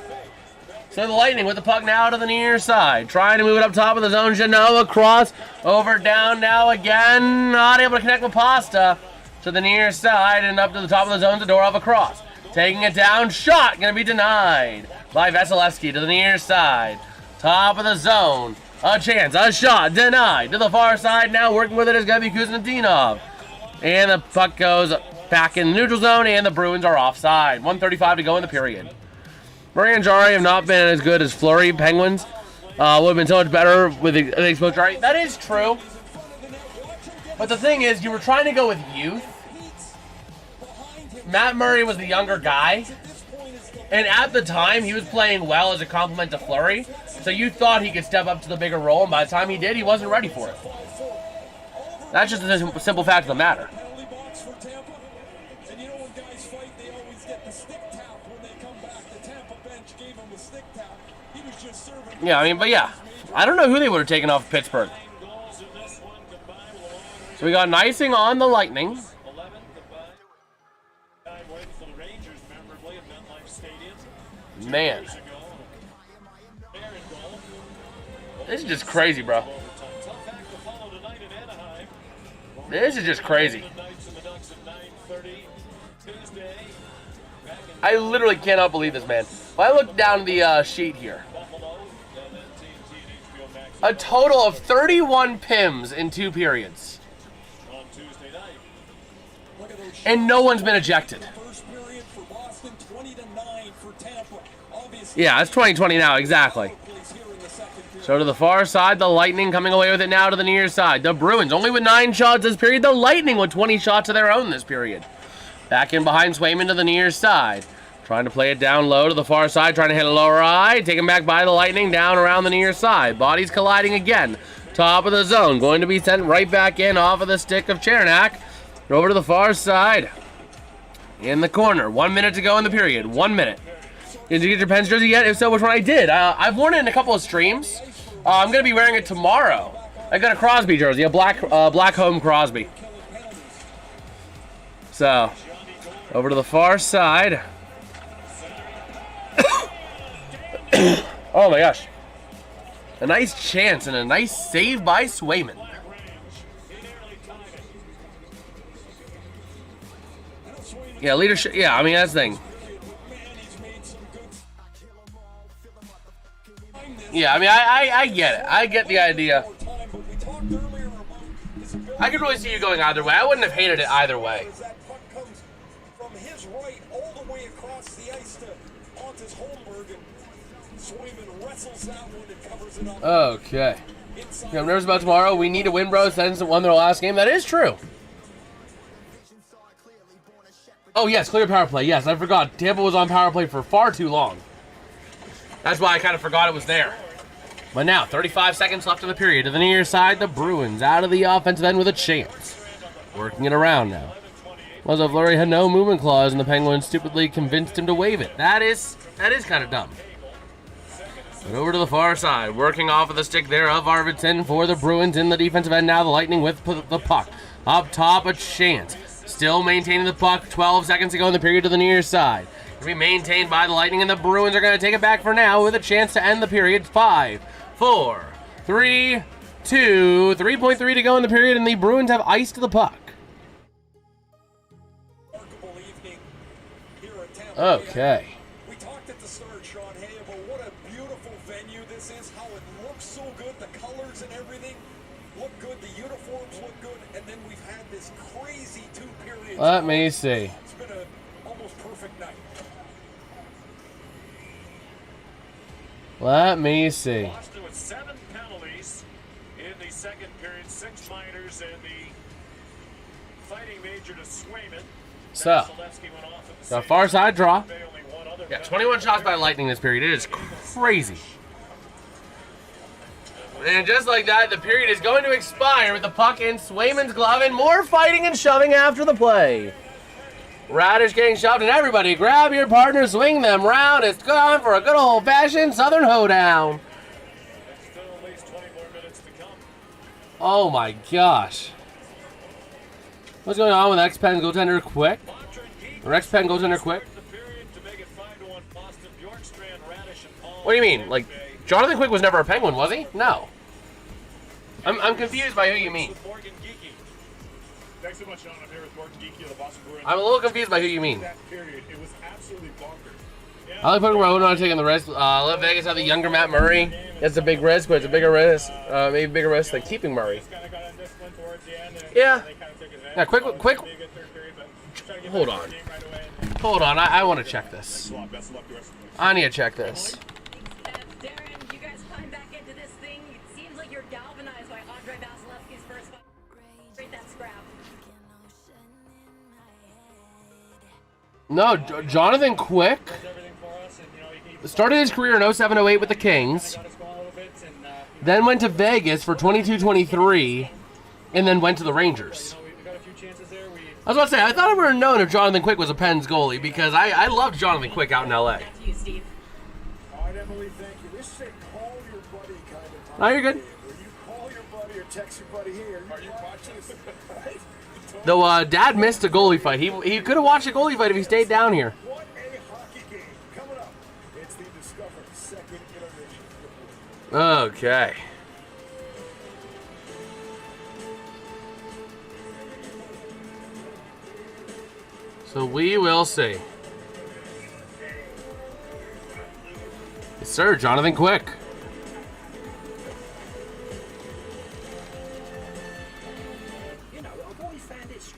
S1: So the Lightning with the puck now to the near side. Trying to move it up top of the zone. Janot across. Over, down now again. Not able to connect with Pasta. To the near side and up to the top of the zone. Zadorov across. Taking it down. Shot. Going to be denied by Vasilevsky to the near side. Top of the zone. A chance. A shot. Denied. To the far side. Now working with it is going to be Kuznetsov. And the puck goes back in the neutral zone. And the Bruins are offside. 1:35 to go in the period. Murray and Jari have not been as good as Fleury Penguins. Would have been so much better with the exposed Jari. That is true. But the thing is, you were trying to go with youth. Matt Murray was the younger guy. And at the time, he was playing well as a compliment to Fleury. So you thought he could step up to the bigger role. And by the time he did, he wasn't ready for it. That's just a simple fact of the matter.
S4: And you know when guys fight, they always get the stick tap when they come back. The Tampa bench gave him the stick tap. He was just serving.
S1: Yeah, I mean, but yeah. I don't know who they would have taken off Pittsburgh. So we got an icing on the Lightning. Man. This is just crazy, bro. This is just crazy. I literally cannot believe this, man. If I look down the sheet here, a total of 31 PIMs in 2 periods. And no one's been ejected. Yeah, it's 2020 now, exactly. So to the far side, the Lightning coming away with it now to the near side. The Bruins only with 9 shots this period. The Lightning with 20 shots of their own this period. Back in behind Swayman to the near side. Trying to play it down low to the far side. Trying to hit a lower eye. Taken back by the Lightning down around the near side. Bodies colliding again. Top of the zone. Going to be sent right back in off of the stick of Chernak. Over to the far side. In the corner. 1 minute to go in the period. 1 minute. Did you get your Pens jersey yet? If so, which one? I did. I've worn it in a couple of streams. I'm going to be wearing it tomorrow. I got a Crosby jersey, a black home Crosby. So, over to the far side. Oh my gosh. A nice chance and a nice save by Swayman. Yeah, leadership. Yeah, I mean, that's the thing. Yeah, I mean, I get it. I get the idea. I could really see you going either way. I wouldn't have hated it either way.
S4: From his right all the way across the ice to Pontus Holmberg, and Swayman wrestles that one and covers it up.
S1: Okay. Yeah, I'm nervous about tomorrow. We need to win, bro. Sens won their last game. That is true. Oh, yes, clear power play. Yes, I forgot. Tampa was on power play for far too long. That's why I kind of forgot it was there. But now, 35 seconds left in the period. To the near side, the Bruins out of the offensive end with a chance. Working it around now. Lazo Fleury had no movement clause, and the Penguins stupidly convinced him to waive it. That is kind of dumb. But over to the far side, working off of the stick there of Arvidsson for the Bruins in the defensive end. Now the Lightning with the puck. Up top, a chance. Still maintaining the puck. 12 seconds to go in the period to the near side. To be maintained by the Lightning, and the Bruins are going to take it back for now with a chance to end the period. 5, 4, 3, 2, 3.3 to go in the period, and the Bruins have iced the puck. Okay.
S4: We talked at the start, Sean, hey, about what a beautiful venue this is, how it looks so good, the colors and everything look good, the uniforms look good, and then we've had this crazy 2 periods.
S1: Let me see.
S4: It's been an almost perfect night.
S1: Let me see.
S4: Boston with 7 penalties in the second period, 6 minors, and the fighting major to Swayman.
S1: So, the far side draw. Yeah, 21 shots by Lightning this period. It is crazy. And just like that, the period is going to expire with the puck in Swayman's glove and more fighting and shoving after the play. Radish getting shoved, and everybody grab your partner, swing them round. It's gone for a good old-fashioned Southern hoedown. Oh my gosh. What's going on with X-Pen goaltender Quick? Or X-Pen goaltender Quick? What do you mean? Like, Jonathan Quick was never a Penguin, was he? No. I'm confused by who you mean.
S11: Thanks so much, Sean. I'm here with Morgan Geeky of the Boston Bruins.
S1: I'm a little confused by who you mean.
S11: That period, it was absolutely bonkers. Yeah.
S1: I like putting my own on taking the risk. Let Vegas have the younger Matt Murray. It's a big risk, but it's a bigger risk. Maybe bigger risk than keeping Murray. Yeah. Yeah, quick. Hold on. I want to check this. I need to check this.
S5: Darren, you guys climb back into this thing. It seems like you're galvanized by Andre Vasilevsky's first fight. Rate that scrap.
S1: No, Jonathan Quick started his career in 07-08 with the Kings, then went to Vegas for 22-23, and then went to the Rangers. I was about to say, I thought I would have known if Jonathan Quick was a Pens goalie, because I loved Jonathan Quick out in LA.
S4: right, Emily, thank you. This is a call your buddy kind of.
S1: No, you're good.
S4: Where you call your buddy or text your buddy, hey, are you watching this? Right?
S1: Though Dad missed a goalie fight. He could have watched a goalie fight if he stayed down here.
S4: What a hockey game. Coming up, it's the Discover second intermission report.
S1: Okay. So we will see. Yes, sir, Jonathan Quick.
S12: You know, I've always found it.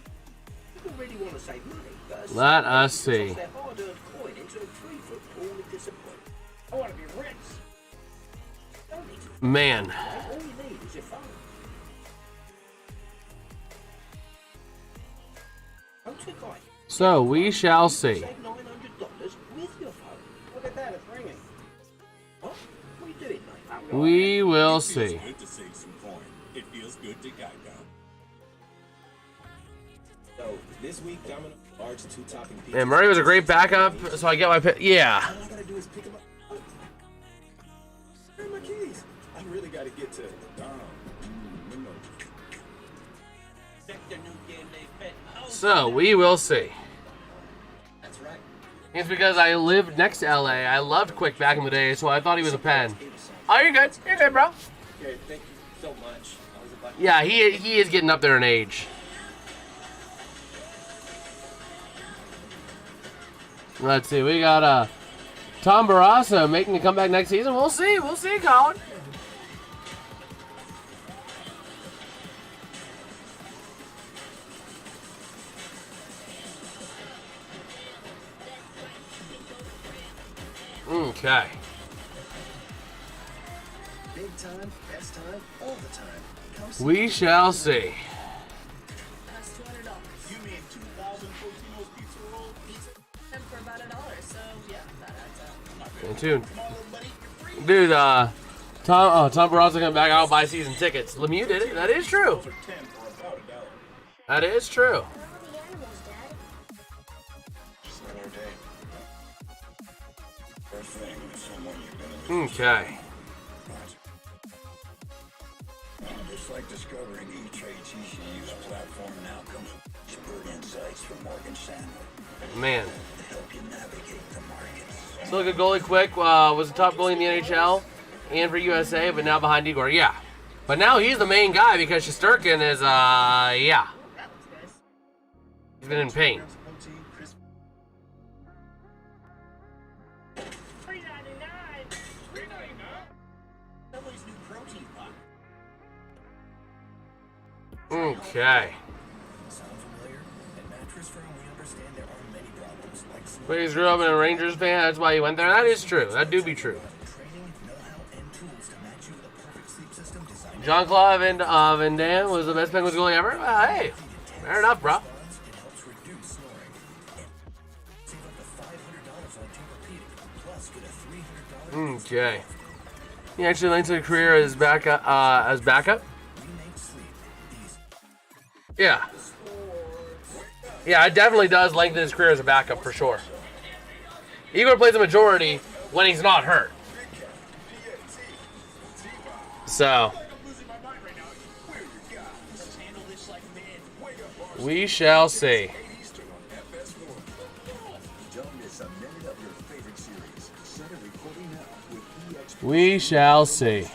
S12: People really want to save money, but
S1: Let us see.
S12: their hard-earned coin into a 3-foot pool of disappointment. I want to be rich. Don't need to.
S1: Man.
S12: All you need is your phone. Go to Guy.
S1: So we shall see.
S12: Save $900 with your phone. Look at that, it's ringing. What? What are you doing, mate?
S1: We will see.
S10: Good to save some coin. It feels good to Geico.
S3: So, this week, Domino, large two-topping pizza.
S1: And Murray was a great backup, so I get my pick. Yeah.
S3: All I gotta do is pick him up. Oh. Where are my keys? I really gotta get to
S1: So we will see.
S3: That's right.
S1: It's because I lived next to LA. I loved Quick back in the day, so I thought he was a pen. Oh, you're good. You're good, bro.
S3: Okay, thank you so much. I was about to...
S1: Yeah, he is getting up there in age. Let's see. We got Tom Barrasso making a comeback next season. We'll see. We'll see, Colin. Okay.
S3: Big time, best time, all the time. Come see
S1: We shall see.
S7: That's $200.
S3: You mean 2,000 Totino's pizza roll? Pizza?
S7: And for about $1, so yeah, that adds up.
S1: Stay tuned. Dude, Tom Barrasso coming back. I'll buy season tickets. Lemieux did it. That is true.
S3: Those are 10 for about $1.
S1: That is true.
S10: Just another day. First thing, someone you're gonna
S1: Okay.
S10: Just like discovering E-Trade TCU's platform now comes with expert insights from Morgan Stanley
S1: Man.
S10: to help you navigate the markets.
S1: Still a good goalie. Quick was the top goalie in the NHL and for USA, but now behind Igor. Yeah. But now he's the main guy because Shesterkin is, yeah. He's been in pain. Okay.
S3: Sound familiar? At Mattress Firm, we understand there are many problems like sleep,
S1: But he's grew up in a Rangers fan. That's why he went there. That is true. That do be true.
S3: training, know-how, and tools to match you with a perfect sleep system designed
S1: Jean-Claude Van Damme was the best Penguins goalie ever. Hey, fair enough, bro.
S3: It helps reduce snoring. And save up to $500 on Tempur-Pedic, plus get a $300
S1: Okay. He actually lengthened his career as backup.
S3: We make sleep easy.
S1: Yeah. Yeah, it definitely does lengthen his career as a backup for sure. Igor plays the majority when he's not hurt. So we shall see.
S10: Don't miss a minute of your favorite series. Center recording now with EXP.
S1: We shall see.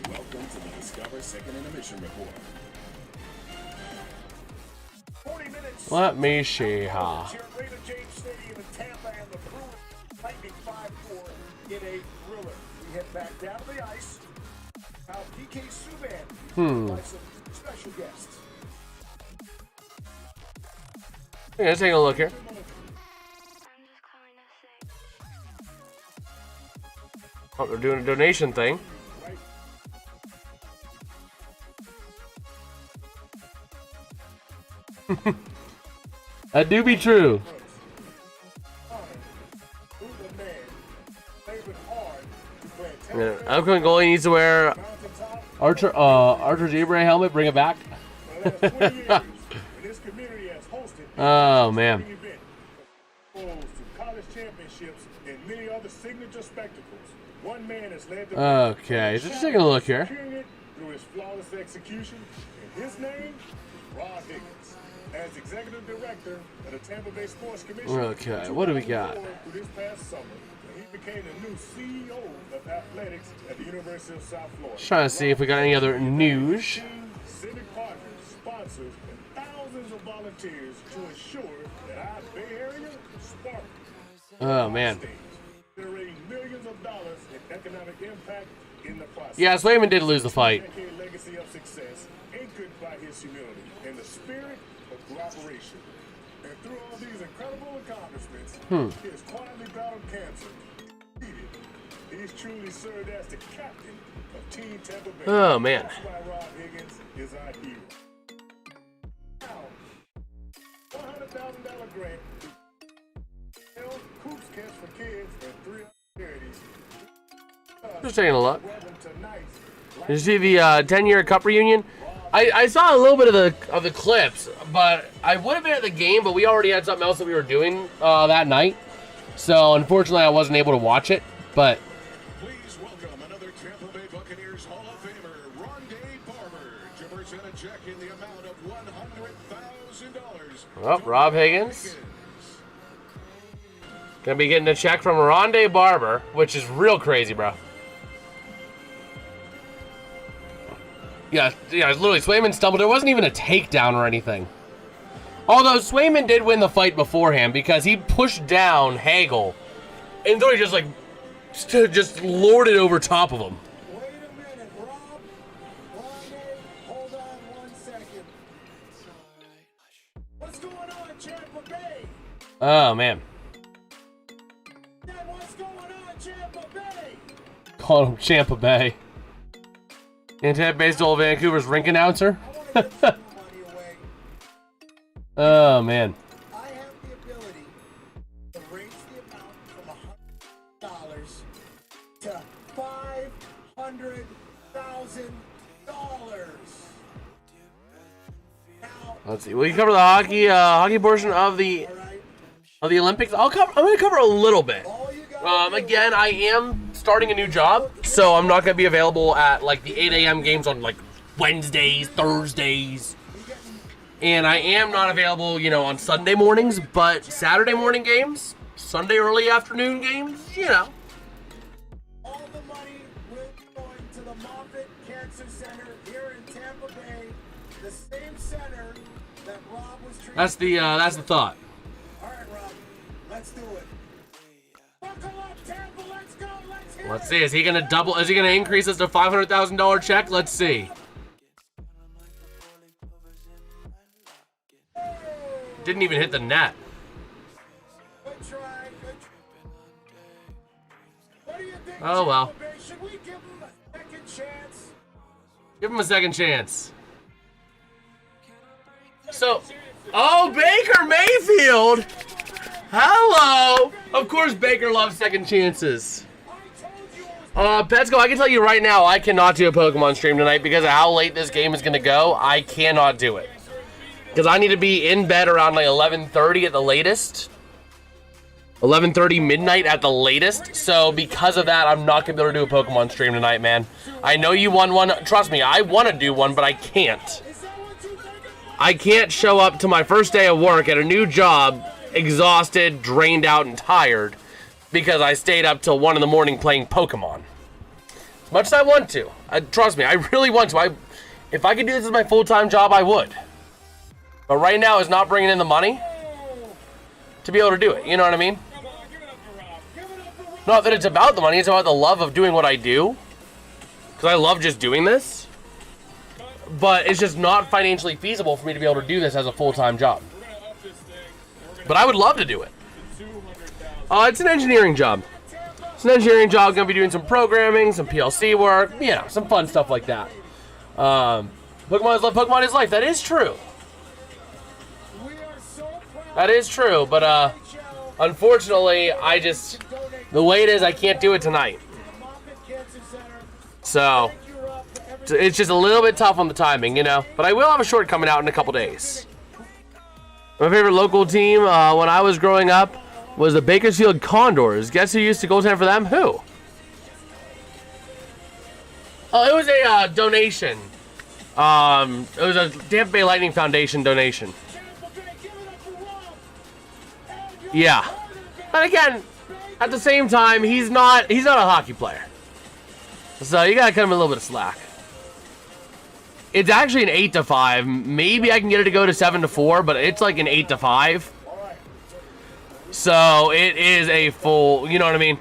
S10: Welcome to the Discover Second Intermission Report.
S4: 40 minutes.
S1: Let me see,
S4: Here at Raymond James Stadium in Tampa, and the Bruins Lightning 5-4 in a thriller. We head back down to the ice. Now PK Subban by some special guests.
S1: Yeah, let's take a look here. Oh, they're doing a donation thing. That do be true. Yeah, upcoming goalie needs to wear Archer Zebra helmet. Bring it back.
S11: His community has hosted
S13: Oh, man.
S11: event, to college championships and many other signature spectacles. One man has led the
S13: Okay, so just taking a look here.
S11: through his flawless execution, and his name is Rob Higgins. As executive director of the Tampa Bay Sports Commission.
S13: Okay, what do we got?
S11: This past summer, he became the new CEO of athletics at the University of South Florida.
S13: Just trying to see if we got any other news.
S11: Civic partners, sponsors, and thousands of volunteers to ensure that our Bay Area spark.
S13: Oh, man.
S11: Generating millions of dollars in economic impact in the process.
S13: Yeah, Swayman did lose the fight.
S11: Legacy of success anchored by his humility and the spirit of cooperation. And through all these incredible accomplishments, he has quietly battled cancer. He's truly served as the captain of Team Tampa Bay.
S13: Oh, man.
S11: That's why Rob Higgins is our hero. Now, $100,000 grant. Coops Catch for Kids and 3 charities.
S13: Just taking a look. Did you see the 10-year Cup reunion? I saw a little bit of the clips, but I would have been at the game, but we already had something else that we were doing that night. So unfortunately, I wasn't able to watch it. But
S4: Please welcome another Tampa Bay Buccaneers Hall of Famer, Rondé Barber, to present a check in the amount of $100,000.
S13: oh, Rob Higgins gonna be getting a check from Rondé Barber, which is real crazy, bro. Yeah, literally, Swayman stumbled. There wasn't even a takedown or anything. Although Swayman did win the fight beforehand because he pushed down Hagel, and then he just like just lorded over top of him.
S9: Wait a minute, Rob. Rondé, hold on 1 second. What's going on, Tampa Bay?
S13: Oh man,
S9: Dad, what's going on, Tampa Bay?
S13: call him Tampa Bay. Anti-based old Vancouver's rink announcer. Oh man.
S9: I have the ability to raise the amount from $100 to $500,000. Now,
S13: Let's see. Will you cover the hockey portion of the Olympics? I'm going to cover a little bit. Again, I am starting a new job, so I'm not going to be available at like the 8 a.m. games on like Wednesdays, Thursdays. And I am not available, on Sunday mornings, but Saturday morning games, Sunday early afternoon games,
S9: all the money will be going to the Moffitt Cancer Center here in Tampa Bay, the same center that Rob was treated.
S13: That's the thought.
S9: All right, Rob, let's do it. Buckle up, Tampa, let's go, let's hear
S13: Let's see. Is he going to double? Is he going to increase this to $500,000 check? Let's see. Didn't even hit the net.
S9: Good try, good try. What do you think,
S13: Oh well.
S9: Tampa Bay? Should we give him a second chance?
S13: Give him a second chance. So, Baker Mayfield. Hello. Of course, Baker loves second chances. Petsco, I can tell you right now, I cannot do a Pokemon stream tonight because of how late this game is going to go. I cannot do it. Because I need to be in bed around like 11:30 at the latest. 11:30 midnight at the latest. So because of that, I'm not going to be able to do a Pokemon stream tonight, man. I know you won one. Trust me, I want to do one, but I can't. I can't show up to my first day of work at a new job, exhausted, drained out, and tired, because I stayed up till 1 in the morning playing Pokemon. As much as I want to. Trust me, I really want to. If I could do this as my full-time job, I would. But right now, it's not bringing in the money to be able to do it. You know what I mean? Not that it's about the money. It's about the love of doing what I do. Because I love just doing this. But it's just not financially feasible for me to be able to do this as a full-time job. But I would love to do it. It's an engineering job. It's an engineering job. Going to be doing some programming, some PLC work. Some fun stuff like that. Pokemon is life. That is true. That is true, but unfortunately, the way it is, I can't do it tonight. So, it's just a little bit tough on the timing, But I will have a short coming out in a couple days. My favorite local team when I was growing up was the Bakersfield Condors. Guess who used to goaltend for them? Who? Oh, it was a donation. It was a Tampa Bay Lightning Foundation donation. Yeah. But again, at the same time, he's not a hockey player. So you gotta cut him a little bit of slack. It's actually an 8-5. Maybe I can get it to go to 7-4, but it's like an 8-5. So it is a full, you know what I mean?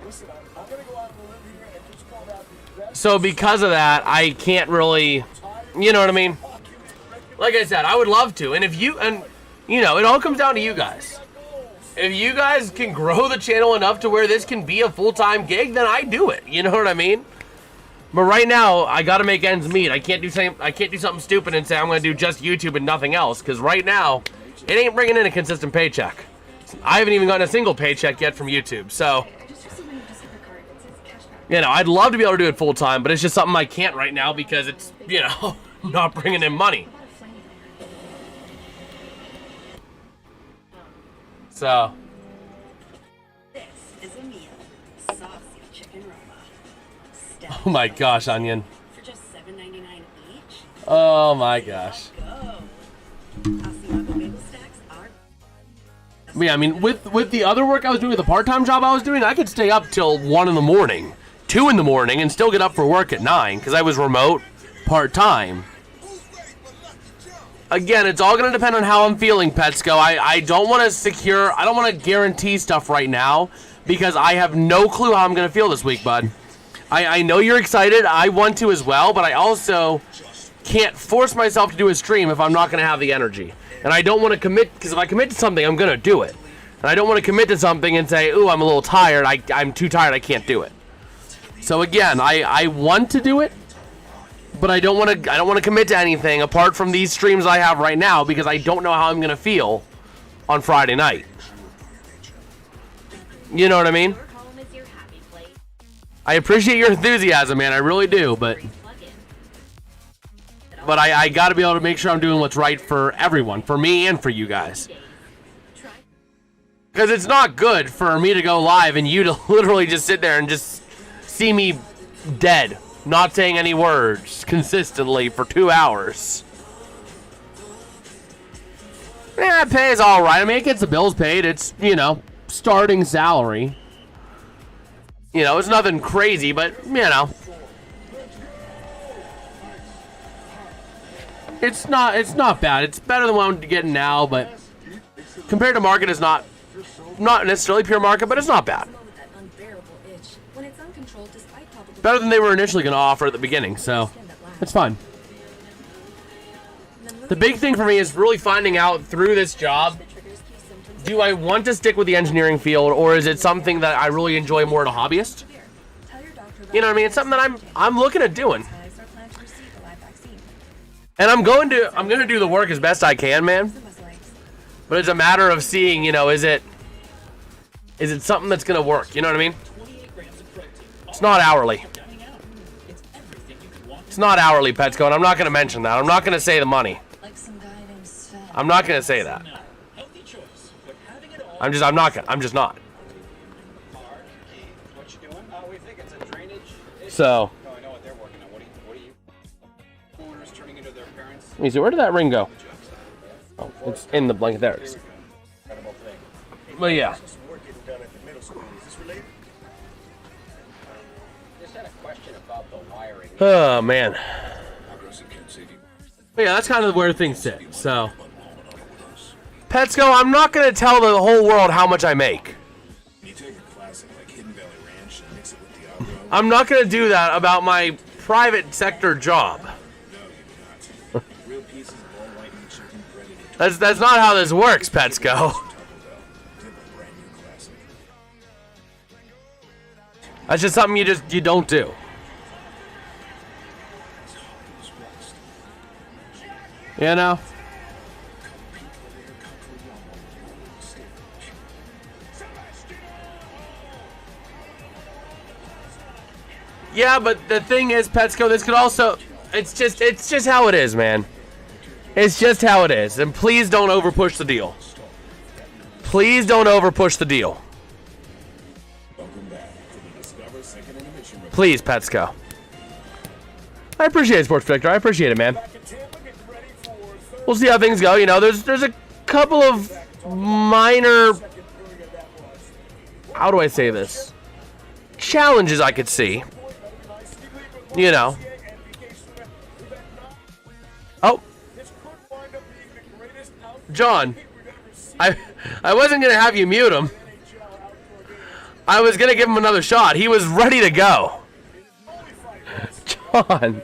S13: So because of that, I can't really, you know what I mean? Like I said, I would love to. And if you, and you know, it all comes down to you guys. If you guys can grow the channel enough to where this can be a full-time gig, then I do it. You know what I mean? But right now, I gotta make ends meet. I can't do something stupid and say I'm gonna do just YouTube and nothing else. Because right now, it ain't bringing in a consistent paycheck. I haven't even gotten a single paycheck yet from YouTube. So, you know, I'd love to be able to do it full time, but it's just something I can't right now because it's, you know, not bringing in money. So. Oh my gosh, Onion.
S14: For just $7.99 each?
S13: Oh my gosh. Yeah, I mean, with the other work I was doing, with the part-time job I was doing, I could stay up till 1 in the morning, 2 in the morning, and still get up for work at 9 because I was remote, part-time. Again, it's all going to depend on how I'm feeling, Petsko. I don't want to guarantee stuff right now because I have no clue how I'm going to feel this week, bud. I know you're excited. I want to as well, but I also can't force myself to do a stream if I'm not going to have the energy. And I don't want to commit, because if I commit to something, I'm going to do it. And I don't want to commit to something and say, ooh, I'm a little tired. I'm too tired. I can't do it. So again, I want to do it, but I don't want to commit to anything apart from these streams I have right now because I don't know how I'm going to feel on Friday night. You know what I mean? I appreciate your enthusiasm, man. I really do, but I got to be able to make sure I'm doing what's right for everyone, for me and for you guys. Because it's not good for me to go live and you to literally just sit there and just see me dead, not saying any words consistently for 2 hours. Yeah, it pays all right. I mean, it gets the bills paid. It's, you know, starting salary. You know, it's nothing crazy, but, you know. It's not bad. It's better than what I'm getting now, but compared to market, it's not necessarily pure market, but it's not bad. Better than they were initially going to offer at the beginning, so it's fine. The big thing for me is really finding out through this job, do I want to stick with the engineering field, or is it something that I really enjoy more as a hobbyist? You know what I mean? It's something that I'm looking at doing. And I'm going to do the work as best I can, man. But it's a matter of seeing, you know, is it something that's going to work? You know what I mean? It's not hourly. It's not hourly, Petsko, and I'm not going to mention that. I'm not going to say the money. I'm not going to say that. I'm just not. So. Let me see, where did that ring go? Oh, it's in the blanket. There it is. But yeah. Oh man. But yeah, that's kind of where things sit. So, Petsko, I'm not gonna tell the whole world how much I make. I'm not gonna do that about my private sector job. That's not how this works, Petsko. That's just something you don't do. You know? Yeah, but the thing is, Petsko, this could also it's just how it is, man. It's just how it is. And please don't overpush the deal. Please don't over push the deal. Please, Petsko. I appreciate it, Sports Victor. I appreciate it, man. We'll see how things go. You know, there's a couple of minor, how do I say this, challenges I could see. You know. Oh. John, I wasn't going to have you mute him. I was going to give him another shot. He was ready to go. John,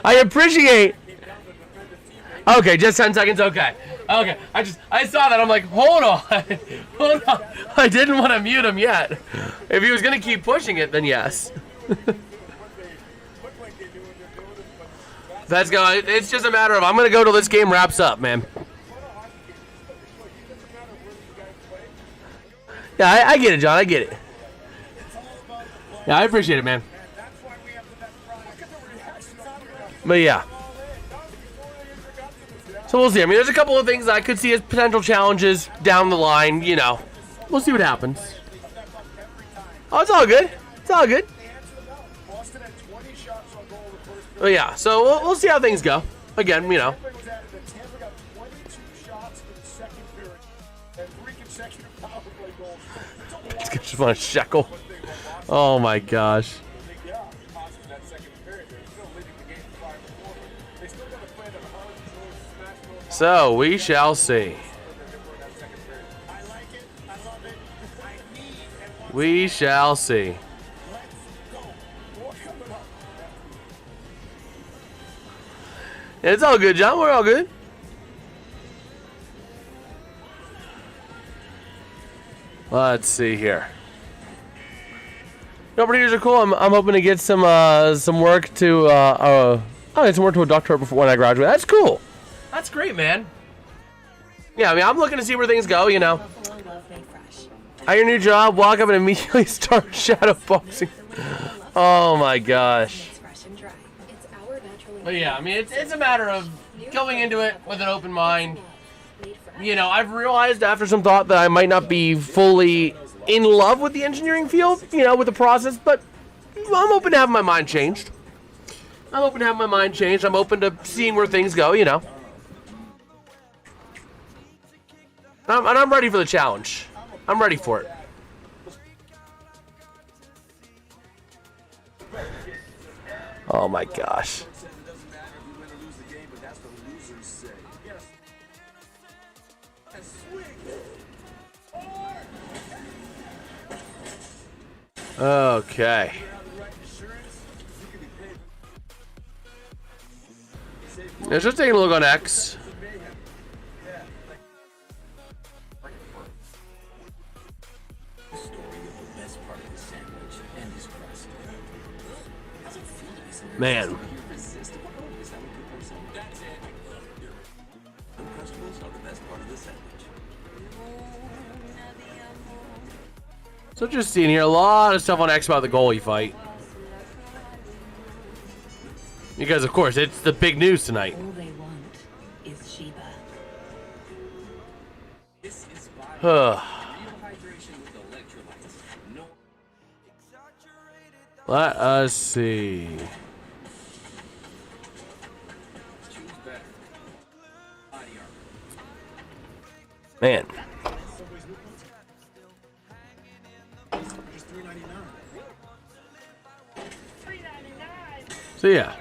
S13: I appreciate. Okay, just 10 seconds. Okay. I saw that. I'm like, hold on. Hold on. I didn't want to mute him yet. If he was going to keep pushing it, then yes. Let's go. It's just a matter of I'm going to go till this game wraps up, man. Yeah, I get it, John. I get it. Yeah, I appreciate it, man. But yeah. So we'll see. I mean, there's a couple of things I could see as potential challenges down the line. You know, we'll see what happens. Oh, it's all good. It's all good. But yeah, so we'll see how things go. Again, you know. Just want a shekel. Oh my gosh. So we shall see. We shall see. It's all good, John. We're all good. Let's see here. No, procedures are cool. I'm hoping to get some work to some work to a doctorate before when I graduate. That's cool. That's great, man. Yeah, I mean, I'm looking to see where things go. You know. At your new job, walk up and immediately start shadow boxing. Oh my gosh. But yeah, I mean, it's a matter of going into it with an open mind. You know, I've realized after some thought that I might not be fully in love with the engineering field, you know, with the process, but I'm open to having my mind changed. I'm open to seeing where things go, you know. And I'm ready for the challenge. I'm ready for it. Oh my gosh. Okay. Let's just take a look on X. Man. So just seeing here a lot of stuff on X about the goalie fight. Because of course it's the big news tonight.
S14: All they want is Sheba.
S13: Let us see. Man. So yeah.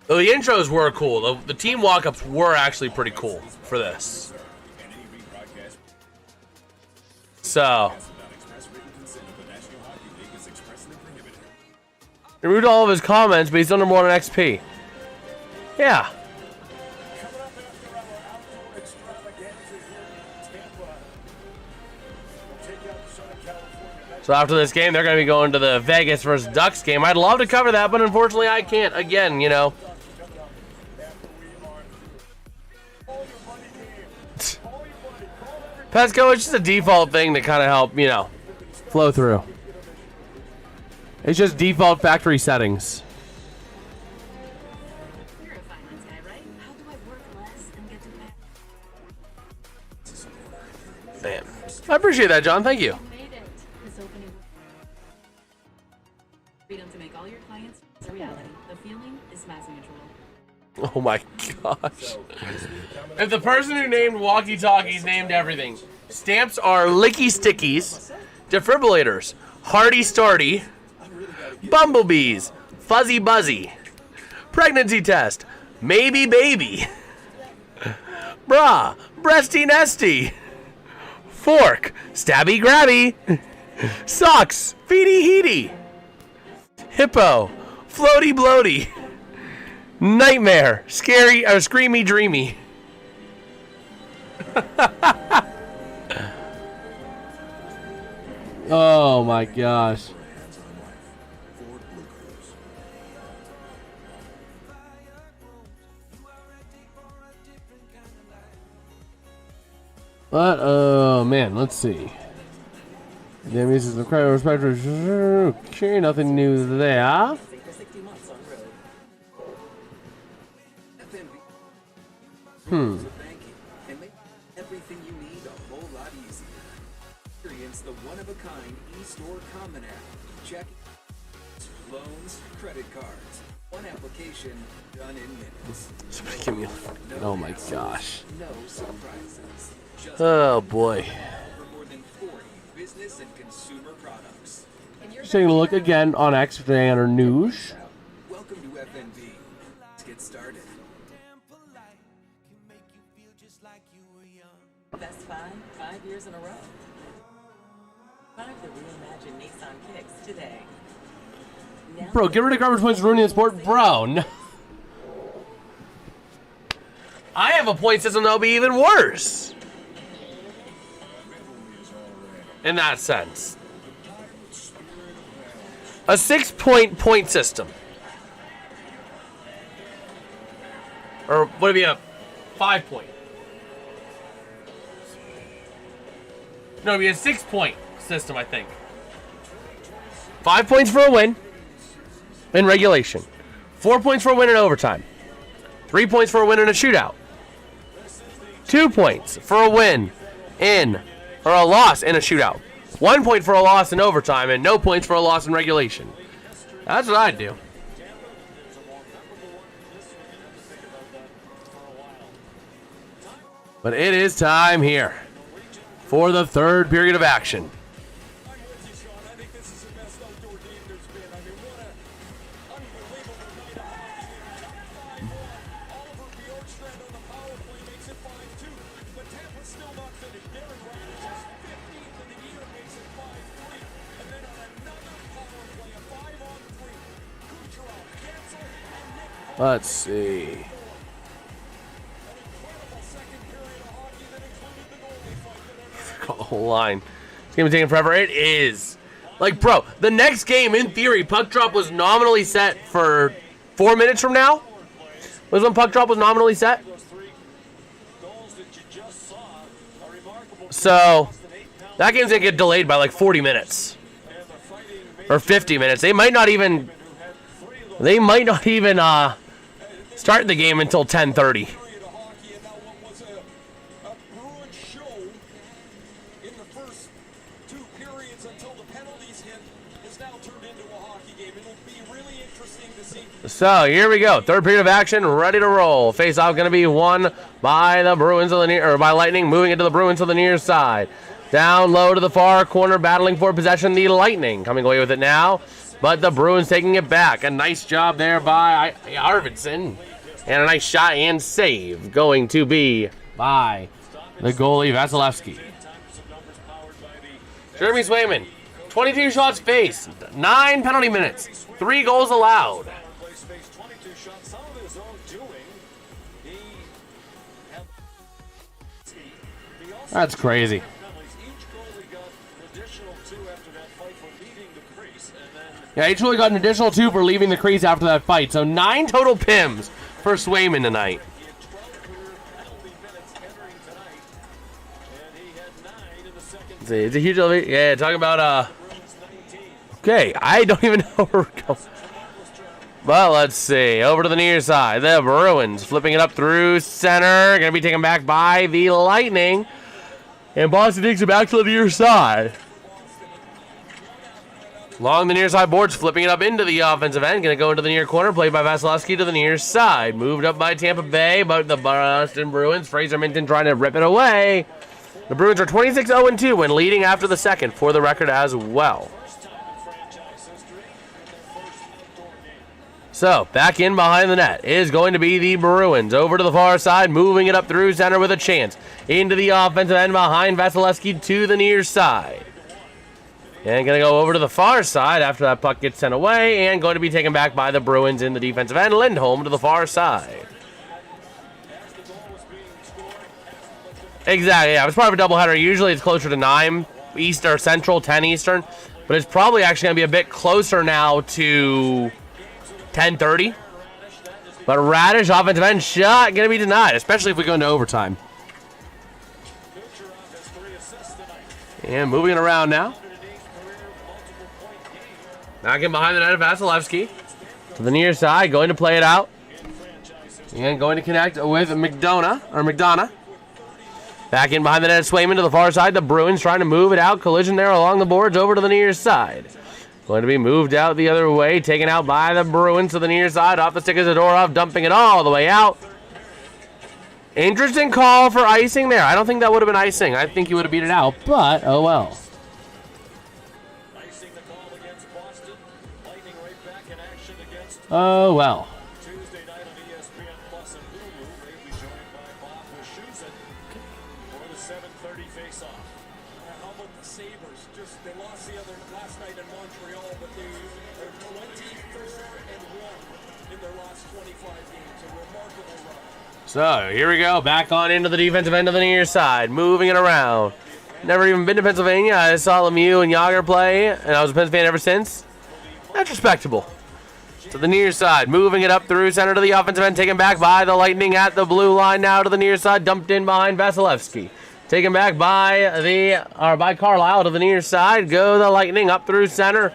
S13: Oh, the intros were cool. The team walk-ups were actually pretty cool for this. So. He removed all of his comments, but he's under more than XP. Yeah. So after this game, they're going to be going to the Vegas versus Ducks game. I'd love to cover that, but unfortunately I can't. Again, you know. Petsko, it's just a default thing to kind of help, you know, flow through. It's just default factory settings.
S5: You're a finance guy, right? How do I work less and get to pay
S13: I appreciate that, John. Thank you.
S14: Made it. This opening. Freedom to make all your clients a reality. The feeling is mass mutual.
S13: Oh my gosh. If the person who named walkie-talkies named everything, stamps are licky stickies, defibrillators, hardy starty, bumblebees, fuzzy buzzy, pregnancy test, maybe baby, bra, breasty nesty, fork, stabby grabby, socks, feety heaty, hippo, floaty bloaty, nightmare, scary or screamy dreamy. Oh my gosh. But oh man, let's see. Damn, this is incredible respect. Okay, nothing new there.
S15: Everything you need a whole lot easier. Experience the one-of-a-kind e-store common app. Check loans, credit cards. One application done in minutes.
S13: Give me oh my gosh.
S15: No surprises. Just
S13: Oh boy.
S15: for more than 40 business and consumer products.
S13: Just taking a look again on X or News.
S15: Welcome to FNB. Let's get started.
S16: Best five years in a row. 5 the reimagined Nissan Kicks today.
S13: Bro, get rid of garbage points ruining the sport, bro. No. I have a point system that'll be even worse. In that sense. A 6-point system. Or would it be a 5-point? No, it'd be a 6-point system, I think. 5 points for a win in regulation. 4 points for a win in overtime. 3 points for a win in a shootout. 2 points for a win in, or a loss in a shootout. 1 point for a loss in overtime, and no points for a loss in regulation. That's what I'd do. But it is time here for the third period of action. Let's see. Call the whole line. It's gonna be taking forever. It is. Like, bro, the next game, in theory, puck drop was nominally set for 4 minutes from now. Was when puck drop was nominally set. So that game's gonna get delayed by like 40 minutes or 50 minutes. They might not even start the game until 10:30. So here we go. Third period of action, ready to roll. Face-off going to be won by the Bruins on the near, or by Lightning, moving into the Bruins on the near side. Down low to the far corner, battling for possession. The Lightning coming away with it now, but the Bruins taking it back. A nice job there by Arvidsson, and a nice shot and save going to be by the goalie Vasilevsky. Jeremy Swayman, 22 shots faced, 9 penalty minutes, 3 goals allowed. That's crazy. Yeah, each goalie got an additional 2 for leaving the crease after that fight. So 9 total PIMs for Swayman tonight. It's a huge elevation. Yeah, talking about, okay, I don't even know where we're going. But let's see. Over to the near side. The Bruins flipping it up through center. Going to be taken back by the Lightning. And Boston takes it back to the near side. Along the near side boards, flipping it up into the offensive end. Going to go into the near corner, played by Vasilevsky to the near side. Moved up by Tampa Bay, but the Boston Bruins. Fraser Minton trying to rip it away. The Bruins are 26-0-2 when leading after the second for the record as well. So, back in behind the net is going to be the Bruins. Over to the far side, moving it up through center with a chance. Into the offensive end behind Vasilevsky to the near side. And going to go over to the far side after that puck gets sent away. And going to be taken back by the Bruins in the defensive end. Lindholm to the far side. Exactly, yeah. It was part of a doubleheader. Usually it's closer to 9 Eastern, Central, 10 Eastern. But it's probably actually going to be a bit closer now to 10:30. But Radish, offensive end shot, going to be denied, especially if we go into overtime. And moving it around now. Back in behind the net of Vasilevsky. To the near side, going to play it out. And going to connect with McDonough. Back in behind the net of Swayman to the far side. The Bruins trying to move it out. Collision there along the boards over to the near side. Going to be moved out the other way. Taken out by the Bruins to the near side. Off the stick of Zadorov. Dumping it all the way out. Interesting call for icing there. I don't think that would have been icing. I think he would have beat it out. But, oh well. Oh well.
S4: Tuesday night on ESPN Plus and Hulu, they'll be joined by Bob Wischusen for the 7:30 face-off. How about the Sabres? They lost last night in Montreal, but they're 24-1 in their last 25 games. A remarkable run.
S13: So here we go. Back on into the defensive end of the near side, moving it around. Never even been to Pennsylvania. I saw Lemieux and Yager play, and I was a Pens fan ever since. That's respectable. To the near side, moving it up through center to the offensive end, taken back by the Lightning at the blue line now to the near side, dumped in behind Vasilevsky. Taken back by Carlisle to the near side, go the Lightning up through center.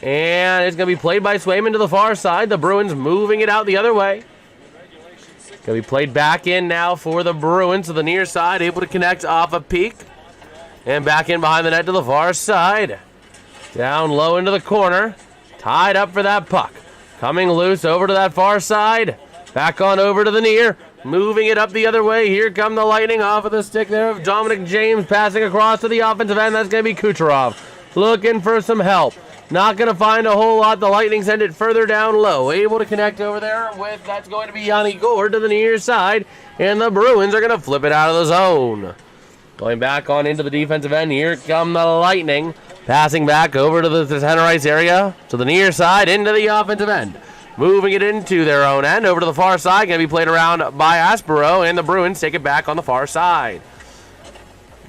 S13: And it's going to be played by Swayman to the far side. The Bruins moving it out the other way. Going to be played back in now for the Bruins to the near side, able to connect off a peak. And back in behind the net to the far side. Down low into the corner. Tied up for that puck. Coming loose over to that far side. Back on over to the near. Moving it up the other way. Here come the Lightning off of the stick there of Dominic James. Passing across to the offensive end. That's going to be Kucherov. Looking for some help. Not going to find a whole lot. The Lightning send it further down low. Able to connect over there with, that's going to be Yanni Gourde to the near side. And the Bruins are going to flip it out of the zone. Going back on into the defensive end. Here come the Lightning. Passing back over to the center ice area, to the near side, into the offensive end. Moving it into their own end, over to the far side. Going to be played around by Aspero, and the Bruins take it back on the far side.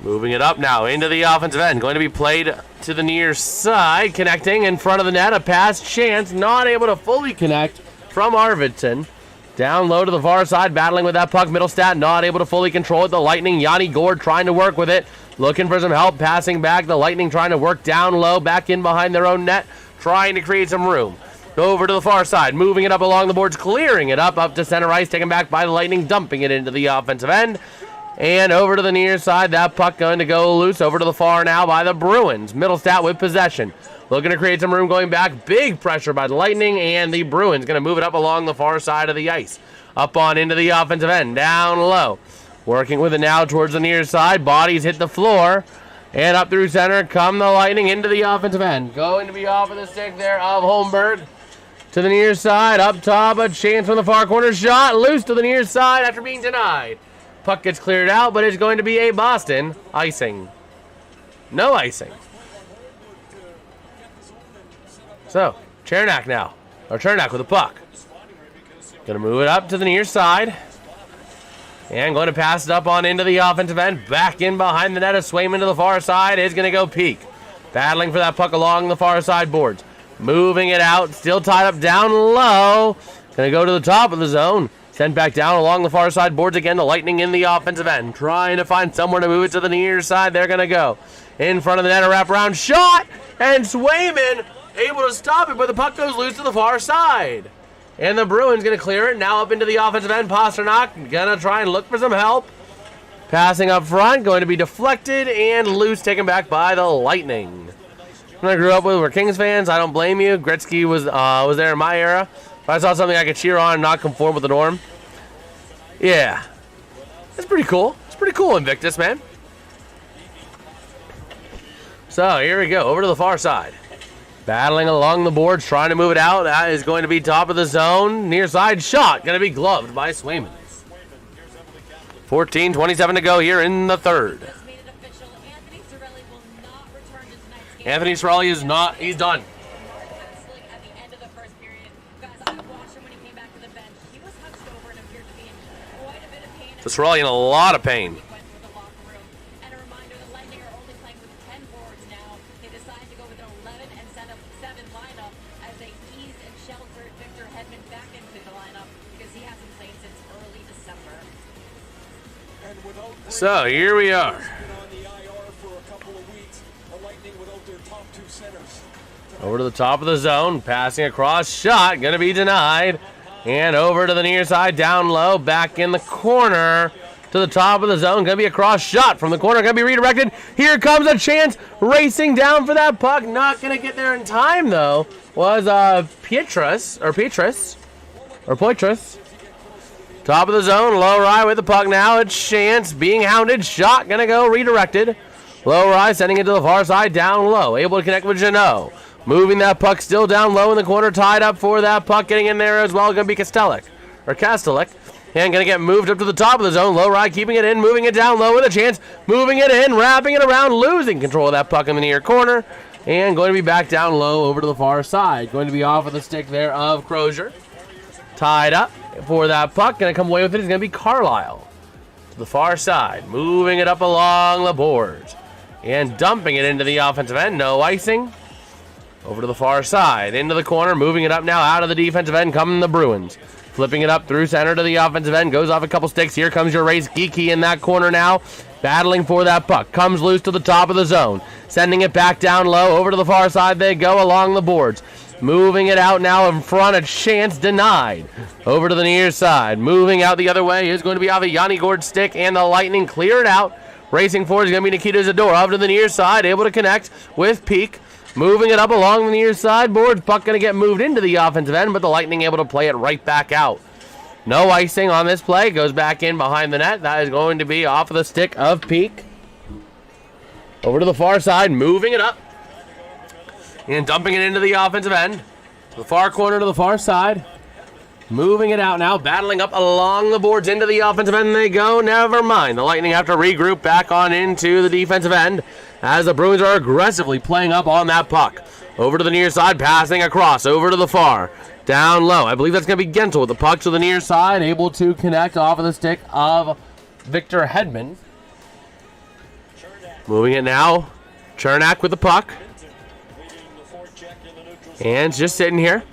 S13: Moving it up now into the offensive end. Going to be played to the near side, connecting in front of the net. A pass chance, not able to fully connect from Arvidsson. Down low to the far side, battling with that puck. Middlestat not able to fully control it. The Lightning, Yanni Gourde trying to work with it. Looking for some help, passing back. The Lightning trying to work down low, back in behind their own net, trying to create some room. Over to the far side, moving it up along the boards, clearing it up to center ice, taken back by the Lightning, dumping it into the offensive end. And over to the near side, that puck going to go loose. Over to the far now by the Bruins. Middlestat with possession. Looking to create some room going back. Big pressure by the Lightning, and the Bruins going to move it up along the far side of the ice. Up on into the offensive end, down low. Working with it now towards the near side. Bodies hit the floor. And up through center come the Lightning into the offensive end. Going to be off of the stick there of Holmberg. To the near side. Up top. A chance from the far corner. Shot loose to the near side after being denied. Puck gets cleared out, but it's going to be a Boston icing. No icing. So, Chernak now. Or Chernak with the puck. Going to move it up to the near side. And going to pass it up on into the offensive end. Back in behind the net of Swayman to the far side is going to go Peak. Battling for that puck along the far side boards. Moving it out. Still tied up down low. Going to go to the top of the zone. Sent back down along the far side boards again. The Lightning in the offensive end. Trying to find somewhere to move it to the near side. They're going to go. In front of the net, a wraparound shot. And Swayman able to stop it, but the puck goes loose to the far side. And the Bruins going to clear it. Now up into the offensive end. Pasternak going to try and look for some help. Passing up front, going to be deflected and loose, taken back by the Lightning. When I grew up with were Kings fans, I don't blame you. Gretzky was there in my era. If I saw something I could cheer on and not conform with the norm. Yeah. It's pretty cool. It's pretty cool, Invictus, man. So, here we go. Over to the far side. Battling along the boards, trying to move it out. That is going to be top of the zone. Near side shot. Going to be gloved by Swayman. 14:27 to go here in the third. Anthony Cirelli is not. He's done. So Cirelli in a lot of pain. So here we are. Over to the top of the zone, passing across, shot, gonna be denied. And over to the near side, down low, back in the corner to the top of the zone. Gonna be a cross shot from the corner, gonna be redirected. Here comes a chance, racing down for that puck. Not gonna get there in time though. Was Poitras. Top of the zone, low rye with the puck now. It's Chance being hounded. Shot gonna go redirected. Low rye sending it to the far side, down low. Able to connect with Jeannot. Moving that puck still down low in the corner, tied up for that puck. Getting in there as well, gonna be Kastelik. And gonna get moved up to the top of the zone. Low rye keeping it in, moving it down low with a chance. Moving it in, wrapping it around, losing control of that puck in the near corner. And going to be back down low over to the far side. Going to be off of the stick there of Crozier. Tied up for that puck. Going to come away with it is going to be Carlisle. To the far side. Moving it up along the boards. And dumping it into the offensive end. No icing. Over to the far side. Into the corner. Moving it up now out of the defensive end. Coming the Bruins. Flipping it up through center to the offensive end. Goes off a couple sticks. Here comes your race. Geeky in that corner now. Battling for that puck. Comes loose to the top of the zone. Sending it back down low. Over to the far side they go along the boards. Moving it out now in front. A chance denied. Over to the near side. Moving out the other way is going to be off a Yanni Gord stick. And the Lightning clear it out. Racing forward is going to be Nikita Zadorov to the near side. Able to connect with Peak. Moving it up along the near side boards. Puck going to get moved into the offensive end. But the Lightning able to play it right back out. No icing on this play. Goes back in behind the net. That is going to be off of the stick of Peak. Over to the far side. Moving it up. And dumping it into the offensive end. To the far corner to the far side. Moving it out now. Battling up along the boards into the offensive end they go. Never mind. The Lightning have to regroup back on into the defensive end. As the Bruins are aggressively playing up on that puck. Over to the near side. Passing across. Over to the far. Down low. I believe that's going to be Gensel with the puck to the near side. Able to connect off of the stick of Victor Hedman. Moving it now. Chernak with the puck. And just sitting here.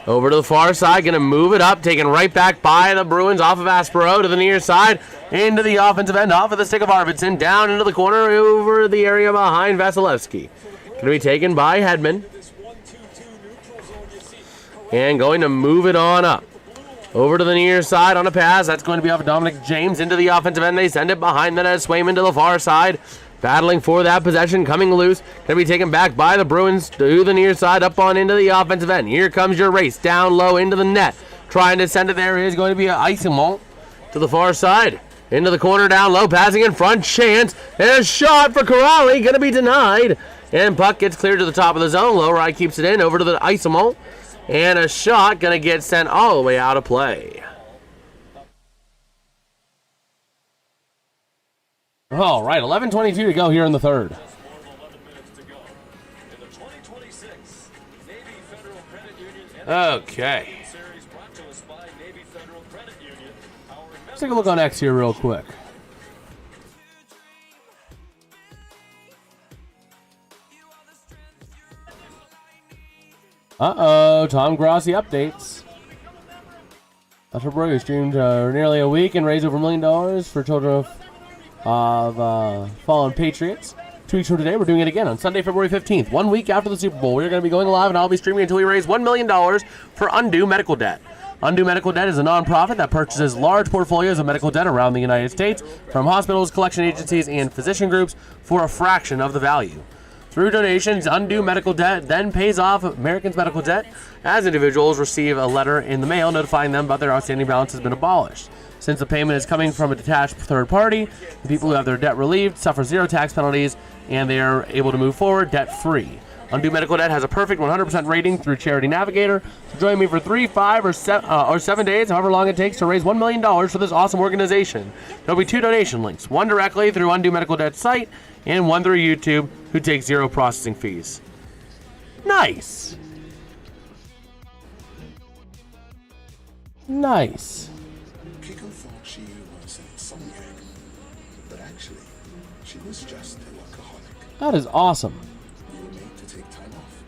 S13: Over to the far side. Going to move it up. Taken right back by the Bruins off of Aspero to the near side. Into the offensive end. Off of the stick of Arvidsson. Down into the corner. Over the area behind Vasilevsky. Going to be taken by Hedman. And going to move it on up. Over to the near side on a pass. That's going to be off of Dominic James into the offensive end. They send it behind the net. Swayman to the far side. Battling for that possession. Coming loose. Going to be taken back by the Bruins to the near side. Up on into the offensive end. Here comes your race. Down low into the net. Trying to send it there is going to be an Isimont to the far side. Into the corner down low. Passing in front. Chance. And a shot for Corrali. Going to be denied. And puck gets cleared to the top of the zone. Low right keeps it in. Over to the Isimont. And a shot going to get sent all the way out of play. All right, 11:22 to go here in the third. Okay. Let's take a look on X here real quick. Tom Grossi updates. Dr. Brugge streamed nearly a week and raised over $1 million for children of fallen patriots. 2 weeks from today, we're doing it again on Sunday, February 15th. 1 week after the Super Bowl, we're going to be going live, and I'll be streaming until we raise $1 million for undue medical debt. Undue Medical Debt is a nonprofit that purchases large portfolios of medical debt around the United States from hospitals, collection agencies, and physician groups for a fraction of the value. Through donations, Undue Medical Debt then pays off Americans' medical debt as individuals receive a letter in the mail notifying them about their outstanding balance has been abolished. Since the payment is coming from a detached third party, the people who have their debt relieved suffer zero tax penalties, and they are able to move forward debt-free. Undue Medical Debt has a perfect 100% rating through Charity Navigator. So join me for 3, 5, or 7 days, however long it takes, to raise $1 million for this awesome organization. There'll be 2 donation links, one directly through Undue Medical Debt's site, and one through YouTube, who takes 0 processing fees. Nice. Nice.
S11: Kiko thought she was an insomniac, but actually, she was just a workaholic.
S13: That is awesome.
S11: You were made to take time off.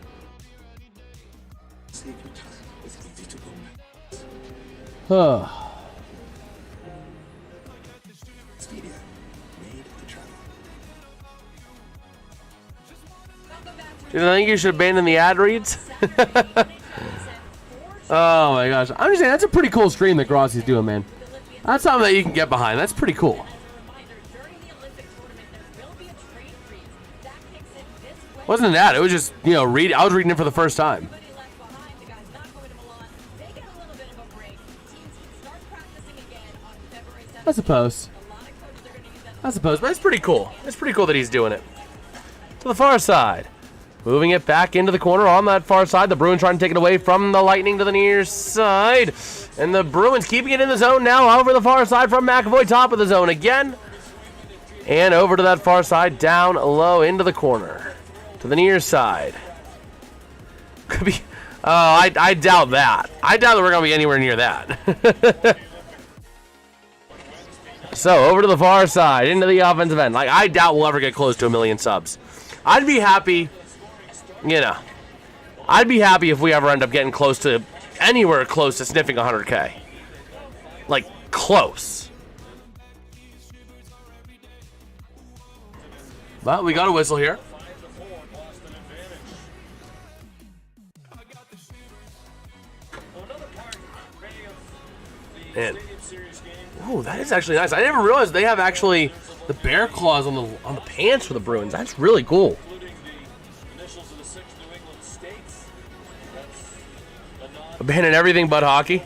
S11: Save your time with easy to go
S13: Huh.
S11: Expedia, made to travel.
S13: Do you think you should abandon the ad reads? Oh my gosh. I'm just saying, that's a pretty cool stream that Grossi's doing, man. That's something that you can get behind. That's pretty cool. Wasn't an ad. It was just, you know, I was reading it for the first time. I suppose. But it's pretty cool. It's pretty cool that he's doing it. To the far side. Moving it back into the corner on that far side. The Bruins trying to take it away from the Lightning to the near side. And the Bruins keeping it in the zone now over the far side from McAvoy. Top of the zone again. And over to that far side. Down low into the corner. To the near side. Could be... I doubt that. I doubt that we're going to be anywhere near that. So, over to the far side. Into the offensive end. Like, I doubt we'll ever get close to 1 million subs. I'd be happy... You know, I'd be happy if we ever end up getting close to, anywhere close to sniffing 100K. Like, close. But we got a whistle here. And, oh, that is actually nice. I never realized they have actually the bear claws on the pants for the Bruins. That's really cool. Abandon everything but hockey.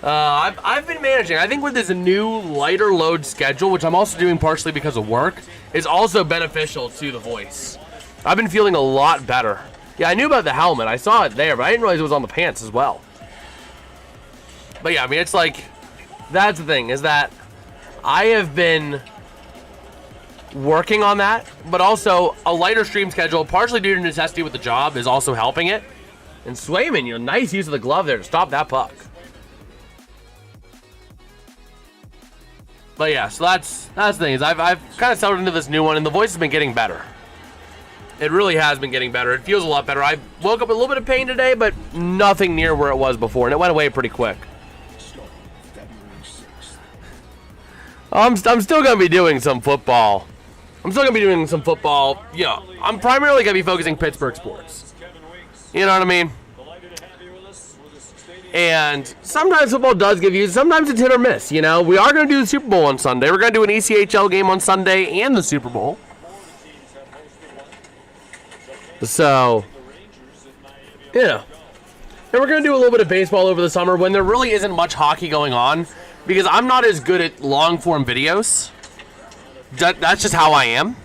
S13: I've been managing. I think with this new lighter load schedule, which I'm also doing partially because of work, is also beneficial to the voice. I've been feeling a lot better. Yeah, I knew about the helmet. I saw it there, but I didn't realize it was on the pants as well. But yeah, I mean, it's like, that's the thing, is that I have been working on that, but also a lighter stream schedule, partially due to necessity with the job, is also helping it. And Swayman, you know, nice use of the glove there to stop that puck. But yeah, so that's the thing, is I've kind of settled into this new one, and the voice has been getting better. It really has been getting better. It feels a lot better. I woke up with a little bit of pain today, but nothing near where it was before, and it went away pretty quick. I'm still going to be doing some football. Yeah, I'm primarily going to be focusing Pittsburgh sports. You know what I mean? And sometimes football does give you, sometimes it's hit or miss, you know? We are going to do the Super Bowl on Sunday. We're going to do an ECHL game on Sunday and the Super Bowl. So, yeah. And we're going to do a little bit of baseball over the summer when there really isn't much hockey going on, because I'm not as good at long-form videos. That's just how I am.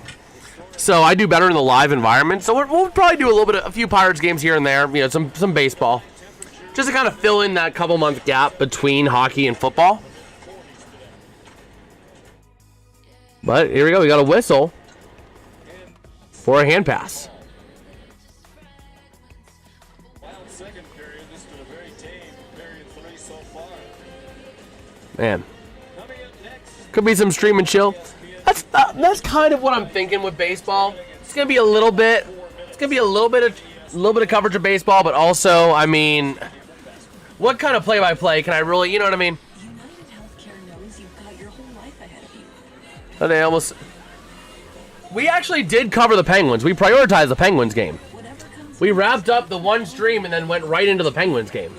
S13: So I do better in the live environment. So we'll probably do a few Pirates games here and there, you know, some baseball, just to kind of fill in that couple-month gap between hockey and football. But here we go. We got a whistle for a hand pass. Man, could be some stream and chill. That's kind of what I'm thinking with baseball. It's gonna be a little bit. It's gonna be a little bit of coverage of baseball, but also, I mean, what kind of play-by-play can I really? You know what I mean? They almost. We actually did cover the Penguins. We prioritized the Penguins game. We wrapped up the one stream and then went right into the Penguins game.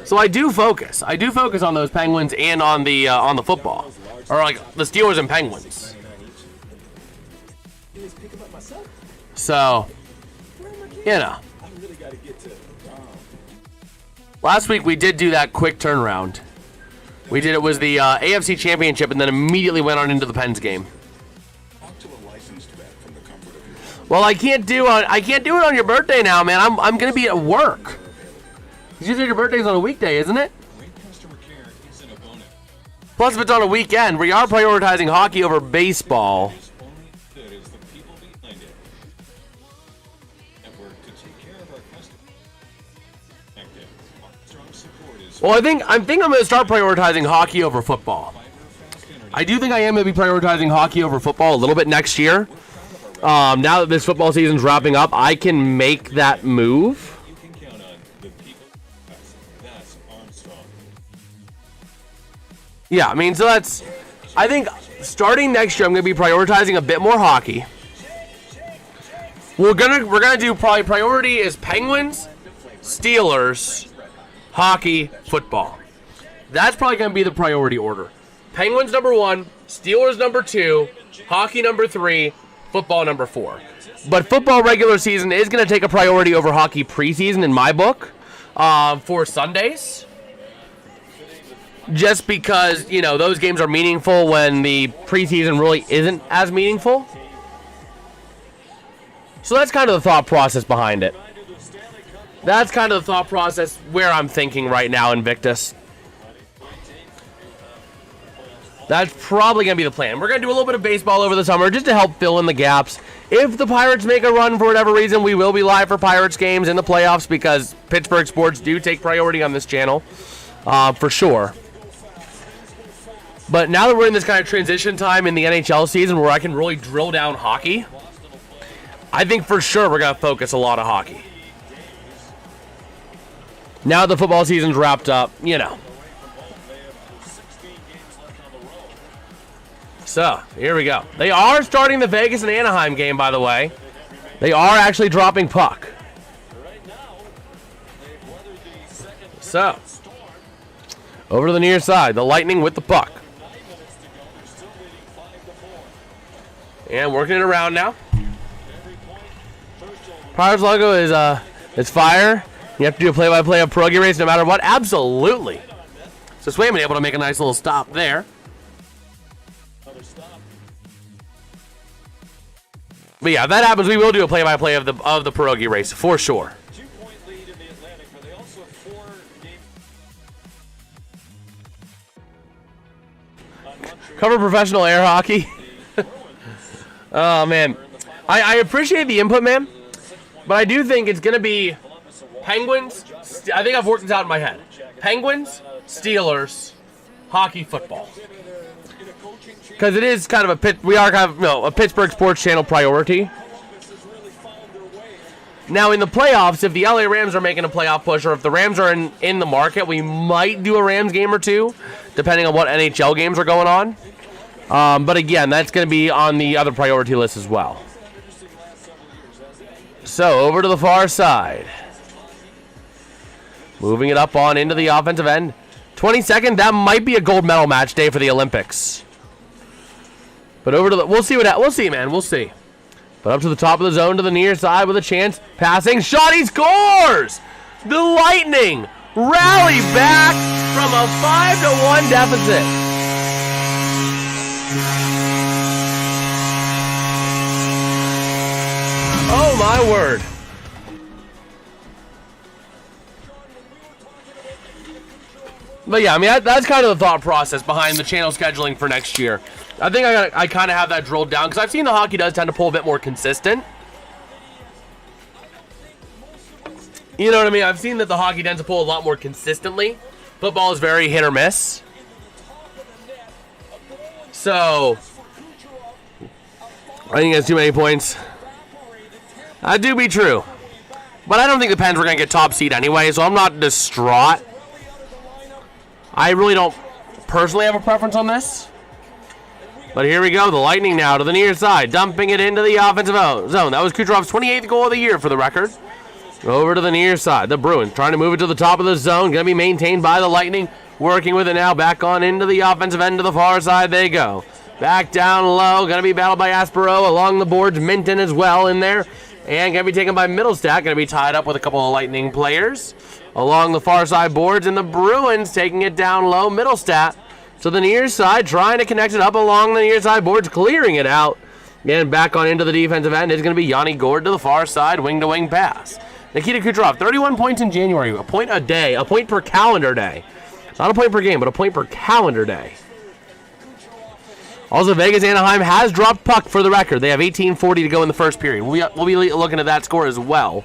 S13: So I do focus. I do focus on those Penguins and on the football, or like the Steelers and Penguins. So, you know. Last week we did do that quick turnaround. It was the AFC Championship, and then immediately went on into the Pens game. Well, I can't do it on your birthday now, man. I'm gonna be at work. Usually your birthday's on a weekday, isn't it? Plus, if it's on a weekend, we are prioritizing hockey over baseball. Well, I think I'm going to start prioritizing hockey over football. I do think I am going to be prioritizing hockey over football a little bit next year. Now that this football season's wrapping up, I can make that move. Yeah, I mean, so that's... I think starting next year, I'm going to be prioritizing a bit more hockey. We're gonna do probably priority is Penguins, Steelers, hockey, football. That's probably going to be the priority order. Penguins number 1, Steelers number 2, hockey number 3, football number 4. But football regular season is going to take a priority over hockey preseason in my book for Sundays. Just because, you know, those games are meaningful when the preseason really isn't as meaningful. So that's kind of the thought process behind it. That's kind of the thought process where I'm thinking right now, Invictus. That's probably going to be the plan. We're going to do a little bit of baseball over the summer just to help fill in the gaps. If the Pirates make a run for whatever reason, we will be live for Pirates games in the playoffs because Pittsburgh sports do take priority on this channel, for sure. But now that we're in this kind of transition time in the NHL season where I can really drill down hockey, I think for sure we're going to focus a lot of hockey. Now the football season's wrapped up, you know. So, here we go. They are starting the Vegas and Anaheim game, by the way. They are actually dropping puck. So, over to the near side, the Lightning with the puck. And working it around now. Pirates logo is fire. You have to do a play-by-play of pierogi race no matter what? Absolutely. So Swayman able to make a nice little stop there. But yeah, if that happens, we will do a play-by-play of the pierogi race for sure. Cover professional air hockey. Oh man, I appreciate the input, man. But I do think it's gonna be Penguins. I think I've worked this out in my head. Penguins, Steelers, hockey, football. Because it is kind of a Pittsburgh sports channel priority. Now in the playoffs, if the LA Rams are making a playoff push, or if the Rams are in the market, we might do a Rams game or two, depending on what NHL games are going on. But again, that's going to be on the other priority list as well. So over to the far side. Moving it up on into the offensive end. 22nd, that might be a gold medal match day for the Olympics. But over to the, we'll see, man, we'll see. But up to the top of the zone to the near side with a chance. Passing shot, he scores! The Lightning rally back from a 5-1 deficit. Oh my word. But yeah, I mean, that's kind of the thought process behind the channel scheduling for next year. I think I kind of have that drilled down because I've seen the hockey does tend to pull a bit more consistent. You know what I mean? I've seen that the hockey tends to pull a lot more consistently. Football is very hit or miss. So, I think that's too many points. That do be true. But I don't think the Pens were going to get top seed anyway, so I'm not distraught. I really don't personally have a preference on this. But here we go, the Lightning now to the near side, dumping it into the offensive zone. That was Kucherov's 28th goal of the year for the record. Over to the near side. The Bruins trying to move it to the top of the zone. Going to be maintained by the Lightning. Working with it now. Back on into the offensive end to the far side they go. Back down low. Going to be battled by Aspero along the boards. Minton as well in there. And going to be taken by Middlestat. Going to be tied up with a couple of Lightning players along the far side boards. And the Bruins taking it down low. Middlestat to the near side. Trying to connect it up along the near side boards. Clearing it out. And back on into the defensive end is going to be Yanni Gord to the far side. Wing-to-wing pass. Nikita Kucherov, 31 points in January. A point a day. A point per calendar day. Not a point per game, but a point per calendar day. Also, Vegas Anaheim has dropped puck for the record. They have 18:40 to go in the first period. We'll be looking at that score as well.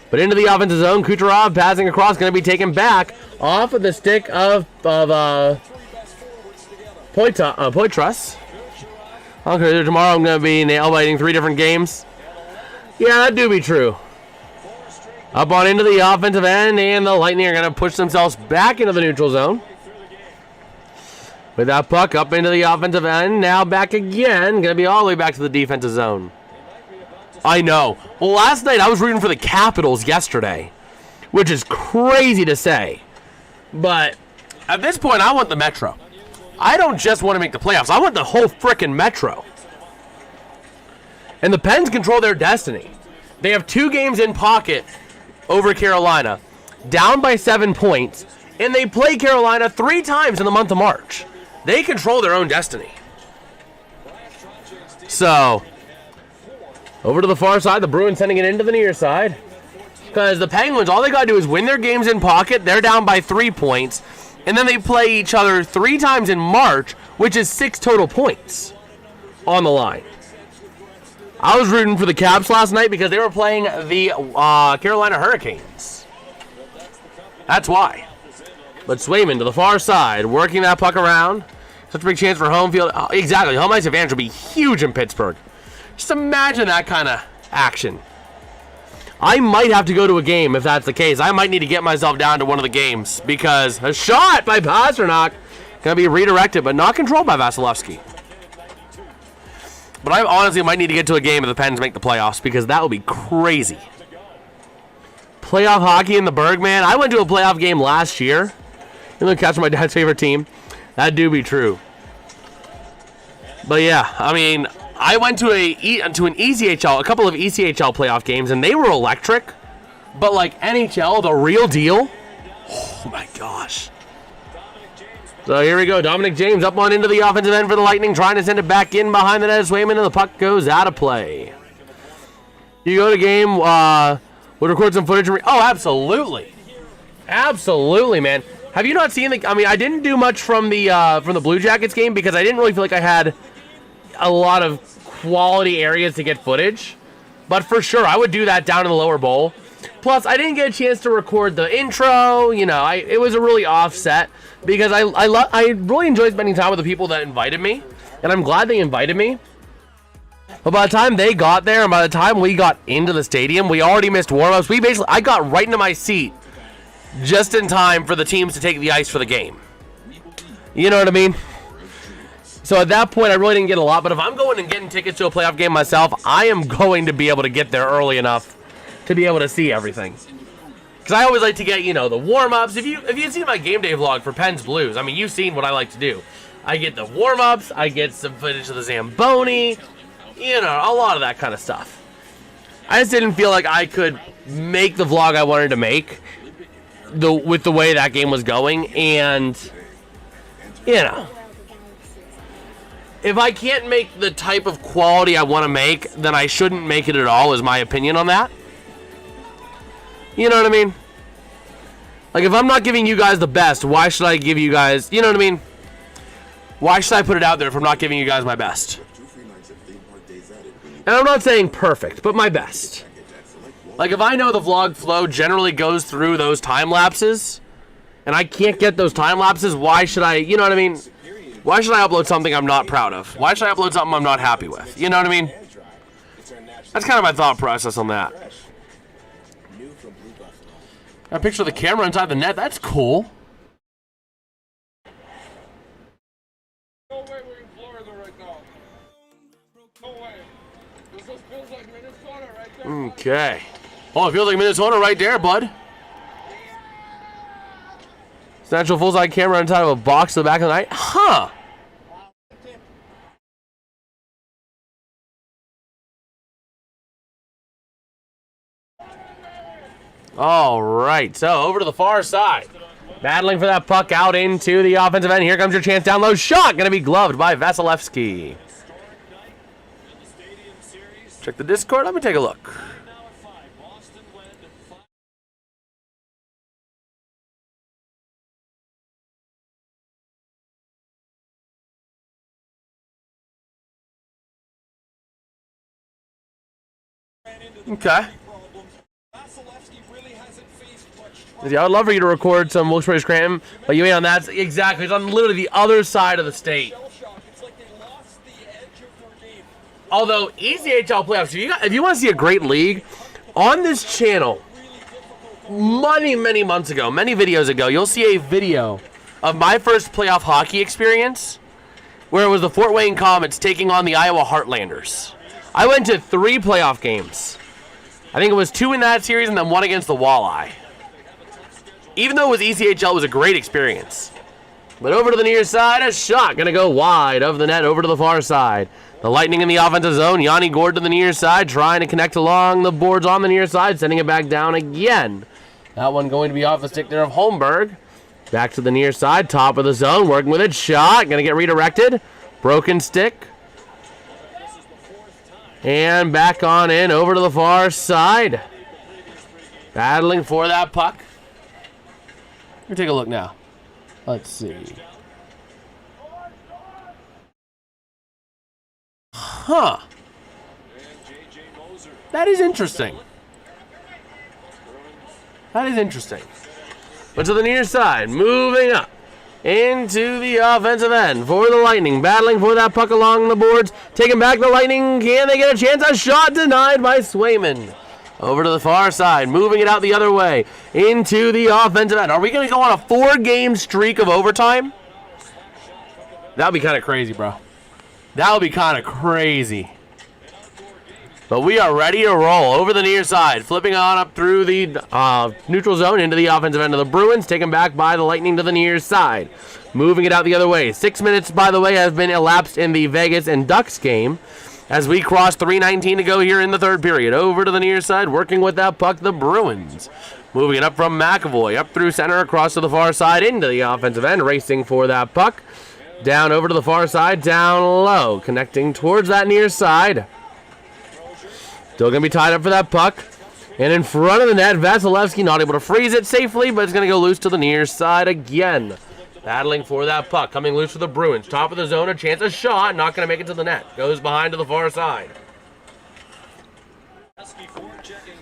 S13: But into the offensive zone, Kucherov passing across, going to be taken back off of the stick of Poitras. Okay, tomorrow I'm going to be nail-biting 3 different games. Yeah, that do be true. Up on into the offensive end, and the Lightning are going to push themselves back into the neutral zone. With that puck up into the offensive end, now back again. Going to be all the way back to the defensive zone. I know. Well, last night I was rooting for the Capitals yesterday, which is crazy to say. But at this point, I want the Metro. I don't just want to make the playoffs. I want the whole frickin' Metro. And the Pens control their destiny. They have 2 games in pocket over Carolina, down by 7 points, and they play Carolina 3 times in the month of March. They control their own destiny. So, over to the far side, the Bruins sending it into the near side. Because the Penguins, all they got to do is win their games in pocket. They're down by 3 points. And then they play each other 3 times in March, which is 6 total points on the line. I was rooting for the Caps last night because they were playing the Carolina Hurricanes. That's why. But Swayman to the far side, working that puck around. Such a big chance for home field. Exactly, home ice advantage will be huge in Pittsburgh. Just imagine that kind of action. I might have to go to a game if that's the case. I might need to get myself down to one of the games because a shot by Pasternak going to be redirected, but not controlled by Vasilevsky. But I honestly might need to get to a game if the Pens make the playoffs because that would be crazy. Playoff hockey in the Bergman. I went to a playoff game last year. You know, catch my dad's favorite team. That do be true. But yeah, I mean, I went to an ECHL, a couple of ECHL playoff games, and they were electric. But like NHL, the real deal. Oh my gosh. So here we go. Dominic James up on into the offensive end for the Lightning, trying to send it back in behind the net of Swayman, and the puck goes out of play. You go to game, we'll record some footage. Oh, absolutely. Absolutely, man. Have you not seen the... I mean, I didn't do much from the Blue Jackets game because I didn't really feel like I had a lot of quality areas to get footage. But for sure, I would do that down in the lower bowl. Plus, I didn't get a chance to record the intro. You know, it was a really offset because I really enjoyed spending time with the people that invited me, and I'm glad they invited me. But by the time they got there, and by the time we got into the stadium, we already missed warm-ups. I got right into my seat just in time for the teams to take the ice for the game. You know what I mean? So at that point, I really didn't get a lot. But if I'm going and getting tickets to a playoff game myself, I am going to be able to get there early enough to be able to see everything. Because I always like to get, you know, the warm-ups. If you've seen my game day vlog for Pens Blues, I mean, you've seen what I like to do. I get the warm-ups. I get some footage of the Zamboni. You know, a lot of that kind of stuff. I just didn't feel like I could make the vlog I wanted to make with the way that game was going. And, you know, if I can't make the type of quality I want to make, then I shouldn't make it at all, is my opinion on that. You know what I mean? Like, if I'm not giving you guys the best, why should I give you guys... You know what I mean? Why should I put it out there if I'm not giving you guys my best? And I'm not saying perfect, but my best. Like, if I know the vlog flow generally goes through those time lapses, and I can't get those time lapses, why should I... You know what I mean? Why should I upload something I'm not proud of? Why should I upload something I'm not happy with? You know what I mean? That's kind of my thought process on that. A picture of the camera inside the net. That's cool.
S11: No way we're in Florida right now. No way. This just feels like Minnesota right there.
S13: Okay. Oh, it feels like Minnesota right there, bud. It's an actual full-side camera inside of a box to the back of the night. Huh. All right, so over to the far side. Battling for that puck out into the offensive end. Here comes your chance down low. Shot going to be gloved by Vasilevsky. Check the Discord. Let me take a look. Okay. Yeah, I would love for you to record some Wilkes-Barre Scranton, but you ain't on that. Exactly. It's on literally the other side of the state. Although, ECHL playoffs, if you want to see a great league, on this channel, many months ago, many videos ago, you'll see a video of my first playoff hockey experience, where it was the Fort Wayne Comets taking on the Iowa Heartlanders. I went to 3 playoff games. I think it was 2 in that series and then 1 against the Walleye. Even though it was ECHL, it was a great experience. But over to the near side, a shot going to go wide of the net over to the far side. The Lightning in the offensive zone. Yanni Gourde to the near side, trying to connect along the boards on the near side, sending it back down again. That one going to be off the stick there of Holmberg. Back to the near side, top of the zone, working with it. Shot, going to get redirected. Broken stick. And back on in, over to the far side. Battling for that puck. Let me take a look now. Let's see. Huh. That is interesting. That is interesting. But to the near side, moving up into the offensive end for the Lightning. Battling for that puck along the boards. Taking back the Lightning. Can they get a chance? A shot denied by Swayman. Over to the far side, moving it out the other way into the offensive end. Are we going to go on a 4-game streak of overtime? That would be kind of crazy, bro. That would be kind of crazy. But we are ready to roll over the near side, flipping on up through the neutral zone into the offensive end of the Bruins, taken back by the Lightning to the near side. Moving it out the other way. 6 minutes, by the way, have been elapsed in the Vegas and Ducks game. As we cross 3:19 to go here in the third period. Over to the near side, working with that puck, the Bruins. Moving it up from McAvoy, up through center, across to the far side, into the offensive end, racing for that puck. Down over to the far side, down low, connecting towards that near side. Still going to be tied up for that puck. And in front of the net, Vasilevsky not able to freeze it safely, but it's going to go loose to the near side again. Battling for that puck, coming loose for the Bruins. Top of the zone, a chance, a shot, not going to make it to the net. Goes behind to the far side.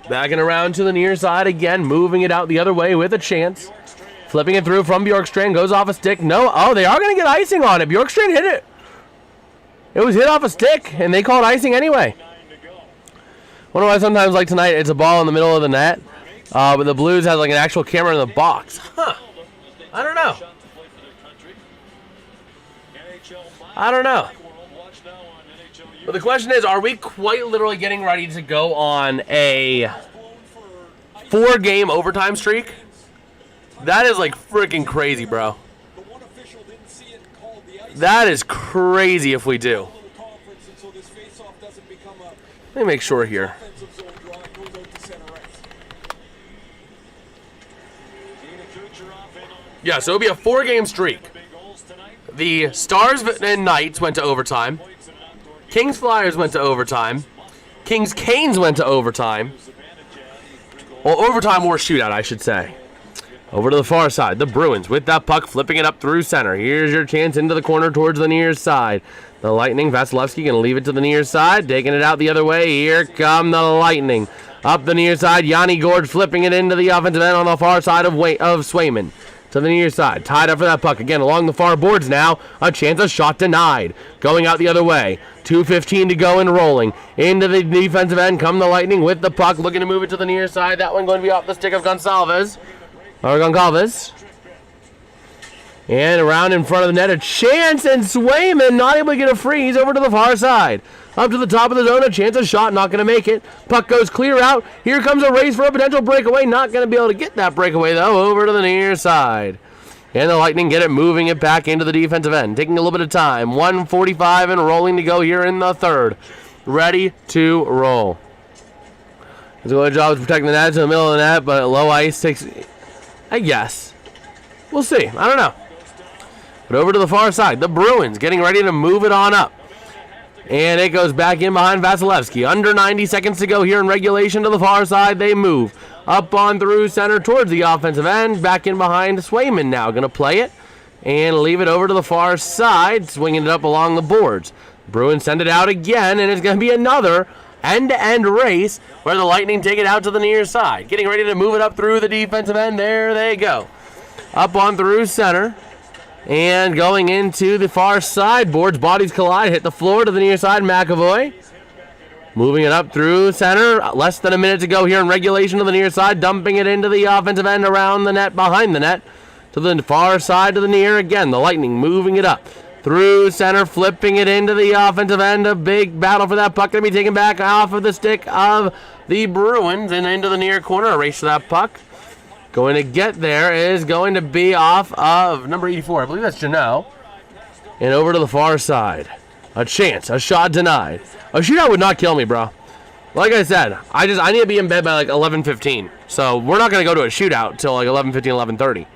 S13: Backing around to the near side again, moving it out the other way with a chance. Flipping it through from Bjorkstrand, goes off a stick. No, oh, they are going to get icing on it. Bjorkstrand hit it. It was hit off a stick, and they called icing anyway. Wonder why sometimes, like tonight, it's a ball in the middle of the net, but the Blues has like an actual camera in the box. Huh. I don't know. I don't know. But the question is, are we quite literally getting ready to go on a 4-game overtime streak? That is like freaking crazy, bro. That is crazy if we do. Let me make sure here. Yeah, so it'll be a 4-game streak. The Stars and Knights went to overtime. Kings Flyers went to overtime. Kings Canes went to overtime. Well, overtime or shootout, I should say. Over to the far side, the Bruins with that puck, flipping it up through center. Here's your chance into the corner towards the near side. The Lightning, Vasilevsky going to leave it to the near side, taking it out the other way. Here come the Lightning. Up the near side, Yanni Gourde flipping it into the offensive end on the far side of Swayman. To the near side, tied up for that puck. Again, along the far boards now. A chance, a shot denied. Going out the other way. 2:15 to go and rolling. Into the defensive end come the Lightning with the puck. Looking to move it to the near side. That one going to be off the stick of Goncalves. And around in front of the net, a chance, and Swayman not able to get a freeze over to the far side. Up to the top of the zone, a chance, a shot, not going to make it. Puck goes clear out. Here comes a race for a potential breakaway. Not going to be able to get that breakaway, though, over to the near side. And the Lightning get it, moving it back into the defensive end. Taking a little bit of time. 1:45 and rolling to go here in the third. Ready to roll. His only job is protecting the net to the middle of the net, but low ice takes, I guess. We'll see. I don't know. But over to the far side, the Bruins getting ready to move it on up. And it goes back in behind Vasilevsky. Under 90 seconds to go here in regulation to the far side. They move up on through center towards the offensive end. Back in behind Swayman now. Going to play it and leave it over to the far side. Swinging it up along the boards. Bruins send it out again, and it's going to be another end-to-end race where the Lightning take it out to the near side. Getting ready to move it up through the defensive end. There they go. Up on through center. And going into the far side, boards, bodies collide, hit the floor to the near side, McAvoy. Moving it up through center, less than a minute to go here in regulation to the near side, dumping it into the offensive end around the net, behind the net, to the far side to the near. Again, the Lightning moving it up through center, flipping it into the offensive end. A big battle for that puck, going to be taken back off of the stick of the Bruins and into the near corner. A race for that puck. Going to get there is going to be off of number 84. I believe that's Janelle. And over to the far side. A chance. A shot denied. A shootout would not kill me, bro. Like I said, I need to be in bed by like 11:15. So we're not going to go to a shootout till like 11:15, 11:30.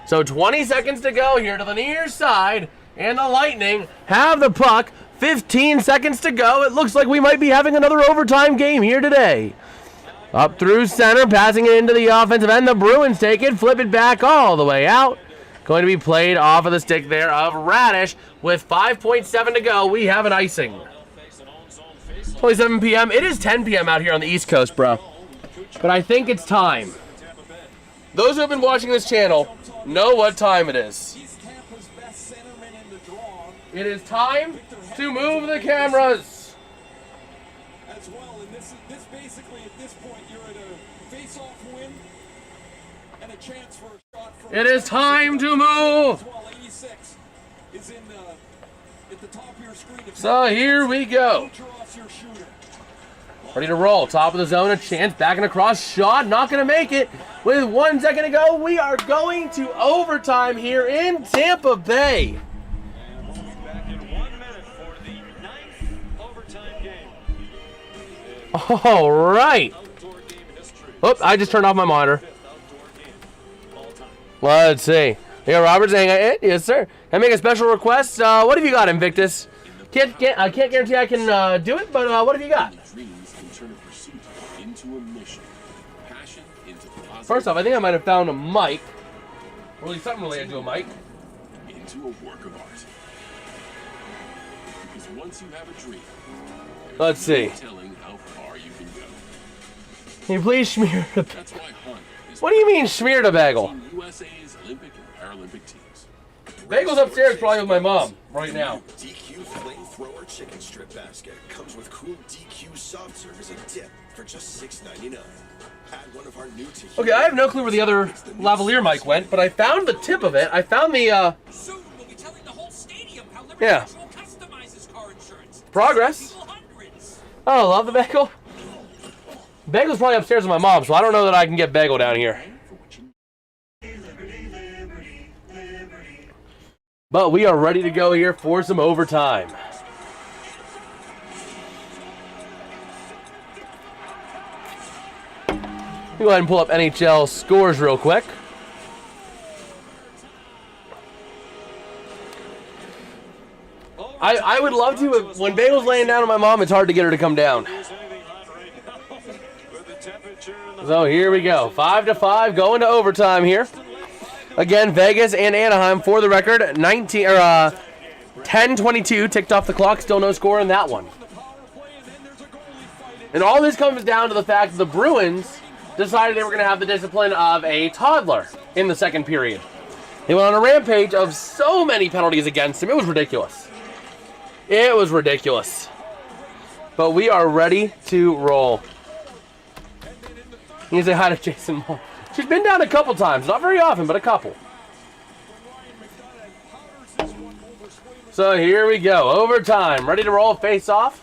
S13: So 20 seconds to go here to the near side. And the Lightning have the puck. 15 seconds to go. It looks like we might be having another overtime game here today. Up through center, passing it into the offensive end. The Bruins take it, flip it back all the way out. Going to be played off of the stick there of Radish. With 5.7 to go, we have an icing. It's only 7 p.m. It is 10 p.m. out here on the East Coast, bro. But I think it's time. Those who have been watching this channel know what time it is. It is time to move the cameras.
S4: As well, and this basically at this point you're at a face-off win and a chance for a shot from.
S13: It is time to move.
S4: 86 is in at the top of your screen.
S13: So here we go. Ready to roll. Top of the zone, a chance, backing across, shot, not going to make it. With 1 second to go, we are going to overtime here in Tampa Bay. All right. Oops, I just turned off my monitor. Let's see. Yeah, Robert's saying it. Yes, sir. Can I make a special request? What have you got, Invictus? I can't guarantee I can do it, but what have you got? First off, I think I might have found a mic. Or at least something related to a mic.
S17: Into a work of art. Because once you have a dream,
S13: let's see. Can you please smear the bagel? What do you mean smear the bagel?
S17: USA's Olympic and Paralympic teams.
S13: Bagel's upstairs probably with my mom right now.
S18: DQ Flamethrower Chicken Strip Basket comes with cool DQ soft serve as a tip for just $6.99. Add one of our new
S13: Okay, I have no clue where the other lavalier mic went, but I found the tip of it. I found the
S4: Soon we'll be telling the whole stadium how
S13: yeah.
S4: customizes car insurance.
S13: Progress. Oh, love the bagel. Bagel's probably upstairs with my mom, so I don't know that I can get Bagel down here. But we are ready to go here for some overtime. Let me go ahead and pull up NHL scores real quick. I would love to. When Bagel's laying down on my mom, it's hard to get her to come down. So here we go. 5-5 going to overtime here. Again, Vegas and Anaheim for the record. 10-22 ticked off the clock. Still no score in that one. And all this comes down to the fact that the Bruins decided they were going to have the discipline of a toddler in the second period. They went on a rampage of so many penalties against him. It was ridiculous. It was ridiculous. But we are ready to roll. You can say hi to Jason Moore. She's been down a couple times. Not very often, but a couple. So here we go. Overtime. Ready to roll face-off.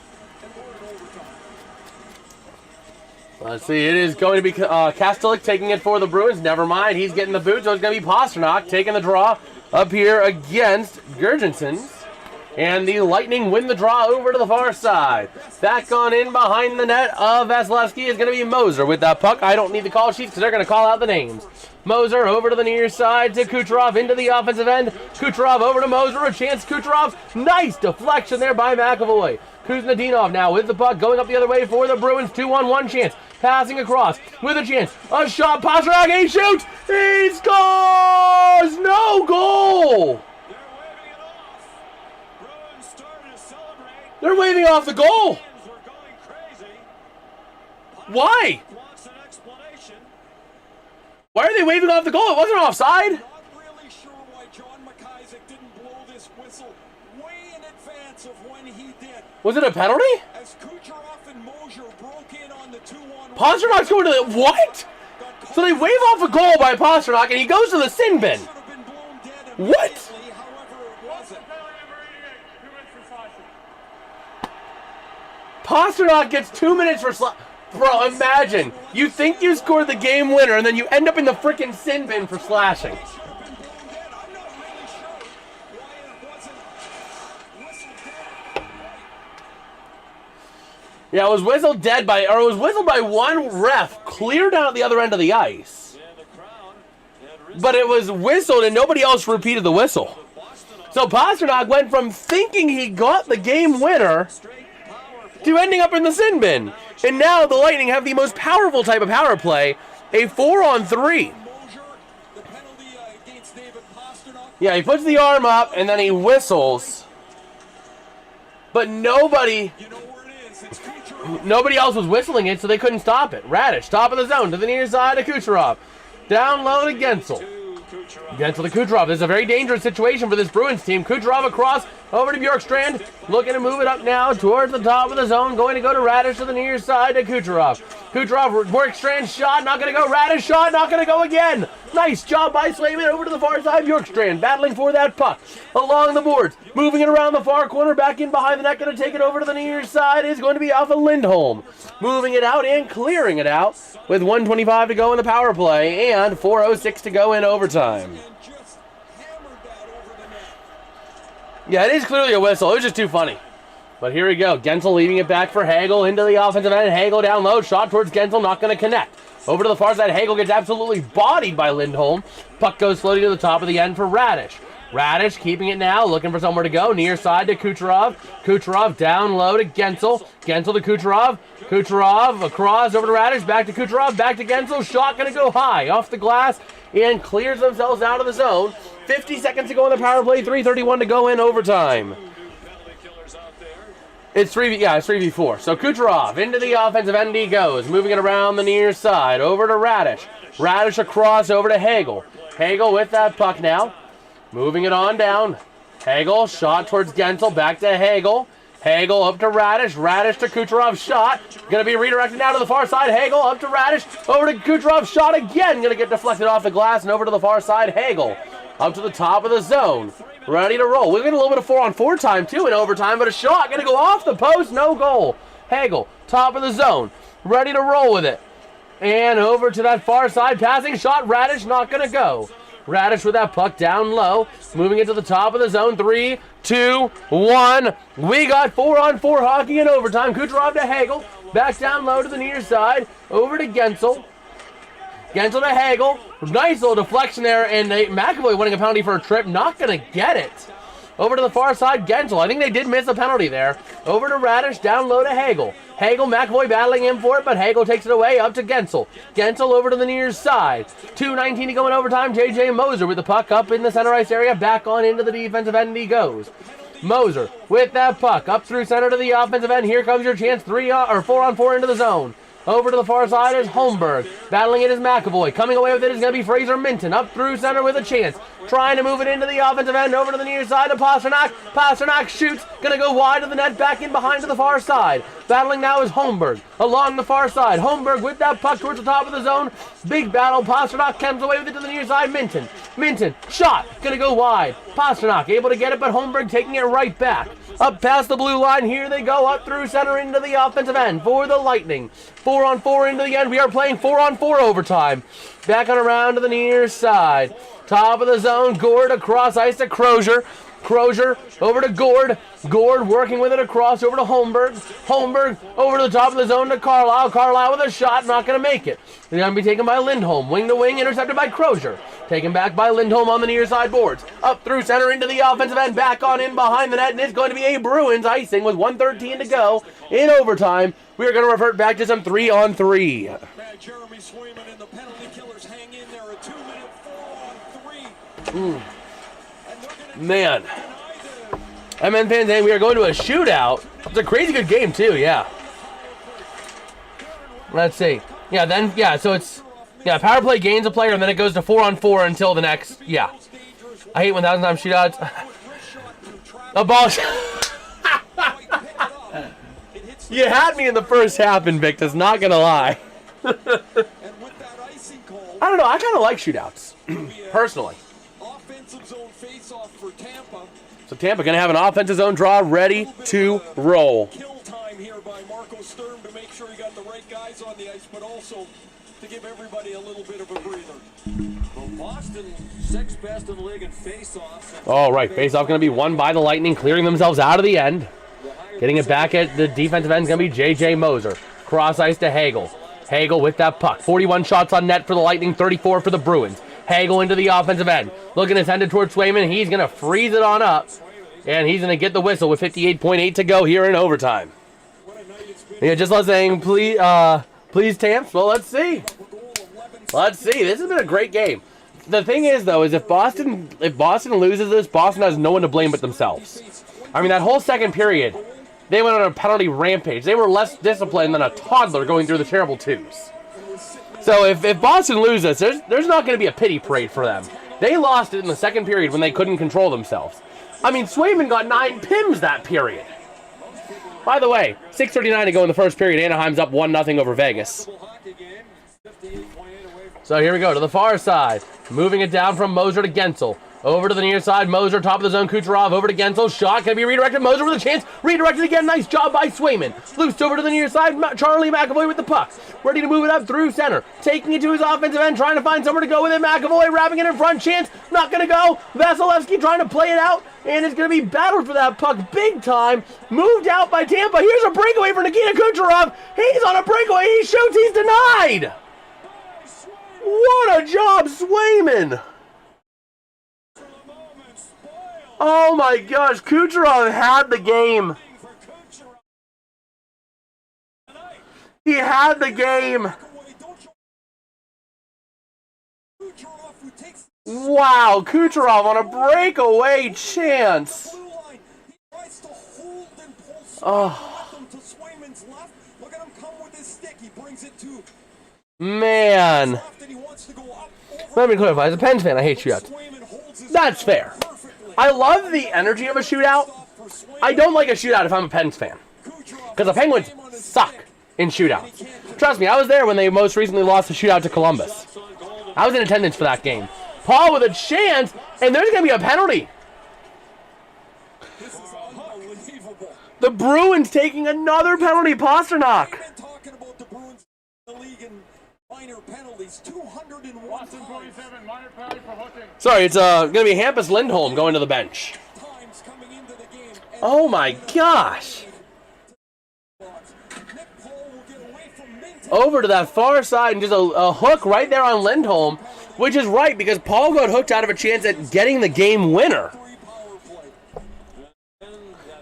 S13: Let's see. It is going to be Kastelik taking it for the Bruins. Never mind. He's getting the boot. So it's going to be Pasternak taking the draw up here against Gergensen. And the Lightning win the draw over to the far side. Back on in behind the net of Vasilevsky is going to be Moser with that puck. I don't need the call sheets because they're going to call out the names. Moser over to the near side to Kucherov into the offensive end. Kucherov over to Moser. A chance. Kucherov. Nice deflection there by McAvoy. Kuznetsov now with the puck going up the other way for the Bruins. 2-on-1 chance. Passing across with a chance. A shot. Pasternak. He shoots. He scores. No goal. They're waving off the goal. Why? Why are they waving off the goal? It wasn't offside.
S4: Not really sure why John McIsaac didn't blow this whistle way in advance of when he did.
S13: Was it a penalty?
S4: As Kucherov and Moser broke in on the 2-on-1.
S13: Pasternak's going to the... What? So they wave off a goal by Pasternak and he goes to the sin bin. What? Pasternak gets 2 minutes for Bro, imagine. You think you scored the game winner and then you end up in the freaking sin bin for slashing. Yeah, it was whistled dead by, or it was whistled by one ref clear down at the other end of the ice. But it was whistled and nobody else repeated the whistle. So Pasternak went from thinking he got the game winner to ending up in the sin bin. And now the Lightning have the most powerful type of power play, a 4-on-3. Yeah, he puts the arm up and then he whistles. But nobody else was whistling it, so they couldn't stop it. Radish, top of the zone, to the near side of Kucherov. Down low to Gensel. Gensel to Kucherov. This is a very dangerous situation for this Bruins team. Kucherov across, over to Bjorkstrand. Looking to move it up now towards the top of the zone. Going to go to Radish to the near side to Kucherov. Kucherov, Bjorkstrand shot, not going to go. Radish shot, not going to go again. Nice job by Swayman over to the far side. Bjorkstrand battling for that puck along the boards. Moving it around the far corner, back in behind the net. Going to take it over to the near side is going to be Alpha Lindholm. Moving it out and clearing it out with 1:25 to go in the power play and 4:06 to go in overtime. Yeah, it is clearly a whistle. It was just too funny. But here we go. Gensel leaving it back for Hagel into the offensive end. Hagel down low. Shot towards Gensel. Not going to connect. Over to the far side. Hagel gets absolutely bodied by Lindholm. Puck goes floating to the top of the end for Radish. Radish keeping it now. Looking for somewhere to go. Near side to Kucherov. Kucherov down low to Gensel. Gensel to Kucherov. Kucherov across over to Radish. Back to Kucherov. Back to Gensel. Shot going to go high off the glass and clears themselves out of the zone. 50 seconds to go in the power play. 3:31 to go in overtime. It's 3v4. So Kucherov into the offensive end he goes. Moving it around the near side. Over to Radish. Radish across over to Hagel. Hagel with that puck now. Moving it on down. Hagel, shot towards Gensel. Back to Hagel. Hagel up to Radish. Radish to Kucherov. Shot. Going to be redirected now to the far side. Hagel up to Radish. Over to Kucherov. Shot again. Going to get deflected off the glass and over to the far side. Hagel up to the top of the zone. Ready to roll. We're getting a little bit of 4-on-4 time too in overtime, but a shot going to go off the post. No goal. Hagel, top of the zone. Ready to roll with it. And over to that far side. Passing shot. Radish not going to go. Radish with that puck down low. Moving it to the top of the zone. 3, 2, 1. We got 4-on-4 hockey in overtime. Kucherov to Hagel. Back down low to the near side. Over to Gensel. Gensel to Hagel. Nice little deflection there. And McAvoy winning a penalty for a trip. Not going to get it. Over to the far side, Gensel. I think they did miss a penalty there. Over to Radish, down low to Hagel. Hagel, McAvoy battling in for it, but Hagel takes it away up to Gensel. Gensel over to the near side. 2:19 to go in overtime. J.J. Moser with the puck up in the center ice area. Back on into the defensive end he goes. Moser with that puck up through center to the offensive end. Here comes your chance. 4-on-4 into the zone. Over to the far side is Holmberg. Battling it is McAvoy. Coming away with it is going to be Fraser Minton. Up through center with a chance. Trying to move it into the offensive end. Over to the near side of Pasternak. Pasternak shoots. Going to go wide of the net. Back in behind to the far side. Battling now is Holmberg along the far side. Holmberg with that puck towards the top of the zone. Big battle. Pasternak comes away with it to the near side. Minton, shot, gonna go wide. Pasternak able to get it, but Holmberg taking it right back. Up past the blue line, here they go, up through center into the offensive end for the Lightning. 4-on-4 into the end, we are playing 4-on-4 overtime. Back on around to the near side. Top of the zone, Gord across ice to Crozier. Crozier over to Gord. Gord working with it across over to Holmberg. Holmberg over to the top of the zone to Carlisle. Carlisle with a shot, not going to make it. They're going to be taken by Lindholm. Wing to wing, intercepted by Crozier. Taken back by Lindholm on the near side boards. Up through center into the offensive end. Back on in behind the net, and it's going to be a Bruins icing with 1:13 to go in overtime. We are going to revert back to some 3-on-3.
S4: Man, Jeremy Swayman and the penalty killers hang in there. A 2-minute 4-on-3.
S13: Man. MN fans, we are going to a shootout. It's a crazy good game, too, yeah. Let's see. So it's, power play gains a player, and then it goes to 4-on-4 until the next, I hate 1,000 times shootouts. A ball You had me in the first half, Invictus, not going to lie. I don't know, I kind of like shootouts, personally.
S4: Offensive zone face-off for Tampa.
S13: So Tampa going to have an offensive zone draw ready to roll.
S4: Kill time here by Marco Sturm to make sure he got the right guys on the ice, but also to give everybody a little bit of a breather.
S8: Well, Boston, 6th best in the league in face-offs.
S13: All right, face-off going to be won by the Lightning, clearing themselves out of the end. Getting it back at the defensive end is going to be J.J. Moser. Cross ice to Hagel. Hagel with that puck. 41 shots on net for the Lightning, 34 for the Bruins. Hagel into the offensive end. Looking to send it towards Swayman. He's going to freeze it on up. And he's going to get the whistle with 58.8 to go here in overtime. Yeah, just like saying, please, Tamps. Well, let's see. Let's see. This has been a great game. The thing is, though, is if Boston loses this, Boston has no one to blame but themselves. I mean, that whole second period, they went on a penalty rampage. They were less disciplined than a toddler going through the terrible twos. So if Boston loses, there's not going to be a pity parade for them. They lost it in the second period when they couldn't control themselves. I mean, Swayman got 9 PIMs that period. By the way, 6:39 to go in the first period. Anaheim's up 1-0 over Vegas. So here we go to the far side. Moving it down from Moser to Gensel. Over to the near side, Moser, top of the zone, Kucherov, over to Gensel, shot, can be redirected, Moser with a chance, redirected again, nice job by Swayman. Loose over to the near side, Charlie McAvoy with the puck, ready to move it up through center, taking it to his offensive end, trying to find somewhere to go with it, McAvoy wrapping it in front, chance, not going to go, Vasilevsky trying to play it out, and it's going to be battled for that puck big time, moved out by Tampa, here's a breakaway for Nikita Kucherov, he's on a breakaway, he shoots, he's denied! What a job, Swayman! Oh my gosh, Kucherov had the game. He had the game. Wow, Kucherov on a breakaway chance. Oh. Man. Let me clarify, as a Pens fan, I hate shootouts. That's fair. I love the energy of a shootout. I don't like a shootout if I'm a Pens fan. Because the Penguins suck in shootouts. Trust me, I was there when they most recently lost the shootout to Columbus. I was in attendance for that game. Paul with a chance, and there's going to be a penalty. The Bruins taking another penalty, Pasternak.
S4: Minor penalties, 201
S13: Sorry, it's going to be Hampus Lindholm going to the bench. Oh my gosh. Over to that far side and just a hook right there on Lindholm, which is right because Paul got hooked out of a chance at getting the game winner.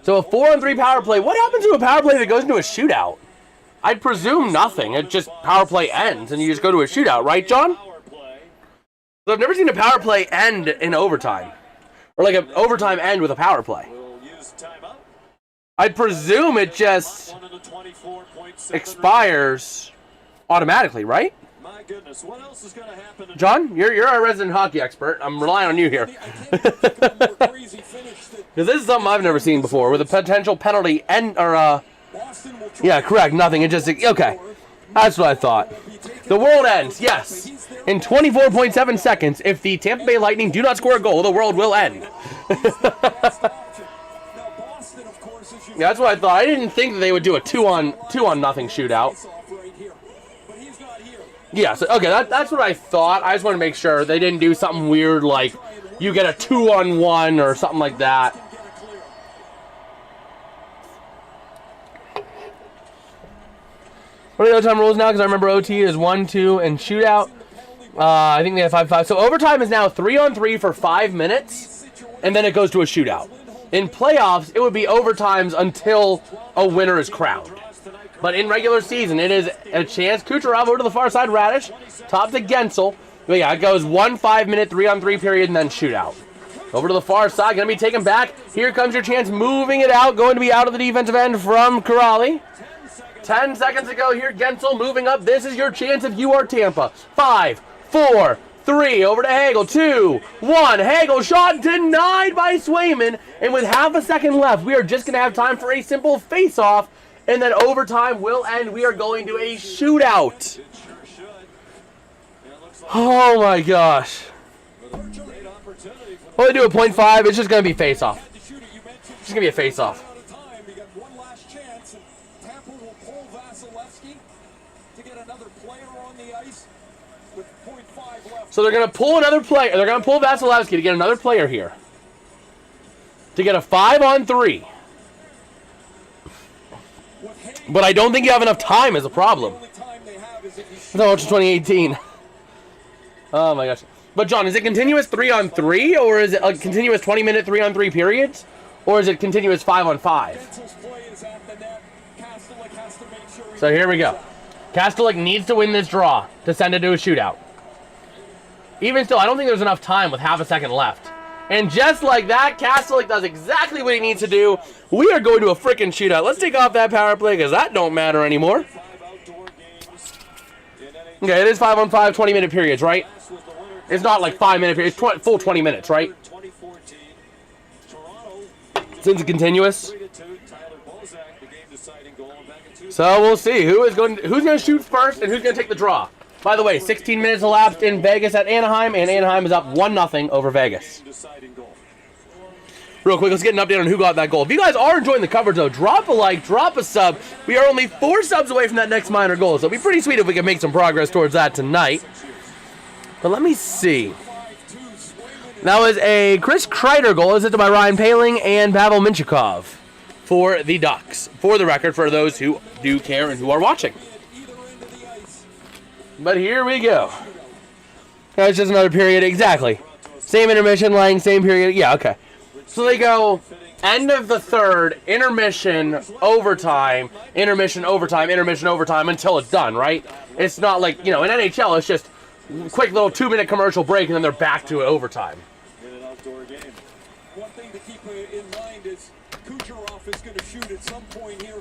S13: So a 4-on-3 power play. What happens to a power play that goes into a shootout? I'd presume nothing. It just power play ends and you just go to a shootout, right, John? So I've never seen a power play end in overtime. Or like an overtime end with a power play. I'd presume it just expires automatically, right?
S4: My goodness, what else is going to happen?
S13: John, you're our resident hockey expert. I'm relying on you here. Because this is something I've never seen before, with a potential penalty end or Yeah, correct. Nothing. It just... Okay. That's what I thought. The world ends. Yes. In 24.7 seconds, if the Tampa Bay Lightning do not score a goal, the world will end. Yeah, that's what I thought. I didn't think that they would do a 2-on-0 shootout. Yeah, so, okay, that's what I thought. I just want to make sure they didn't do something weird like you get a 2-on-1 or something like that. What are the overtime rules now? Because I remember OT is 1-2 and shootout. I think they have 5-5. So overtime is now 3-on-3 for 5 minutes, and then it goes to a shootout. In playoffs, it would be overtimes until a winner is crowned. But in regular season, it is a chance. Kucherov over to the far side, Radish. Top to Gensel. But yeah, it goes 1 5-minute 3-on-3 period and then shootout. Over to the far side, going to be taken back. Here comes your chance, moving it out. Going to be out of the defensive end from Kuraly. 10 seconds to go here. Gensel moving up. This is your chance if you are Tampa. 5, 4, 3. Over to Hagel. 2, 1. Hagel shot denied by Swayman. And with half a second left, we are just going to have time for a simple face-off. And then overtime will end. We are going to a shootout. Oh my gosh. Well, they do a 0.5. It's just going to be face-off. It's just going to be a face-off. So they're going to pull another player. They're going to pull Vasilevsky to get another player here. To get a 5-on-3. But I don't think you have enough time is a problem. That's how much in 2018. Oh my gosh. But John, is it continuous 3-on-3? Or is it a continuous 20-minute 3-on-3 periods? Or is it continuous 5-on-5? So here we go. Kastelik needs to win this draw to send it to a shootout. Even still, I don't think there's enough time with half a second left. And just like that, Kastelik does exactly what he needs to do. We are going to a freaking shootout. Let's take off that power play because that don't matter anymore. Okay, it is 5-on-5, 20-minute periods, right? It's not like 5-minute periods. It's full 20 minutes, right? Since it's continuous. So we'll see who's going to shoot first and who's going to take the draw. By the way, 16 minutes elapsed in Vegas at Anaheim, and Anaheim is up 1-0 over Vegas. Real quick, let's get an update on who got that goal. If you guys are enjoying the coverage, though, drop a like, drop a sub. We are only 4 subs away from that next minor goal, so it'll be pretty sweet if we can make some progress towards that tonight. But let me see. That was a Chris Kreider goal, assisted by Ryan Poehling and Pavel Mintyukov for the Ducks. For the record, for those who do care and who are watching. But here we go. That's just another period. Exactly. Same intermission, Lang, same period. Yeah, okay. So they go end of the third, intermission, overtime, intermission, overtime, intermission, overtime until it's done, right? It's not like, in NHL, it's just quick little 2-minute commercial break and then they're back to overtime.
S4: In an outdoor game. One thing to keep in mind is Kucherov is going to shoot at some point here.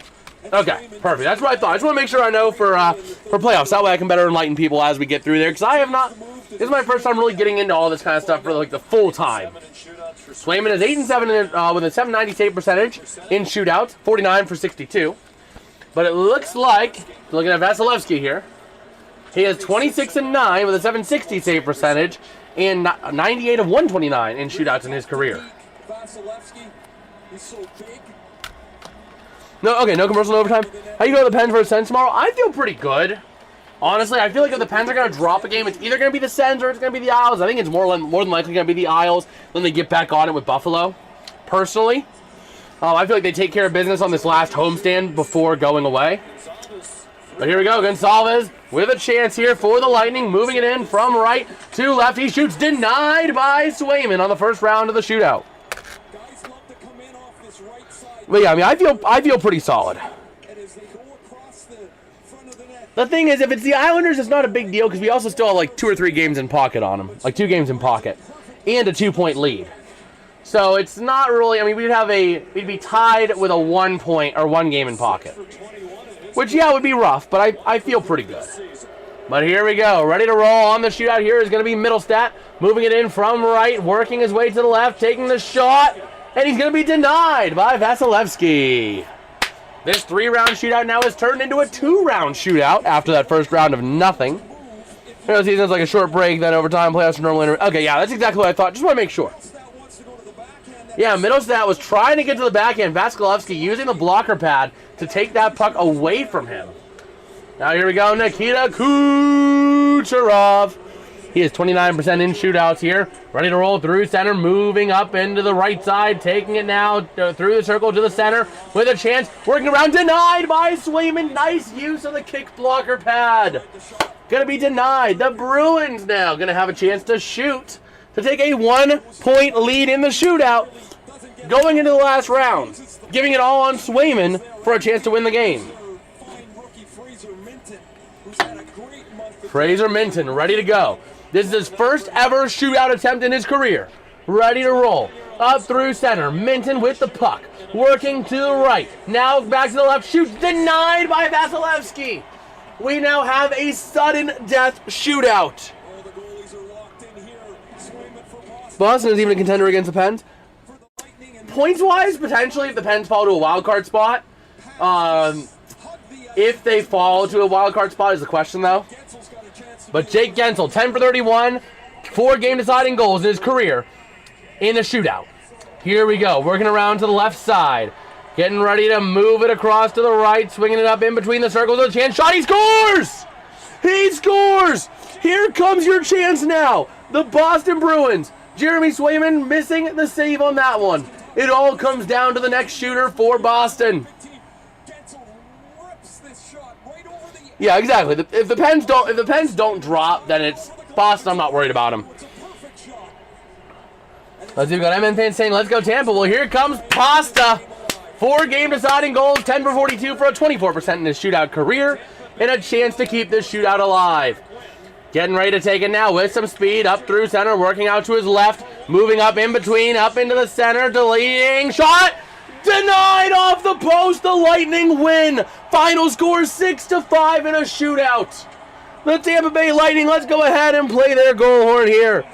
S13: Okay, perfect. That's what I thought. I just want to make sure I know for playoffs. That way I can better enlighten people as we get through there. Because I have not... This is my first time really getting into all this kind of stuff for the full time. Swayman is 8-7 with a .790 save percentage in shootouts. 49 for 62. But it looks like... Looking at Vasilevsky here. He has 26-9 with a .760 save percentage. And 98 of 129 in shootouts in his career.
S4: Vasilevsky is so big.
S13: No, okay, no commercial overtime. How you go to the Pens versus Sens tomorrow? I feel pretty good. Honestly, I feel like if the Pens are going to drop a game, it's either going to be the Sens or it's going to be the Isles. I think it's more than likely going to be the Isles. Then they get back on it with Buffalo. Personally, I feel like they take care of business on this last homestand before going away. But here we go, Gonçalves with a chance here for the Lightning, moving it in from right to left. He shoots denied by Swayman on the first round of the shootout. But yeah, I mean, I feel pretty solid. The thing is, if it's the Islanders, it's not a big deal because we also still have like 2 or 3 games in pocket on them, like 2 games in pocket, and a 2-point lead. So it's not really. I mean, we'd be tied with a 1 point or 1 game in pocket, which would be rough, but I feel pretty good. But here we go, ready to roll on the shootout. Here is going to be Middlestat, moving it in from right, working his way to the left, taking the shot. And he's going to be denied by Vasilevsky. This 3-round shootout now has turned into a 2-round shootout after that first round of nothing. The season's like a short break, then overtime, playoffs are normally. Okay, yeah, that's exactly what I thought. Just want to make sure. Yeah, Middlestat was trying to get to the backhand. Vasilevsky using the blocker pad to take that puck away from him. Now here we go, Nikita Kucherov. He is 29% in shootouts here. Ready to roll through center, moving up into the right side, taking it now through the circle to the center with a chance. Working around, denied by Swayman. Nice use of the kick blocker pad. Gonna be denied. The Bruins now gonna have a chance to shoot to take a 1-point lead in the shootout going into the last round. Giving it all on Swayman for a chance to win the game. Fraser Minton ready to go. This is his first ever shootout attempt in his career. Ready to roll. Up through center. Minton with the puck. Working to the right. Now back to the left. Shoots denied by Vasilevsky. We now have a sudden death shootout. Boston is even a contender against the Pens. Points-wise, potentially, if the Pens fall to a wild card spot. If they fall to a wild card spot is the question, though. But Jake Gensel, 10 for 31, 4 game-deciding goals in his career in the shootout. Here we go, working around to the left side. Getting ready to move it across to the right, swinging it up in between the circles with a chance shot. He scores! He scores! Here comes your chance now. The Boston Bruins. Jeremy Swayman missing the save on that one. It all comes down to the next shooter for Boston. Yeah, exactly. If the Pens don't drop, then it's Boston. I'm not worried about them. Let's see, we got MN saying, let's go Tampa. Well, here comes Pasta. 4 game-deciding goals, 10 for 42 for a 24% in his shootout career, and a chance to keep this shootout alive. Getting ready to take it now with some speed, up through center, working out to his left, moving up in between, up into the center, deleting, shot! Denied off the post, the Lightning win. Final score 6-5 in a shootout. The Tampa Bay Lightning, let's go ahead and play their goal horn here.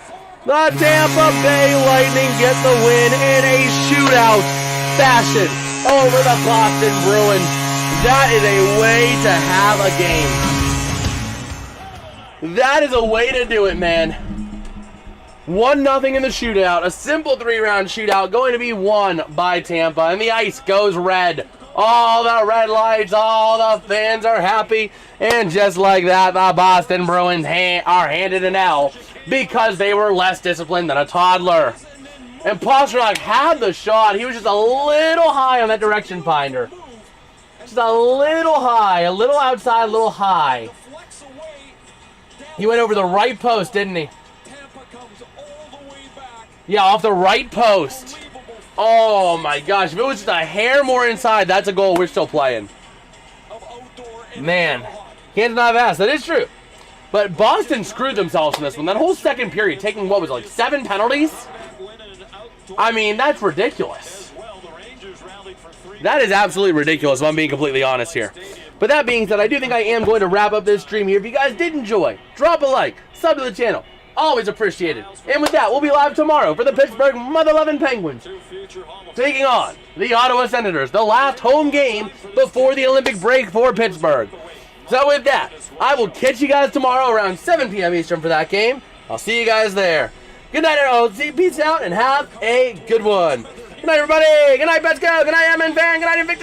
S13: The Tampa Bay Lightning get the win in a shootout fashion over the Boston Bruins. That is a way to have a game. That is a way to do it, man. 1-0 in the shootout. A simple 3-round shootout going to be won by Tampa. And the ice goes red. All the red lights, all the fans are happy. And just like that, the Boston Bruins are handed an L because they were less disciplined than a toddler. And Pastrnak had the shot. He was just a little high on that direction finder. Just a little high, a little outside, a little high. He went over the right post, didn't he? Yeah, off the right post. Oh my gosh, if it was just a hair more inside, that's a goal we're still playing. Man, can't deny that. That is true. But Boston screwed themselves in this one. That whole second period, taking what was it, like 7 penalties? I mean, that's ridiculous. That is absolutely ridiculous if I'm being completely honest here. But that being said, I do think I am going to wrap up this stream here. If you guys did enjoy, drop a like, sub to the channel. Always appreciated. And with that, we'll be live tomorrow for the Pittsburgh Mother-Loving Penguins taking on the Ottawa Senators, the last home game before the Olympic break for Pittsburgh. So with that, I will catch you guys tomorrow around 7 p.m. Eastern for that game. I'll see you guys there. Good night, everyone. Peace out and have a good one. Good night, everybody. Good night, Petco. Good night, MN Fan. Good night, Invictus.